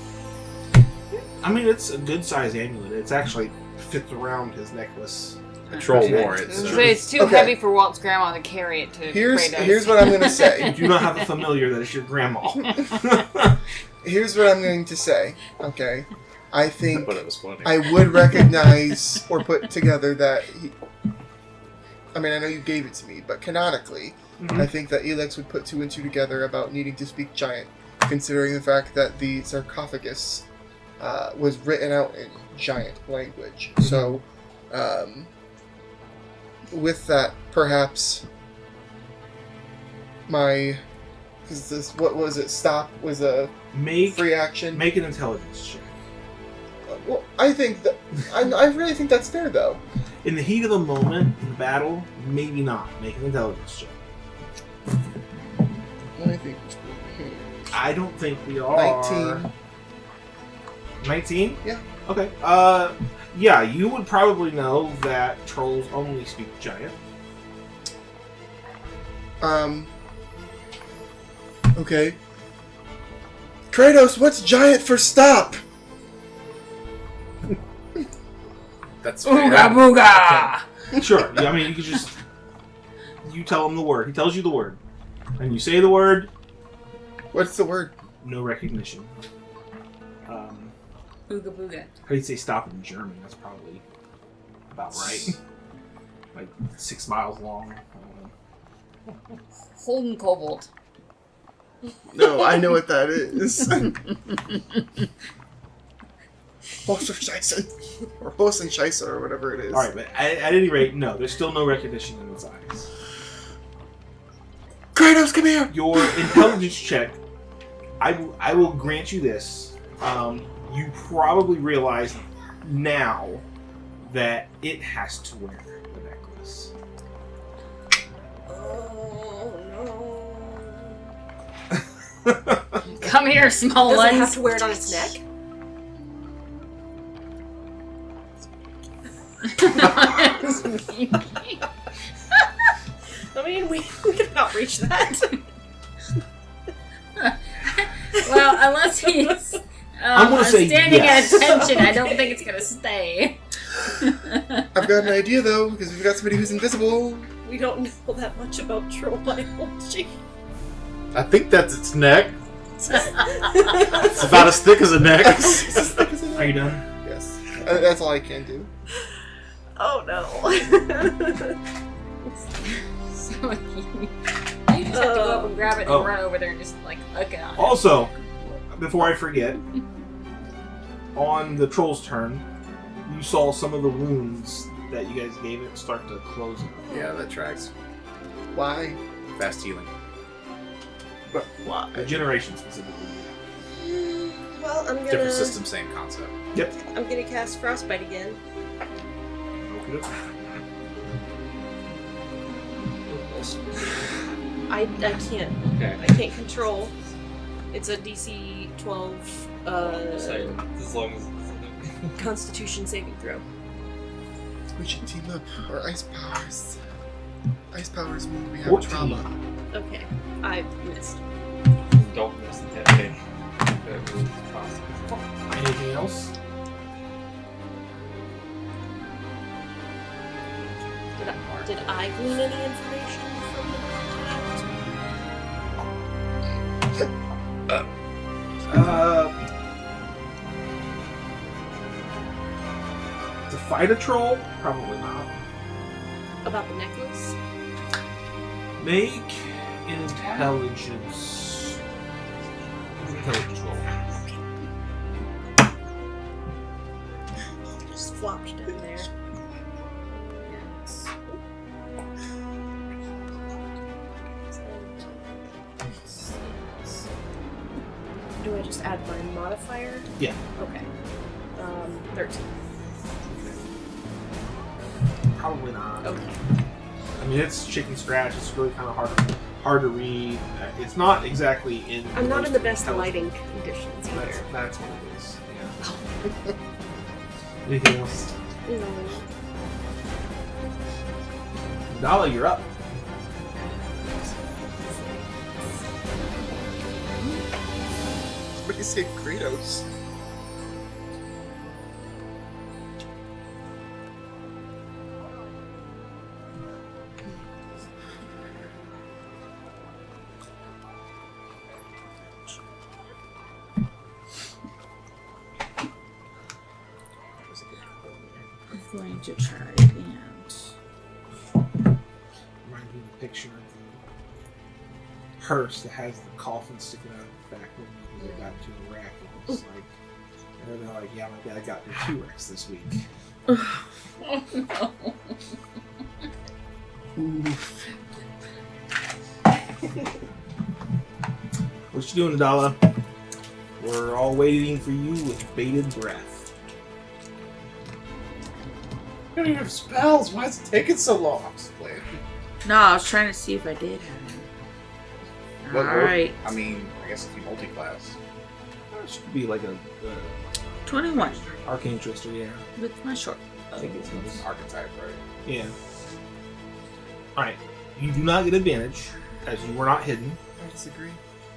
I mean, it's a good sized amulet. It's actually fits around his necklace. The troll Okay. wore it. So So. it's too Okay. heavy for Walt's grandma to carry it to Here's Kratos. what I'm gonna say. You do not have a familiar that is your grandma. Here's what I'm going to say. Okay, I think But it was funny. I would recognize or put together that he. I mean, I know you gave it to me, but canonically, I think that Elex would put 2 and 2 together about needing to speak giant, considering the fact that the sarcophagus was written out in giant language. So, with that, perhaps my. Because this, what was it? Stop was a Make free action. an intelligence check. Well, I think that. I really think that's fair, though. In the heat of the moment, in the battle, maybe not. Make an intelligence check. I think. I don't think we are. 19. 19? Yeah. Okay. Yeah, you would probably know that trolls only speak giant. Okay. Kratos, what's giant for stop? That's Ooga booga! Sure. I mean, you could just. You tell him the word. He tells you the word. And you say the word, What's the word? no recognition. Ooga booga. How do you say stop in German? That's probably about right. Like 6 miles long. Holden Kobold. No, I know what that is. Bosenscheissen. Or Bosenscheissen, or whatever it is. Alright, but at any rate, no, there's still no recognition in its eyes. Kratos, come here! Your intelligence check I will grant you this. You probably realize now that it has to wear the necklace. Oh Come here, small no. Does it one. have to wear it on its neck? I mean, we could not reach that. Well, unless he's I'm gonna say standing yes. at attention, I don't think it's gonna stay. I've got an idea though, because we've got somebody who's invisible. We don't know that much about troll biology. I think that's its neck. It's about as thick as a neck. Are you done? Yes. That's all I can do. Oh no. So you just have to go up and grab it and Oh. run over there and just like hook it on. Also, before I forget, on the troll's turn, you saw some of the wounds that you guys gave it start to close up. Yeah, that tracks. Why? Fast healing. But why? Regeneration specifically. Well, I'm Different gonna system, same concept. I'm gonna cast frostbite again. Okay. I can't Okay. I can't control. It's a DC 12 So, as long as Constitution saving throw. We should team up. Our ice powers. Ice powers mean we have 14. trauma. Okay, I missed. don't miss the thing. Anything else? Did I glean any information from the To fight a troll? Probably not. about the necklace? Make an intelligence roll. Just flopped down there. Do I just add my modifier? Yeah. Okay. 13. Probably not. Okay. I mean, it's chicken scratch. It's really kind of hard to read. It's not exactly in. I'm not in the best intelligent- lighting conditions either. That's what it is. Yeah. Anything else? No. Dala, you're up. Somebody say Kratos. I'm going to try and Reminds me of the picture of the hearse that has the coffin sticking out of the back window when they got into Iraq. It was like, and they're like, yeah, my dad got me 2 wrecks this week. Oh no. What you doing, Adala? We're all waiting for you with bated breath. I don't even have spells. Why is it taking so long? I'm just playing. No, I was trying to see if I did have it. What- Alright. I mean, I guess if you multi-class. It should be like a 21 arcane trickster, yeah. with my short. I think it's It's an archetype, right? yeah. All right, you do not get advantage as you were not hidden, I disagree.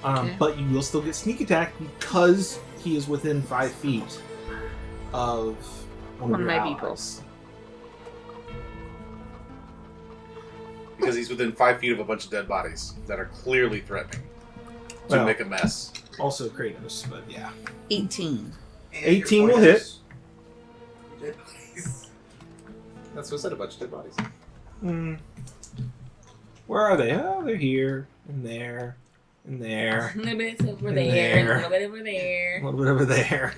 Okay. but you will still get sneak attack because he is within 5 feet of one One of your my allies. people. Because he's within 5 feet of a bunch of dead bodies that are clearly threatening to Well, make a mess. Also Kratos, but yeah. 18. 18 will hit. Dead bodies. That's what I said, a bunch of dead bodies. Hmm. Where are they? Oh, they're here and there and there. A little bit over And there, and a there. little bit over there. A little bit over there.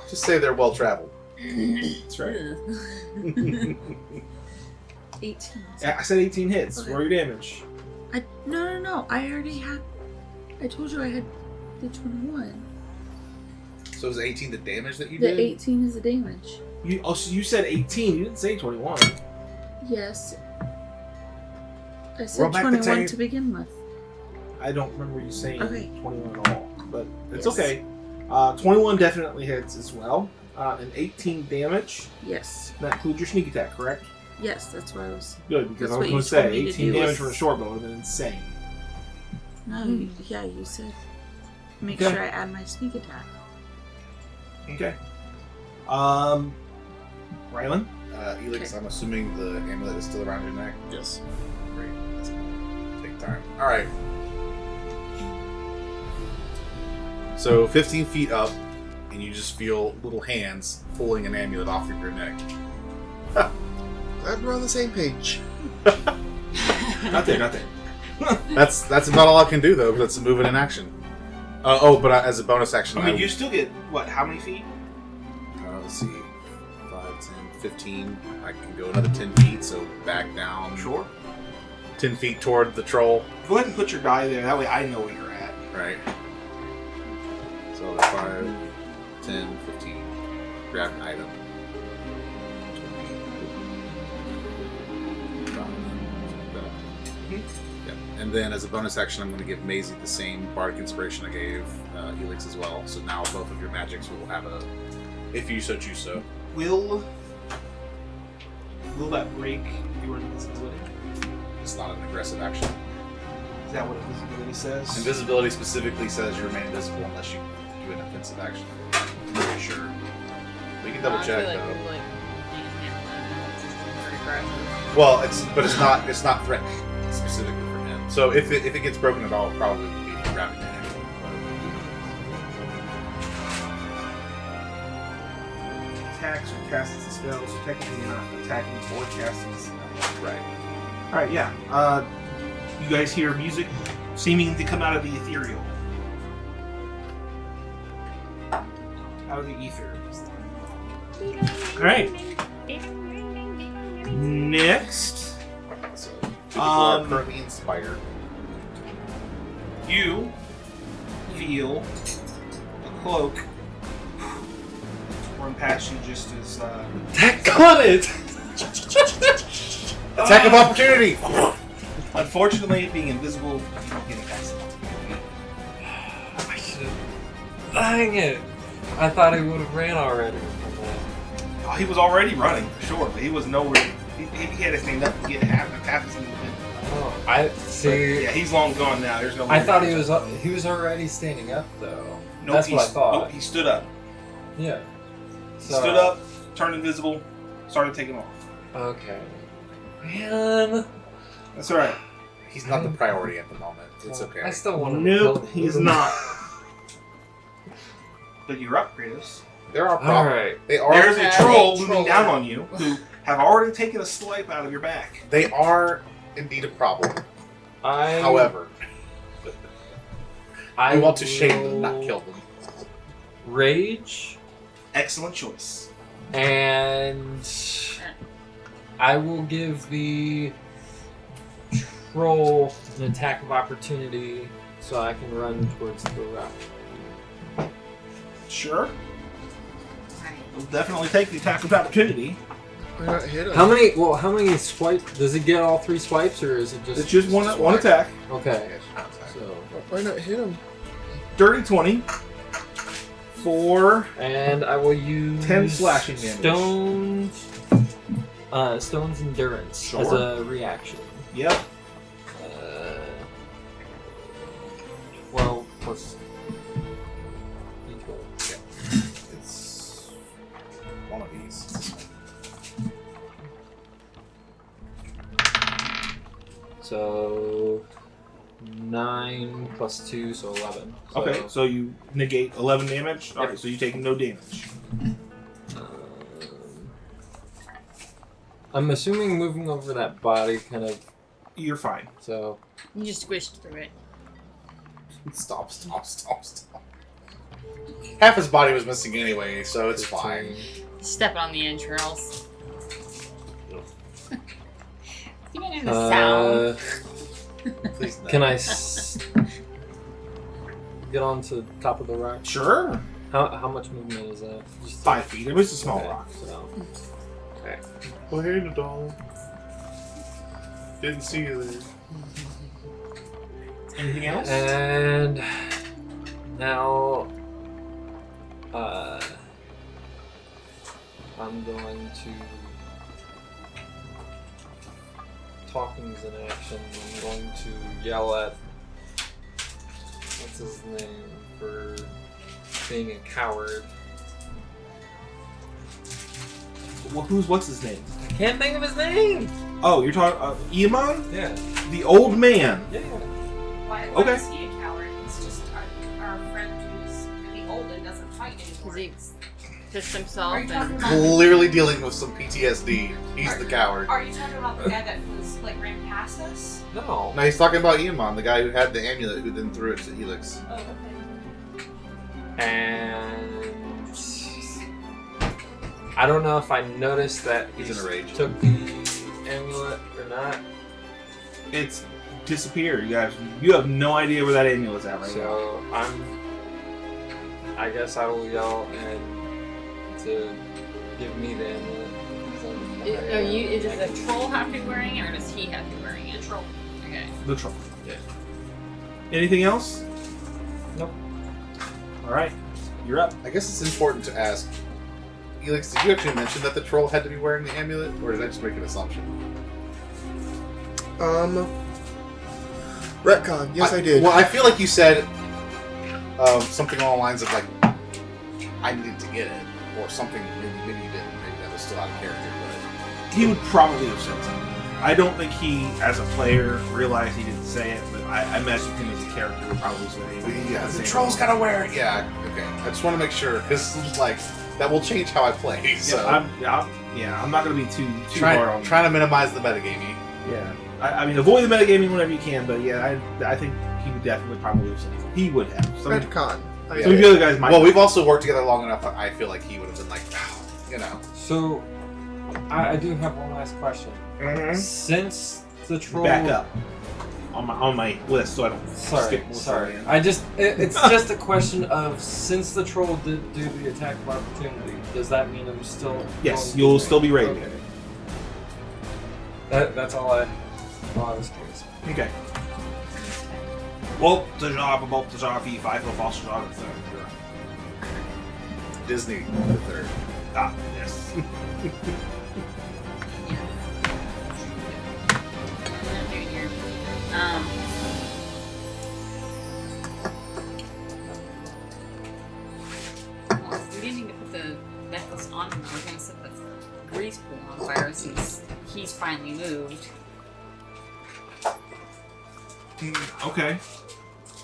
Just say they're well traveled. That's right. 18. Yeah, I said 18 hits. Okay. Roll your damage. No. I already had. I told you I had the 21. So it was 18 the damage that you The did? 18 is the damage. So you said 18. You didn't say 21. Yes. I Roll said back the 21 tape. to begin with. I don't remember you saying Okay. 21 at all, but it's Yes. okay. 21 definitely hits as well. And 18 damage. Yes. That includes your sneak attack, correct? Yes, that's what I was. Good, because That's I was what going you to say told me to 18 do damage was- from a short bow would have been insane. No, yeah, you said. Make Okay. sure I add my sneak attack. Okay. Rylan? Elix, Okay. I'm assuming the amulet is still around your neck? Yes. Great. That's gonna take time. Alright. So 15 feet up, and you just feel little hands pulling an amulet off of your neck. Glad we're on the same page. Not there. That's about all I can do, though, because it's a move and an action. But as a bonus action, I mean, you still get, what, how many feet? let's see, 5, 10, 15. I can go another 10 feet, so back down. Sure. 10 feet toward the troll. Go ahead and put your die there. That way I know where you're at. Right. So 5, 10, 15. Grab an item. 20. Yep. And then as a bonus action, I'm going to give Maisie the same bardic inspiration I gave Elix as well. So now both of your magics will have a, if you so choose so. Will that break your invisibility? It's not an aggressive action. Is that what invisibility says? Invisibility specifically says you remain invisible unless you do an offensive action. I'm pretty sure. We can double I check feel like though. we're, like, pretty aggressive. Well, it's not threatening specifically for him. So if it gets broken at all, it'll probably be grabbing it anyway. Attacks or casts and spells, so technically you're not attacking or casting spells. Right. Alright, yeah. You guys hear music seeming to come out of the ethereal. Out of the ether. Alright. Next, So two people are Um, currently inspired. you feel a cloak run past you just as Got it! Attack of opportunity! unfortunately being invisible, you don't get a pass. I should. Dang it! I thought he would have ran already. Oh, he was already running for sure, but he was nowhere. He had to stand up and get half his movement. Oh, I see. Yeah, he's long gone now. There's no. I thought he was already standing up though. Nope, That's what I thought. Nope, he stood up. Yeah. He stood up, turned invisible, started taking off. Okay. Man. That's all right. He's not the priority at the moment. It's okay. I still want to. Nope, he is not. But you're up, Kratos. There are All problems. right. They are. There's a troll troll. moving down on you who have already taken a swipe out of your back. They are indeed a problem. I. However, I want to shame them, will not kill them. Rage, Excellent choice. and I will give the troll an attack of opportunity so I can run towards the rock. Sure. We'll definitely take the attack of opportunity. Why not hit him? How many? Well, how many swipes? Does it get all 3 swipes, or is it just? It's just one attack. Okay. Yes, So Why not hit him? Dirty 20 for and I will use 10 slashing damage. Stone's endurance as Sure. a reaction. Yep. 12 plus D12. It's one of these. It's this one. So 9 plus 2, so 11. So, Okay, so you negate 11 damage. Okay, so you take no damage. I'm assuming moving over that body kind of. You're fine. So You just squished through it. Stop. Half his body was missing anyway, so it's 15. fine. Step on the entrails. You don't have a sound. Please no. Can I? get on to the top of the rock? Sure. How much movement is that? Just 5 feet. It was a small okay, rock. So. Okay. Oh, hey, Nadal. Didn't see you there. Anything else? And now, I'm going to. Talking's in action. I'm going to yell at. What's his name for being a coward? Well, what's his name? I can't think of his name. Oh, you're talking Iamon? Yeah. The old man. Yeah. Why Okay. is he a coward? It's just our friend who's really old and doesn't fight anymore. Because he pissed himself Are you talking and about? Clearly dealing with some PTSD. He's the coward. Are you talking about the guy that was like ran past us? No. No, he's talking about Iamon, the guy who had the amulet, who then threw it to Helix. Oh, okay. And I don't know if I noticed that He's he in a rage. took the amulet or not. It's disappeared, you guys. You have no idea where that amulet's at right now. So I guess I will yell and to give me the amulet. does the troll have to be wearing it, or does he have to be wearing it? Troll. Okay. The troll. Yeah. Anything else? Nope. All right, you're up. I guess it's important to ask, Helix, did you actually mention that the troll had to be wearing the amulet, or did I just make an assumption? Retcon. Yes, I did. Well, I feel like you said something along the lines of like, I needed to get it, or something. Maybe you didn't. Maybe that was still out of character. He would probably have said something. I don't think he, as a player, realized he didn't say it, but I imagine him as a character would probably say it. But yeah, the troll's gotta wear it. Yeah. Okay. I just want to make sure because like that will change how I play. So I'm not going to be too hard on trying to minimize the metagaming. Yeah. I mean, avoid the metagaming whenever you can, but yeah, I think he would definitely probably have said something. He would have. Some of Retcon. the other guys might. Well, we've also worked together long enough. I feel like he would have been like, you know. So I do have one last question. Mhm. Since the troll Back up on my list so I don't skip more Sorry. in. It's just a question of since the troll did do the attack of opportunity, does that mean I'm still Yes, going to you'll be still be ready? radiant. Okay. That's all I was curious. Okay. Well, both fy for false Disney the third. Ah, yes. Well, if we didn't need to put the necklace on him, I was going to set the grease pool on fire since he's finally moved. Okay.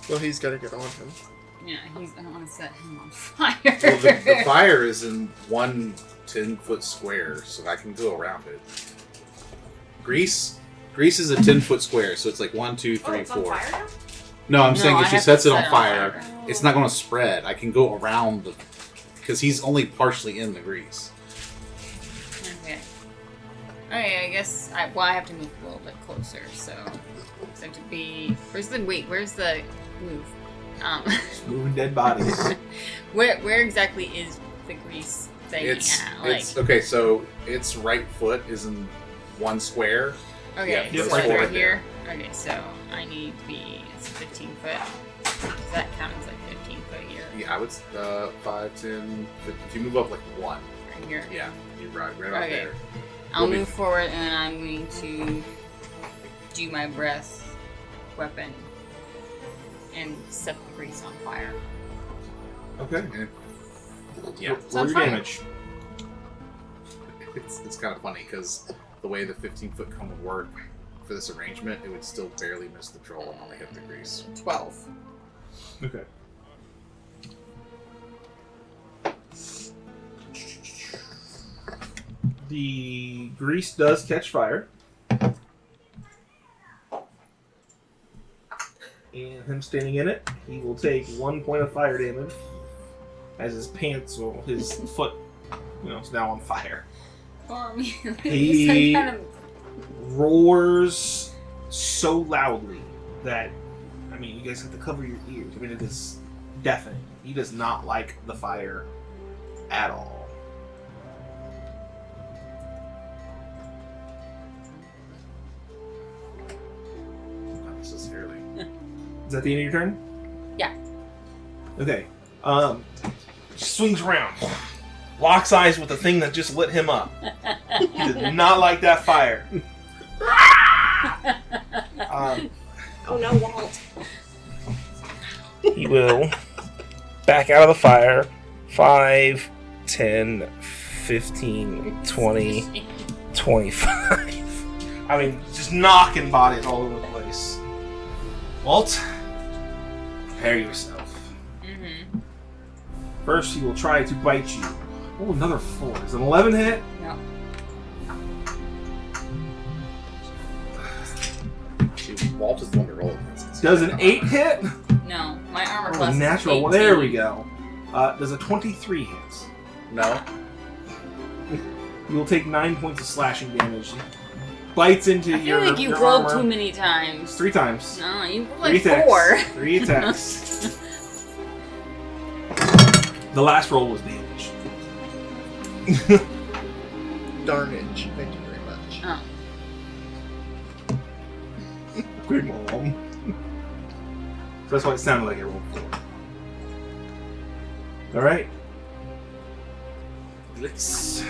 Well, he's got to get on him. Yeah, I don't want to set him on fire. Well, the fire is in one 10-foot square, so I can go around it. Grease is a 10-foot square, so it's like 1, 2, 3, it's on 4. fire now? No, I'm saying I if she have sets to it on set fire, it's not going to spread. I can go around the, because he's only partially in the grease. Okay. Okay, I guess I have to move a little bit closer, so I have to be. Where's the move? Just moving dead bodies. Where exactly is the grease thing It's at? okay. So its right foot is in one square. Okay, yeah, so right right there. here. Okay, so I need to be. It's 15 foot. Does that count as like 15 foot here? Yeah, I would 5, 10, 50. If you move up like 1, Right here. yeah, you're right about Okay. there. I'll We'll be- move forward and I'm going to do my breath weapon and set the grease on fire. Okay. And, yeah, Roll on your fire. damage. it's kind of funny because the way the 15-foot cone would work for this arrangement, it would still barely miss the troll and only hit the grease. 12. Okay. The grease does catch fire. And him standing in it, he will take 1 point of fire damage as his pants or his foot, is now on fire. Or me. He- Some kind of Roars so loudly that, you guys have to cover your ears. It is deafening. He does not like the fire at all. Not necessarily. Is that the end of your turn? Yeah. Okay. Swings around. Locks eyes with the thing that just lit him up. He did not like that fire. Oh no, Walt. He will back out of the fire. 5, 10, 15, 20, 25. I mean, just knocking bodies all over the place. Walt, prepare yourself. Mm-hmm. First, he will try to bite you. Oh, another 4. Is an 11 hit? No. See, Walt is the one to roll against. Does an 8 hit? No. My armor Oh, class is natural. 18. Well, there we go. Does a 23 hit? No. You will take 9 points of slashing damage. Bites into I feel your like you your rolled armor. too many times. 3 times. No, you rolled 3 like attacks. 4. 3 attacks. The last roll was damage. Darnage. Thank you very much. Oh. Quick roll. So that's why it sounded like I rolled 4. Alright. Let's...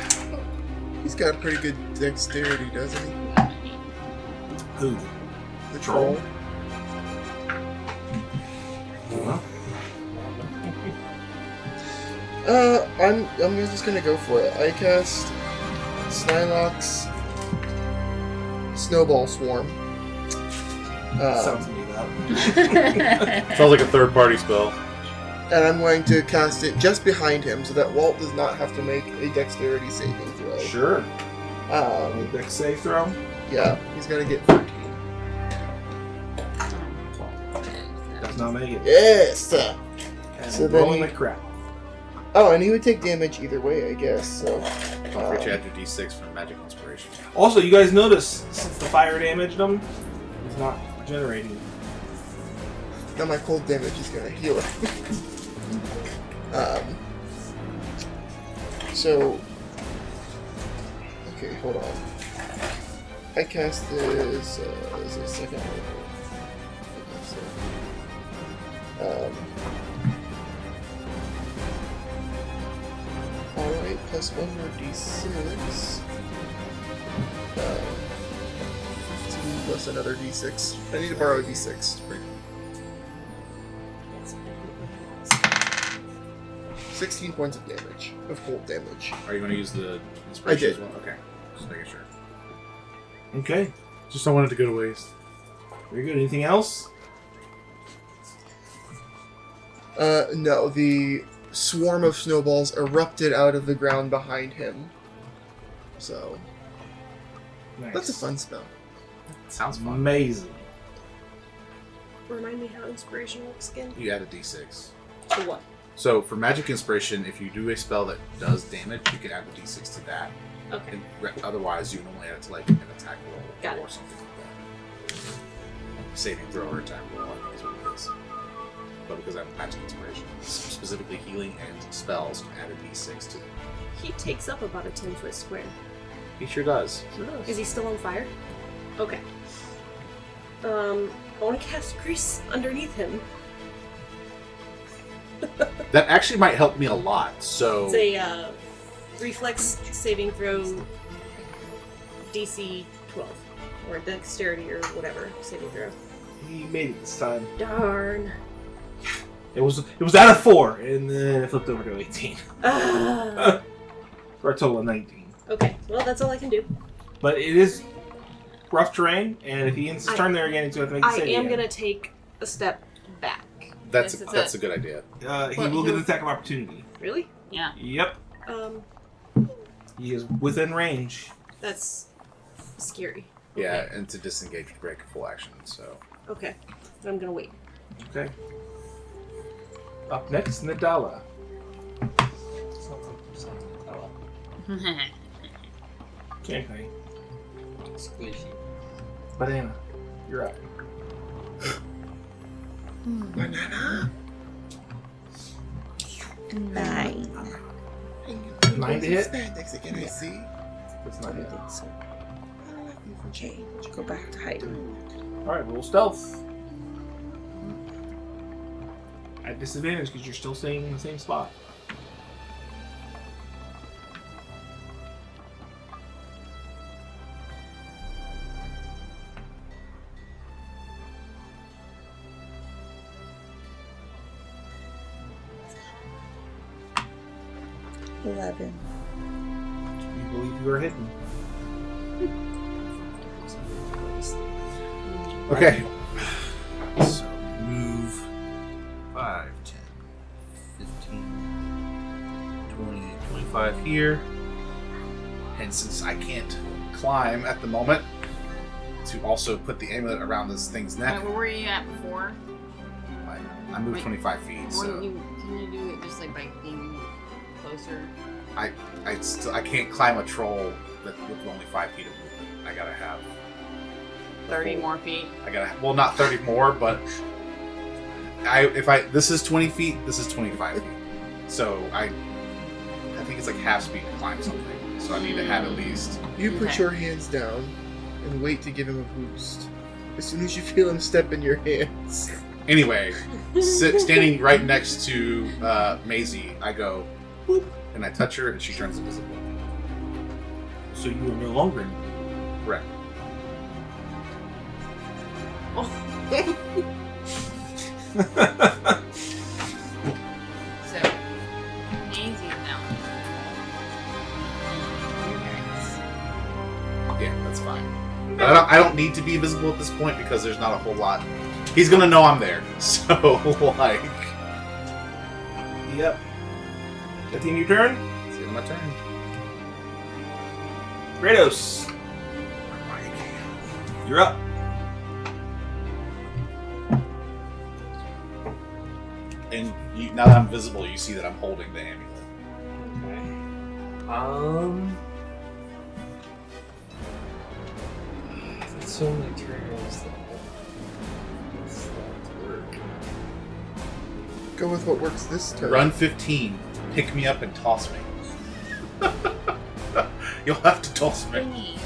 He's got pretty good dexterity, doesn't he? Who? The troll. Huh? I'm just gonna go for it. I cast Snylock's Snowball Swarm. Sounds made up. Sounds like a third-party spell. And I'm going to cast it just behind him so that Walt does not have to make a dexterity saving throw. Sure. Dex save throw. Yeah, he's gonna get 13. Does not make it. Yes! And So then rolling he- like crap. Oh, and he would take damage either way, I guess, so... Don't forget you add your d6 from Magic Inspiration. Also, you guys notice, since the fire damaged him, it's not regenerating. Now my cold damage is gonna heal it. So... Okay, hold on. I cast this... is it a second one? Alright, plus 1 more d6. 15 plus another d6. I need to borrow a d6. 16 points of damage. Of cold damage. Are you going to use the inspiration I did. as well? Okay. Just making sure. Okay. Just don't want it to go to waste. Very good. Anything else? No, the swarm of snowballs erupted out of the ground behind him. So, Nice. that's a fun spell. Sounds fun. Amazing. Remind me how inspiration works again. You add a d6. To what? So for Magic Inspiration, if you do a spell that does damage, you can add the d6 to that. Okay. And otherwise, you normally add it to like an attack roll Got or it. something like that. Saving throw or attack roll, I think is what it is. But because I have Magic Inspiration, specifically healing and spells, can add a d6 to them. He takes up about a 10-foot square. He sure does. Is he still on fire? Okay. I want to cast grease underneath him. That actually might help me a lot. So It's a reflex saving throw DC 12. Or dexterity or whatever saving throw. He made it this time. Darn. It was out of 4, and then it flipped over to 18. Ah. For a total of 19. Okay, well, that's all I can do. But it is rough terrain, and if he ends his turn there again, he's going to have to make a I save am again. going to take a step back. that's This is that's it. a good idea. He Well, will get he'll- an attack of opportunity. Really? Yeah. Yep. He is within range. That's scary. Yeah, and to disengage, you break a full action. So Okay, I'm going to wait. Okay. Up next, Nadala. Campaign. Squishy. Banana. You're up. Banana? 9. 9 to hit? Spandex again, I see. That's I not think hit. so. Okay, go back to height. Alright, roll stealth. At disadvantage because you're still staying in the same spot. $11. You believe you are hidden. Okay. So move 5, 10, 15, 20, 25 here. And since I can't climb at the moment, to also put the amulet around this thing's neck, Where were you at before? I moved Wait. 25 feet. Can So you do it just like by being closer? I can't climb a troll with only 5 feet of movement. I gotta have 30 more feet. well, not 30 more, but this is 20 feet, this is 25 feet. So I think it's like half speed to climb something. So I need to have at least. You put Okay. your hands down and wait to give him a boost. As soon as you feel him step in your hands. Anyway, standing right next to Maisie, I go, boop, and I touch her, and she turns invisible. So you are no longer in. Correct. So, Maisie now. Yeah, that's fine. But I don't need to be visible at this point because there's not a whole lot. He's gonna know I'm there. So, like. Yep. At the end of your turn, It's the end of my turn. Kratos, you're up. And now that I'm visible, you see that I'm holding the amulet. Okay. It's so many turns that it's not work. Go with what works this turn. Run 15, pick me up and toss me. You'll have to toss me.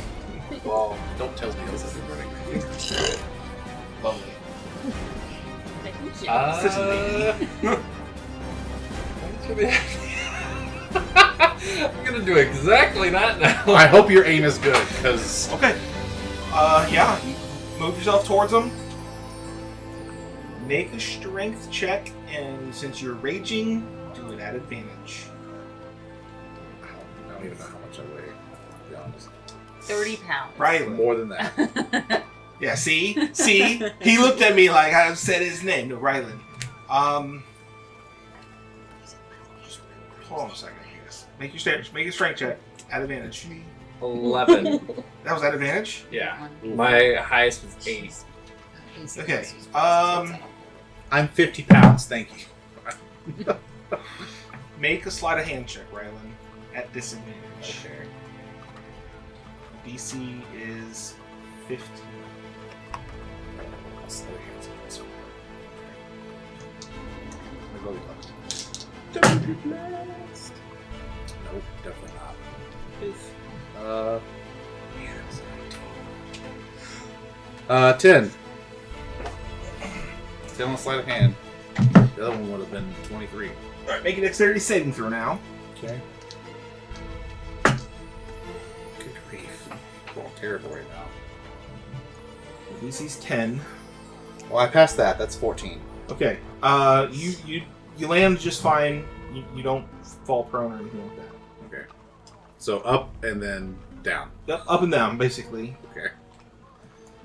Well, don't tell me else. Lovely. Thank you. I'm gonna do exactly that now. I hope your aim is good, because Okay. Yeah, you move yourself towards them. Make a strength check, and since you're raging, do it at advantage. I don't even know how much I weigh, to be honest. 30 pounds. Rylan. More than that. Yeah, see? He looked at me like I said his name. No, Rylan. Hold on a second, I guess. Make your strength check at advantage. 11. That was at advantage? Yeah. My highest was 8. Okay. I'm 50 pounds, thank you. Make a sleight of hand check, Rylan, at disadvantage. Okay. DC is 15. That's the other hand's on this one. I'm gonna go left. Nope, definitely not. Man, that's 19. 10. 10 on the sleight of hand. The other one would have been 23. Alright, make a dexterity saving throw now. Okay. Good grief. I'm terrible right now. DC's 10. Well, I passed that. That's 14. Okay. You land just fine. You don't fall prone or anything like that. Okay. So up and then down. Yep, up and down, basically. Okay.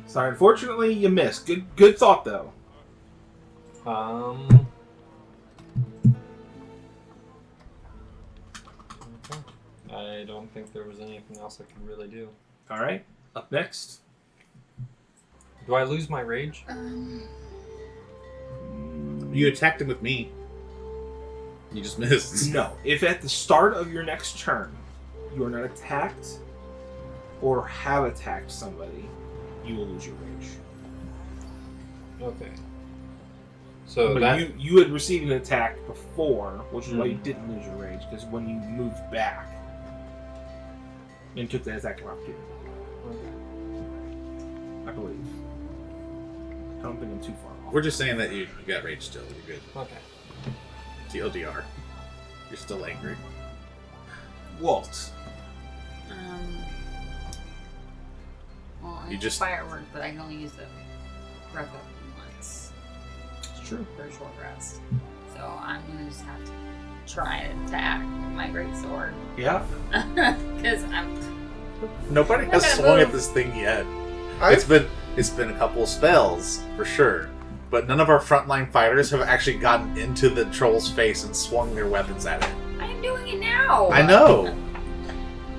Sorry, unfortunately, you missed. Good thought, though. Okay. I don't think there was anything else I could really do. Alright, up next. Do I lose my rage? You attacked him with me. You just missed. No. If at the start of your next turn, you are not attacked or have attacked somebody, you will lose your rage. Okay. So But that you had received an attack before, which is why you didn't lose your rage, because when you moved back and took the attack of opportunity, I believe. I don't think I'm too far off. We're just saying that you got rage still. You're good. okay. TLDR. You're still angry. Walt. Well, I You have just- firework, but I can only use the breath weapon once It's true. for a short rest. So I'm gonna just have to try to attack with my great sword. Yeah. Because I'm Nobody has gonna swung move. at this thing yet. I It's been a couple of spells for sure, but none of our frontline fighters have actually gotten into the troll's face and swung their weapons at it. I'm doing it now. I know,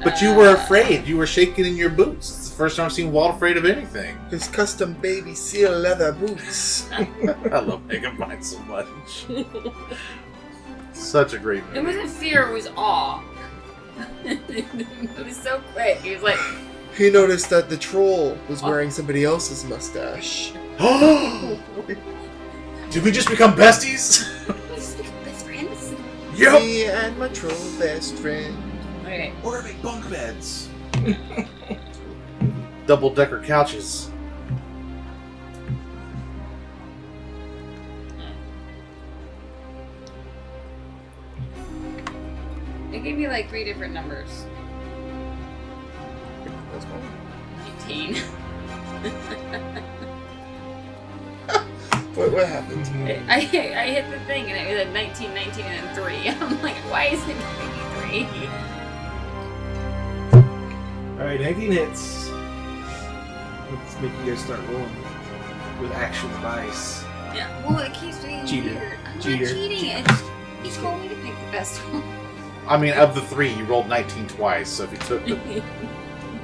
but you were afraid. You were shaking in your boots. It's the first time I've seen Walt afraid of anything. his custom baby seal leather boots. I love Megamind so much. Such a great It movie. wasn't fear, it was awe. It was so quick. He was like, He noticed that the troll was wearing somebody else's mustache. Did we just become besties? "We just become best friends." Yep. Me and my troll best friend. Okay. We're gonna make bunk beds. Double-decker couches. It gave me like 3 different numbers. That's fine. 19. What happened? I hit the thing and it was a 19, 19, and 3. I'm like, why is it giving me 3? Alright, 19 hits. Let's make you guys start rolling with actual dice. Yeah. Well, it keeps being Cheater. weird. I'm Cheater. not cheating. It's, he told me to pick the best one. I mean, of the 3, you rolled 19 twice. So if you took the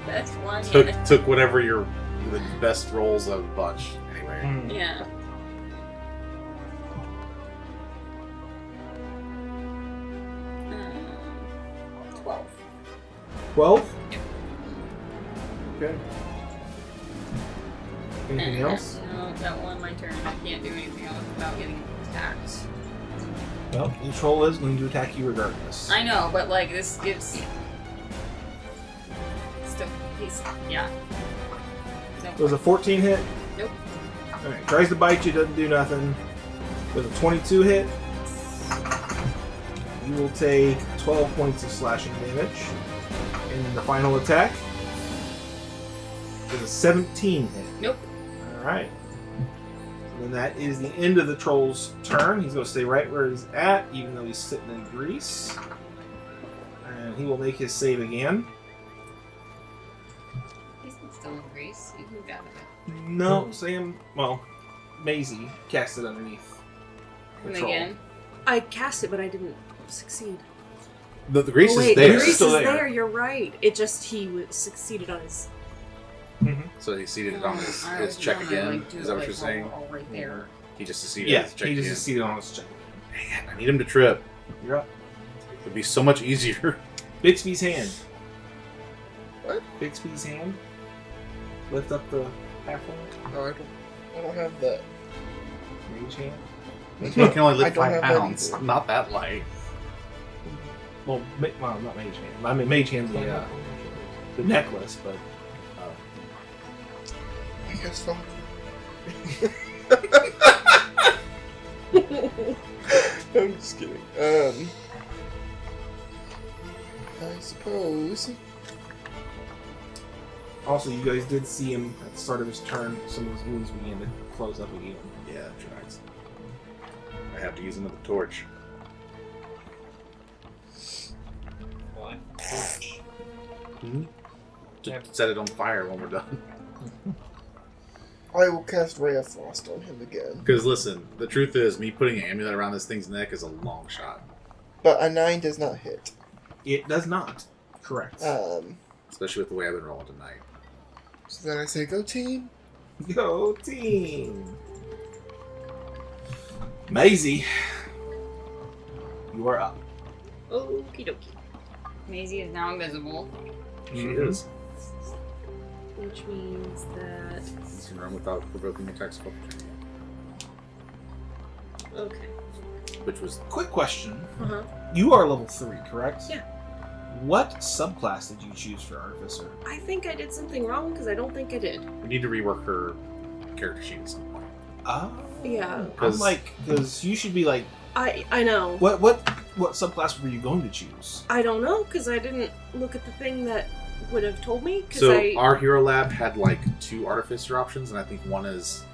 Best one. took whatever your the best rolls of the bunch, anyway. Yeah. Yeah. 12. 12? Okay. Anything else? No, that won my turn. I can't do anything else without getting attacked. Well, the troll is going to attack you regardless. I know, but like this gives. Still, he's yeah. No. It was a 14 hit. Nope. Alright, tries to bite you, doesn't do nothing. With a 22 hit, you will take 12 points of slashing damage. And the final attack is a 17 hit. Nope. Alright. So then that is the end of the troll's turn. He's going to stay right where he's at, even though he's sitting in grease. And he will make his save again. He's still in grease. He moved out of it. No, Sam, well, Maisie cast it underneath the And troll. again. I cast it, but I didn't succeed. The grease oh, is wait, there, the grease is Still there. there. You're right. It just succeeded on his. so he seated it on his check again. Is that what you're saying? All right there. He just succeeded Yeah, on his check he just again. succeeded on his check. Man, I need him to trip. You're up. It'd be so much easier. Bixby's hand. What? Bixby's hand. Lift up the halfway. No, I don't have that. Mage hand. You can only I lift don't 5 have that pounds. either. I'm not that light. Well, not mage hand. I mean, mage hand's the necklace, but I guess fuck. I'm just kidding. I suppose. also you guys did see him at the start of his turn. Some of his wounds began to close up again. Yeah, that tracks. I have to use another torch. Why? To Yeah. set it on fire when we're done. I will cast Ray of Frost on him again. Because listen, the truth is, me putting an amulet around this thing's neck is a long shot. But a 9 does not hit. It does not. Correct. Especially with the way I've been rolling tonight. So then I say, go team. Go team. Maisie, you are up. Okie dokie. Maisie is now invisible. She Mhm. is. Which means that You can run without provoking attacks of opportunity. Okay. which was Quick question. Uh-huh. You are level 3, correct? Yeah. What subclass did you choose for Artificer? I think I did something wrong because I don't think I did. we need to rework her character sheet at some point. Yeah. I'm like, because you should be like, I know. what subclass were you going to choose? I don't know because I didn't look at the thing that would have told me. So our Hero Lab had like 2 Artificer options, and I think one is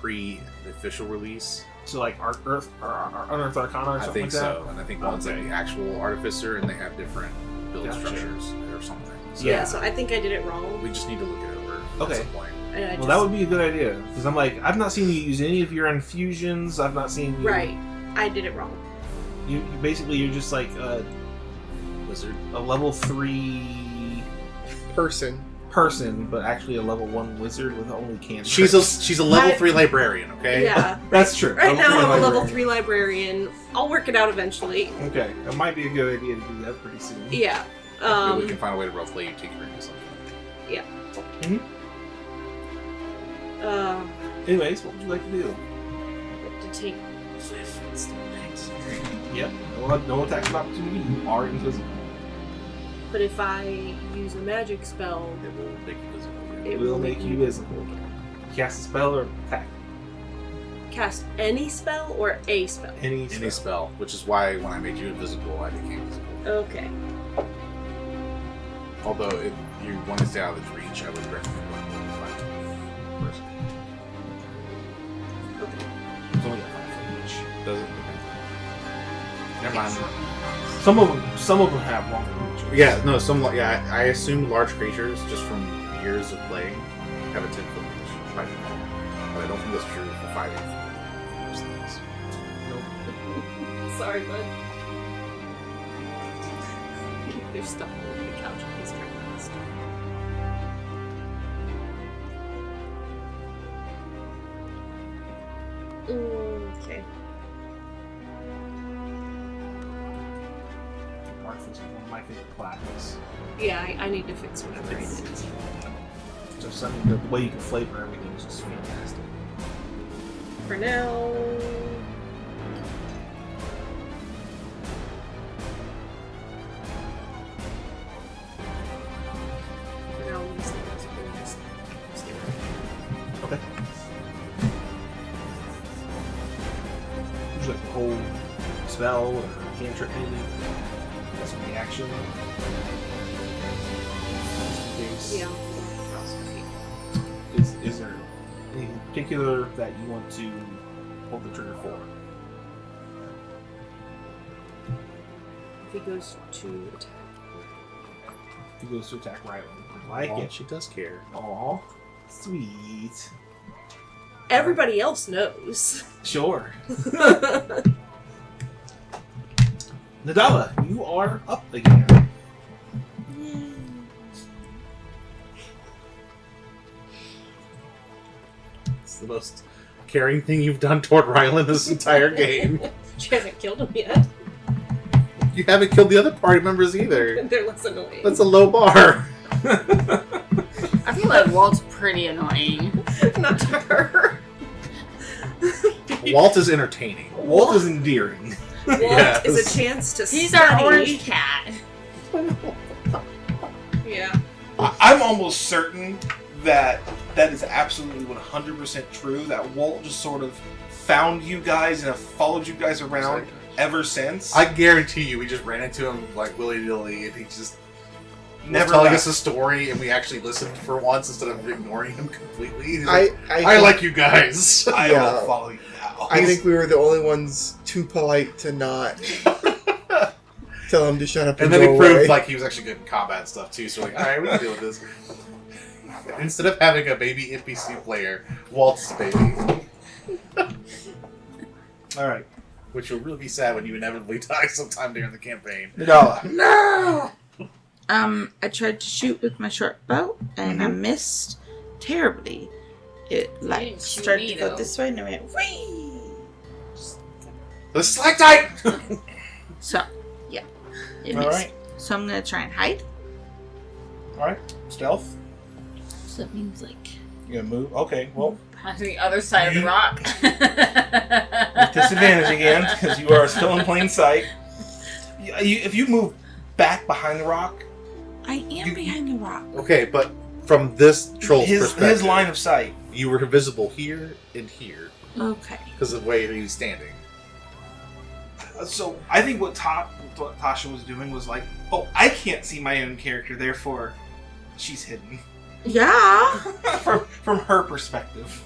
pre-official release. So like Unearthed Arcana or I something think like that? so, and I think one's like Okay. the actual Artificer, and they have different build Gotcha. structures or something. So Yeah, so I think I did it wrong. we just need to look it over Okay. at some point. And I Well, just, that would be a good idea. Because I'm like, I've not seen you use any of your infusions. I've not seen you... Right. I did it wrong. You basically, you're just like Wizard. a level 3 person, but actually a level 1 wizard with only cantrips. She's a level I- 3 librarian, okay? Yeah. That's true. Right now I'm a level librarian. 3 librarian. I'll work it out eventually. Okay, it might be a good idea to do that pretty soon. Yeah. Maybe we can find a way to roleplay you take her into something. Anyways, what would you like to do? To take 5 foot next. Yep. No attacks of opportunity. You are invisible. But if I use a magic spell, It will make you visible. It will make you visible. Cast a spell or attack. cast any spell or a spell? Any spell. Any spell, which is why when I made you invisible, I became visible. Okay. Although if you want to stay out of its reach, I would recommend going with 5 person. It's only got 5 foot each. Does it? Never mind. Some of them have longer reaches. Yeah, no, I assume large creatures, just from years of playing, have a 10 foot reach by default. But I don't think that's true for 5 feet. Most things. Sorry, bud. There's stuff under the couch on his breakfast. Okay. Artifice is one of my favorite classes. Yeah, I need to fix whatever I did. So something, the way you can flavor everything is just fantastic. For now. For now, we'll stay with Okay. Would you like the whole spell or cantrip maybe? That's the action. Just in case. Yeah. Is there anything in particular that you want to pull the trigger for? If he goes to attack. If he goes to attack Rylan. I like it. She does care. Aw. Sweet. Everybody else knows. Sure. Nadala, you are up again. It's the most caring thing you've done toward Rylan this entire game. She hasn't killed him yet. You haven't killed the other party members either. They're less annoying. That's a low bar. I feel like Walt's pretty annoying. Not to her. Walt is entertaining. Walt is endearing. Walt Yes. is a chance to He's study. our orange cat. Yeah. I'm almost certain that that is absolutely 100% true, that Walt just sort of found you guys and have followed you guys around ever since. I guarantee you, we just ran into him like willy-nilly, and he just Never was telling left. us a story, and we actually listened for once instead of ignoring him completely. He's I like, I like you guys. I Yeah. will follow you now. I think we were the only ones too polite to not tell him to shut up And and, then go he proved away. like he was actually good in combat and stuff too. So we're like, all right, we can deal with this. Instead of having a baby NPC player, Walt's the baby, All right. which will really be sad when you inevitably die sometime during the campaign. Nadala. No! I tried to shoot with my short bow, and I missed terribly. It, You like, didn't shoot started me, to go though. this way, and I went, whee! The stalactite. So, yeah. It All missed. right. So I'm gonna try and hide. All right. Stealth. So that means, like, You gonna move? Okay. Well, On the other side of the rock. With disadvantage again, because you are still in plain sight. If you move back behind the rock, I am behind the rock. Okay, but from this troll's perspective, his line of sight. you were visible here and here Okay. because of the way he was standing. So I think what Tasha was doing was like, oh, I can't see my own character, therefore she's hidden. Yeah. from her perspective.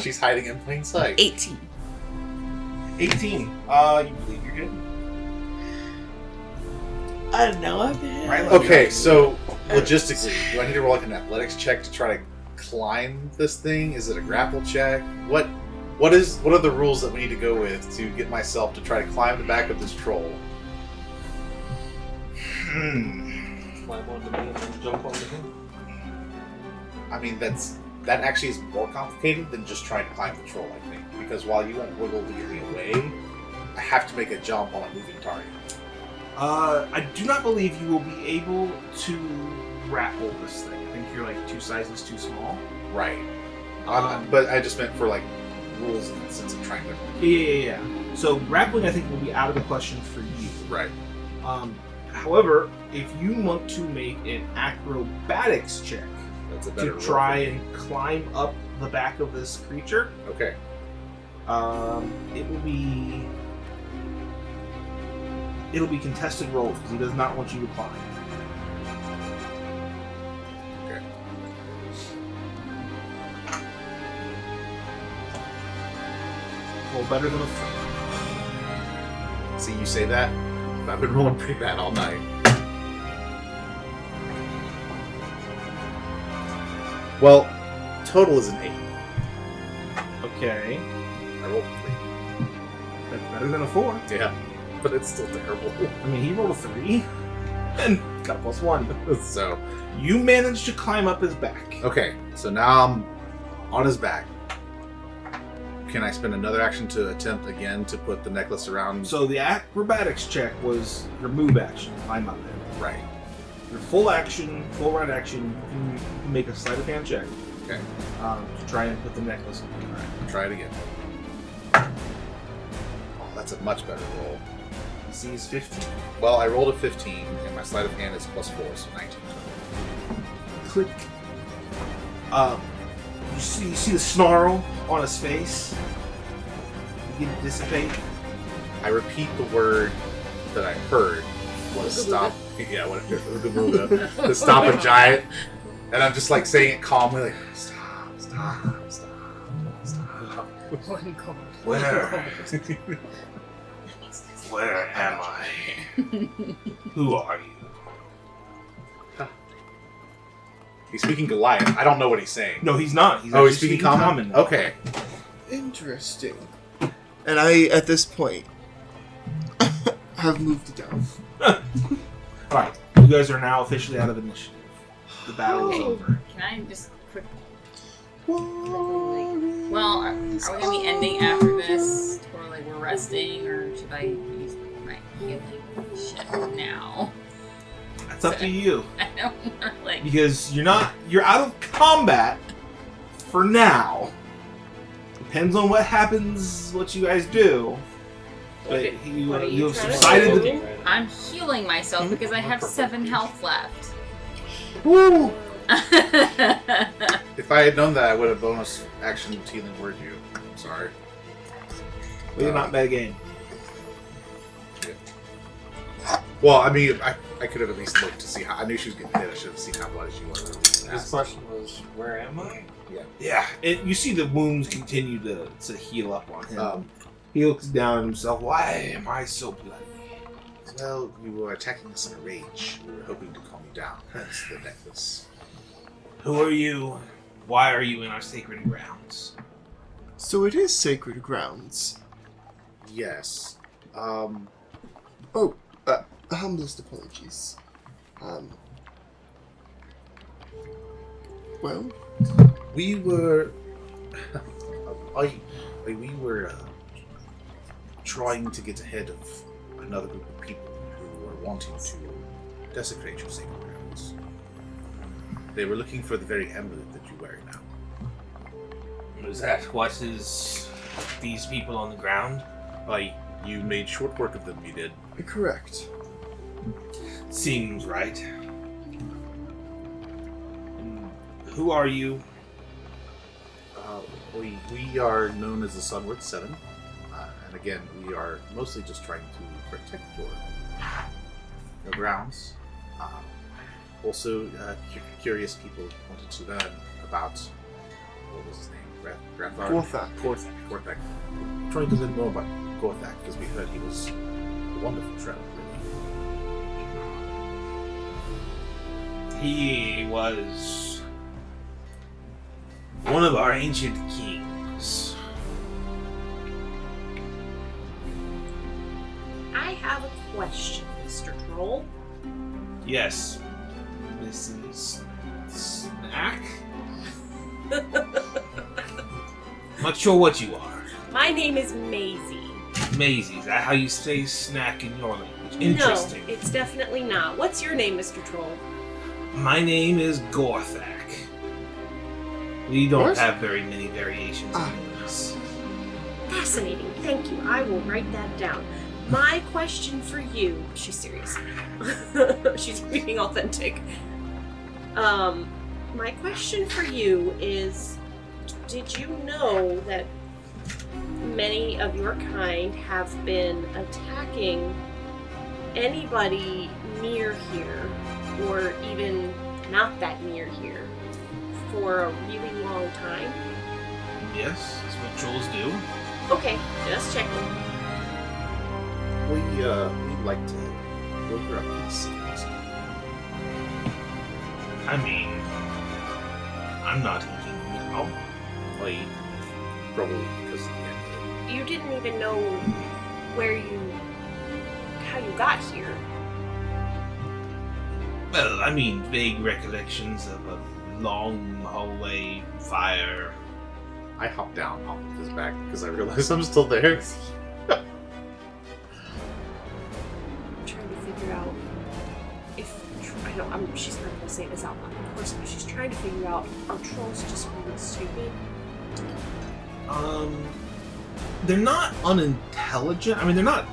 She's hiding in plain sight. 18. 18. You believe you're hidden? I know I've been. Right, Okay, so logistically, do I need to roll like an athletics check to try to climb this thing? Is it a grapple check? What are the rules that we need to go with to get myself to try to climb the back of this troll? Climb onto me and then jump onto him. I mean, that actually is more complicated than just trying to climb the troll, I think. Because while you won't wiggle to get me away, I have to make a jump on a moving target. I do not believe you will be able to grapple this thing. I think you're like 2 sizes too small. Right. But I just meant for like rules in the sense of trying to... Yeah. So grappling, I think, will be out of the question for you. Right. However, if you want to make an acrobatics check That's a better to roll try for me. and climb up the back of this creature, Okay. it'll be contested rolls because he does not want you to climb. Okay. Roll better than a 4. See, you say that, but I've been rolling pretty bad all night. Well, total is an 8. Okay, I rolled a that's better than a 4. 3. Yeah, but it's still terrible. I mean, he rolled a 3 and got a +1. So, You managed to climb up his back. okay, so now I'm on his back. Can I spend another action to attempt again to put the necklace around? So the acrobatics check was your move action, climb up there. Right. Your full action, full round action, you can make a sleight of hand check Okay. to try and put the necklace on. All right. Try it again. Oh, that's a much better roll. DC is 15. Well, I rolled a 15, and my sleight of hand is +4, so 19. Click. You see the snarl on his face begin to dissipate. I repeat the word that I heard was stop. Yeah, whatever. To stop a giant, and I'm just like saying it calmly, like stop. Where am I? Who are you? He's speaking Goliath. I don't know what he's saying. No, he's not. He's He's actually speaking common. now. Okay. Interesting. And I, at this point, have moved down. Alright, you guys are now officially out of initiative. The battle is Okay. over. Can I just quick? Well, are we gonna be ending after this, or like we're resting, or should I use my healing shit now? That's up to you. I don't know, like. Because you're out of combat for now. Depends on what happens, what you guys do. But what are you you have trying to subsided do? the... I'm healing myself because I have 7 health left. Woo! If I had known that, I would have bonus action healing word you. I'm sorry. We're not bad game. Well, I mean, I could have at least looked to see how. I knew she was getting hit. I should have seen how bloody she was. His question was, where am I? Yeah, you see the wounds continue to heal up on him. He looks down at himself. Why am I so bloody? Well, you were attacking us in a rage. We were hoping to calm you down. Hence the necklace. Who are you? Why are you in our sacred grounds? So it is sacred grounds. Yes. Humblest apologies. Well, We were. We were trying to get ahead of another group of people who were wanting to desecrate your sacred grounds. They were looking for the very amulet that you're wearing now. Is that what is these people on the ground? You made short work of them, you did. Correct. Seems right. And who are you? We are known as the Sunward Seven. And again, we are mostly just trying to protect your grounds. Also, curious people wanted to learn about, what was his name? Gorthak. Gorthak. Trying to learn more about Gorthak because we heard he was a wonderful traveler. He was one of our ancient kings. I have a question, Mr. Troll. Yes, Mrs. Snack? Not sure what you are. My name is Maisie. Maisie, is that how you say snack in your language? Interesting. No, it's definitely not. What's your name, Mr. Troll? My name is Gorthak. We don't What? have very many variations of names. Fascinating. Thank you. I will write that down. My question for you. She's serious. She's being authentic. My question for you is, did you know that many of your kind have been attacking anybody near here, or even not that near here, for a really long time? Yes, that's what trolls do. Okay, just checking. We'd like to broker up these things. I mean, I'm not eating now. Probably because of the end. You didn't even know how you got here. Well, I mean, vague recollections of a long hallway fire. I hopped down off of his back because I realized I'm still there. I'm trying to figure out if I know she's not gonna say this out loud, of course, but she's trying to figure out, are trolls just really stupid? They're not unintelligent. I mean, they're not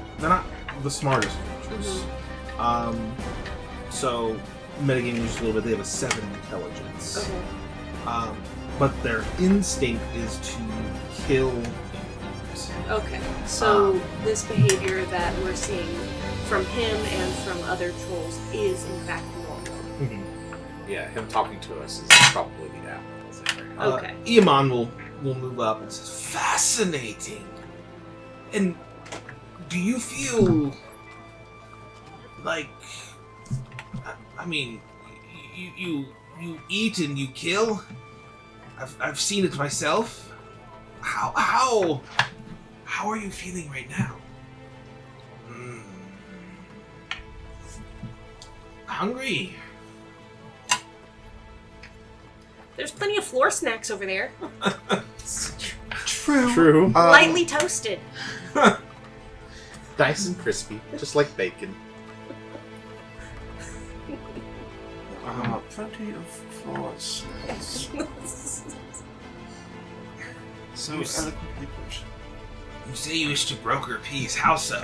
the smartest creatures. So metagaming just a little bit. They have a 7 intelligence. Okay. But their instinct is to kill and eat. Okay. So this behavior that we're seeing from him and from other trolls is in fact normal. Yeah, him talking to us is probably the abnormal thing. Right? Okay. Iaman will move up and says, "Fascinating. And do you feel like, I mean, you eat and you kill? I've seen it myself. How are you feeling right now? Hungry? There's plenty of floor snacks over there. True. Lightly toasted. Nice and crispy, just like bacon. Plenty of floor snacks. So Yes. eloquently put. You say you wish to broker peace. How so?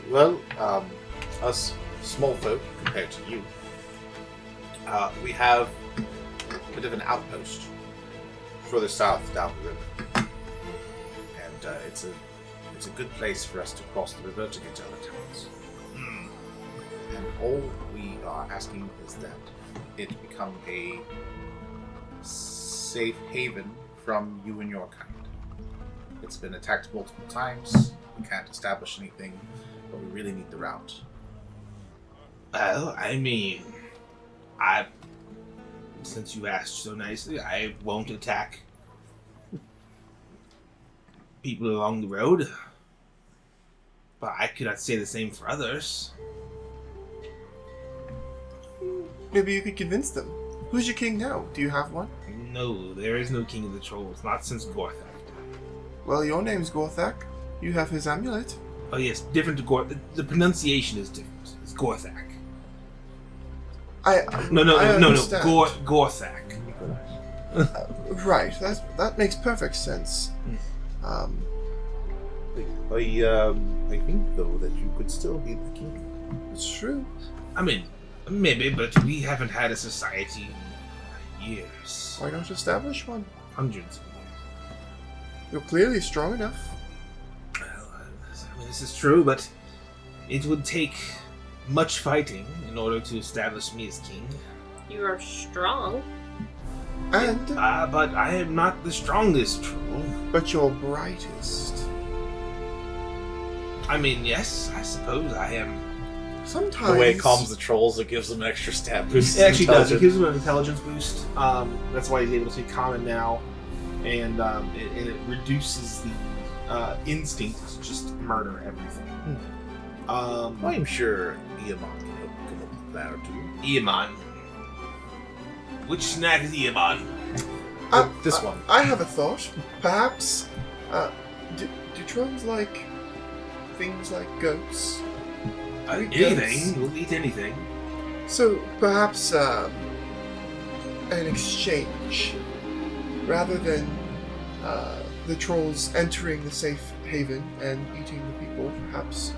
Well, us small folk compared to you, we have a bit of an outpost further south down the river, and it's a good place for us to cross the river to get to other towns. And all we are asking is that it become a safe haven from you and your kind. It's been attacked multiple times. We can't establish anything, but we really need the route. Well, I mean, since you asked so nicely, I won't attack people along the road. But I cannot say the same for others. Maybe you could convince them. Who's your king now? Do you have one? No, there is no king of the trolls, not since Gorthak died. Well, your name's Gorthak. You have his amulet. Oh yes, different to Gorthak. The pronunciation is different. It's Gorthak. I No, understand. Gorthak. Right. That makes perfect sense. I think though that you could still be the king. It's true. I mean, maybe, but we haven't had a society in years. Why not establish one? Hundreds of years. You're clearly strong enough. Well, I mean, this is true, but it would take much fighting in order to establish me as king. You are strong. And But I am not the strongest troll. but you're brightest. I mean, yes, I suppose I am. Sometimes The way it calms the trolls, it gives them an extra stat boost. It actually does. It Intelligence. gives him an intelligence boost. That's why he's able to say common now, and it reduces the instinct to just murder everything. I'm sure Iamon can come up with that or two. Iamon. Which snack is Iamon? This one. I have a thought. Perhaps, do trolls like things like goats? Anything. We'll eat anything. So perhaps an exchange, rather than the trolls entering the safe haven and eating the people. Perhaps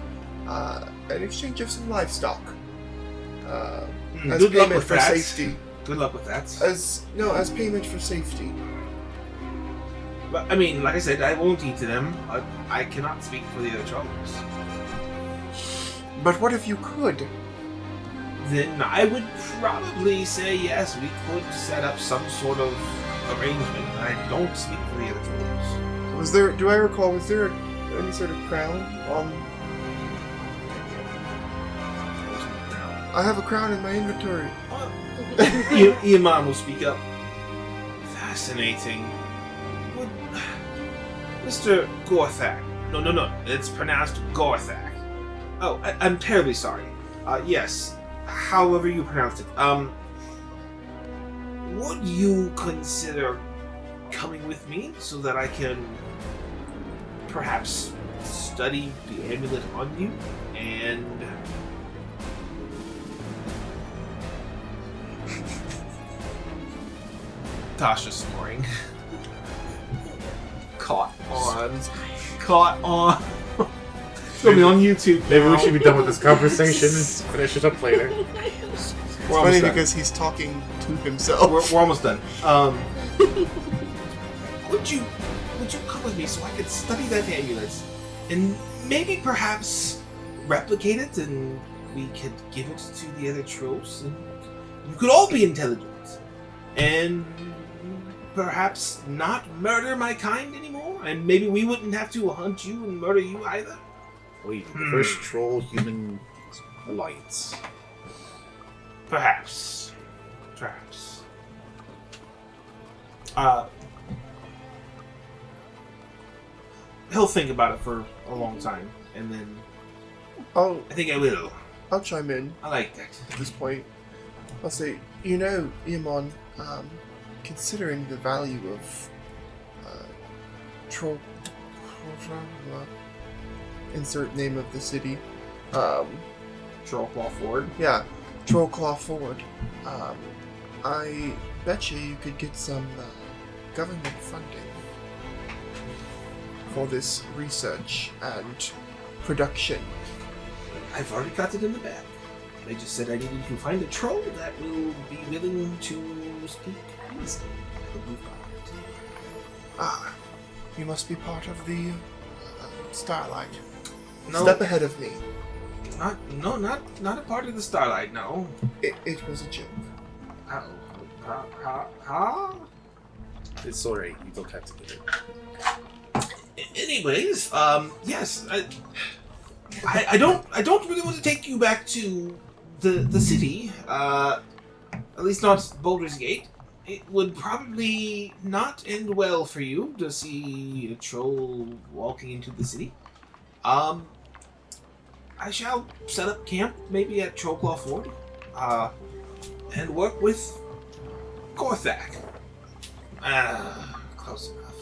an exchange of some livestock as Good luck payment with for that. safety. Good luck with that. As payment for safety. But, I mean, like I said, I won't eat them. I cannot speak for the other trolls. But what if you could? Then I would probably say yes, we could set up some sort of arrangement. I don't speak for the other trolls. Was there any sort of crown on? I have a crown in my inventory. Iamon will speak up. Fascinating. Would Mr. Gorthak. No. It's pronounced Gorthak. Oh, I'm terribly sorry. Yes. However you pronounce it. Would you consider coming with me so that I can perhaps study the amulet on you and Tasha snoring. Caught on. It's gonna be on YouTube. Maybe we now. should be done with this conversation and finish it up later. It's We're funny almost done. because he's talking to himself. We're almost done. Would you come with me so I could study that amulet and maybe perhaps replicate it and we could give it to the other trolls and you could all be intelligent and perhaps not murder my kind anymore and maybe we wouldn't have to hunt you and murder you either. Wait, the first troll-human alliance. Perhaps. He'll think about it for a long time, and then I think I will. I'll chime in I like that. at this point. I'll say, Iamon, considering the value of Troll, insert name of the city. Trollclaw Ford. Yeah, Trollclaw Ford. I bet you could get some government funding for this research and production. I've already got it in the bag. They just said I needed to find a troll that will be willing to speak easily. But we've got it. You must be part of the Starlight. No. Step ahead of me. Not a part of the Starlight, no. It was a joke. It's alright, you don't have to get it. Anyways, yes, I don't really want to take you back to the city. At least not Baldur's Gate. It would probably not end well for you to see a troll walking into the city. I shall set up camp maybe at Trollclaw Ford, and work with Gorthak. Close enough.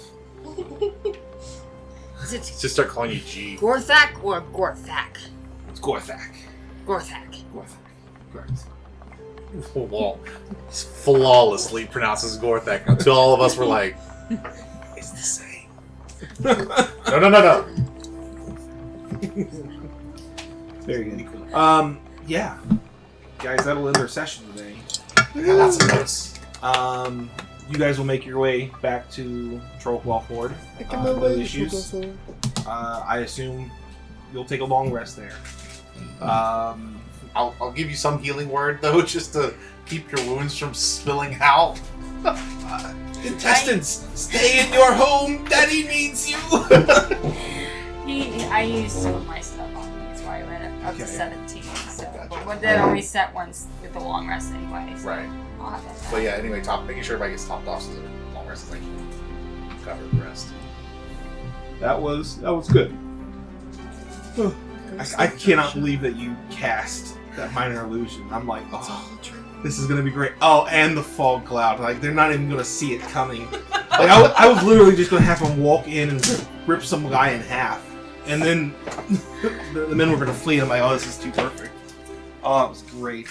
Is it Just start calling you G. Gorthak or Gorthak? It's Gorthak. Gorthak. Gorthak. Correct. Well, flawlessly pronounces Gorthek until all of us were like, it's the same. No. Very good. Yeah. Guys, that'll end our session today. I got lots of notes. You guys will make your way back to Trollclaw Ford. No issues. I assume you'll take a long rest there. I'll give you some healing word, though, just to keep your wounds from spilling out. Intestines, stay in your home. Daddy needs you. I used some of my stuff on me, so I went up to Okay. 17. So, Gotcha. but then I reset once with the long rest anyway. So Right. I'll have that. But yeah, anyway, making sure everybody gets topped off so that long rest is like cover the rest. That was good. I cannot believe that you cast that minor illusion. I'm like, oh, this is gonna be great. Oh, and the fog cloud. Like, they're not even gonna see it coming. Like, I was literally just gonna have them walk in and rip some guy in half, and then the men were gonna flee. I'm like, oh, this is too perfect. Oh, it was great.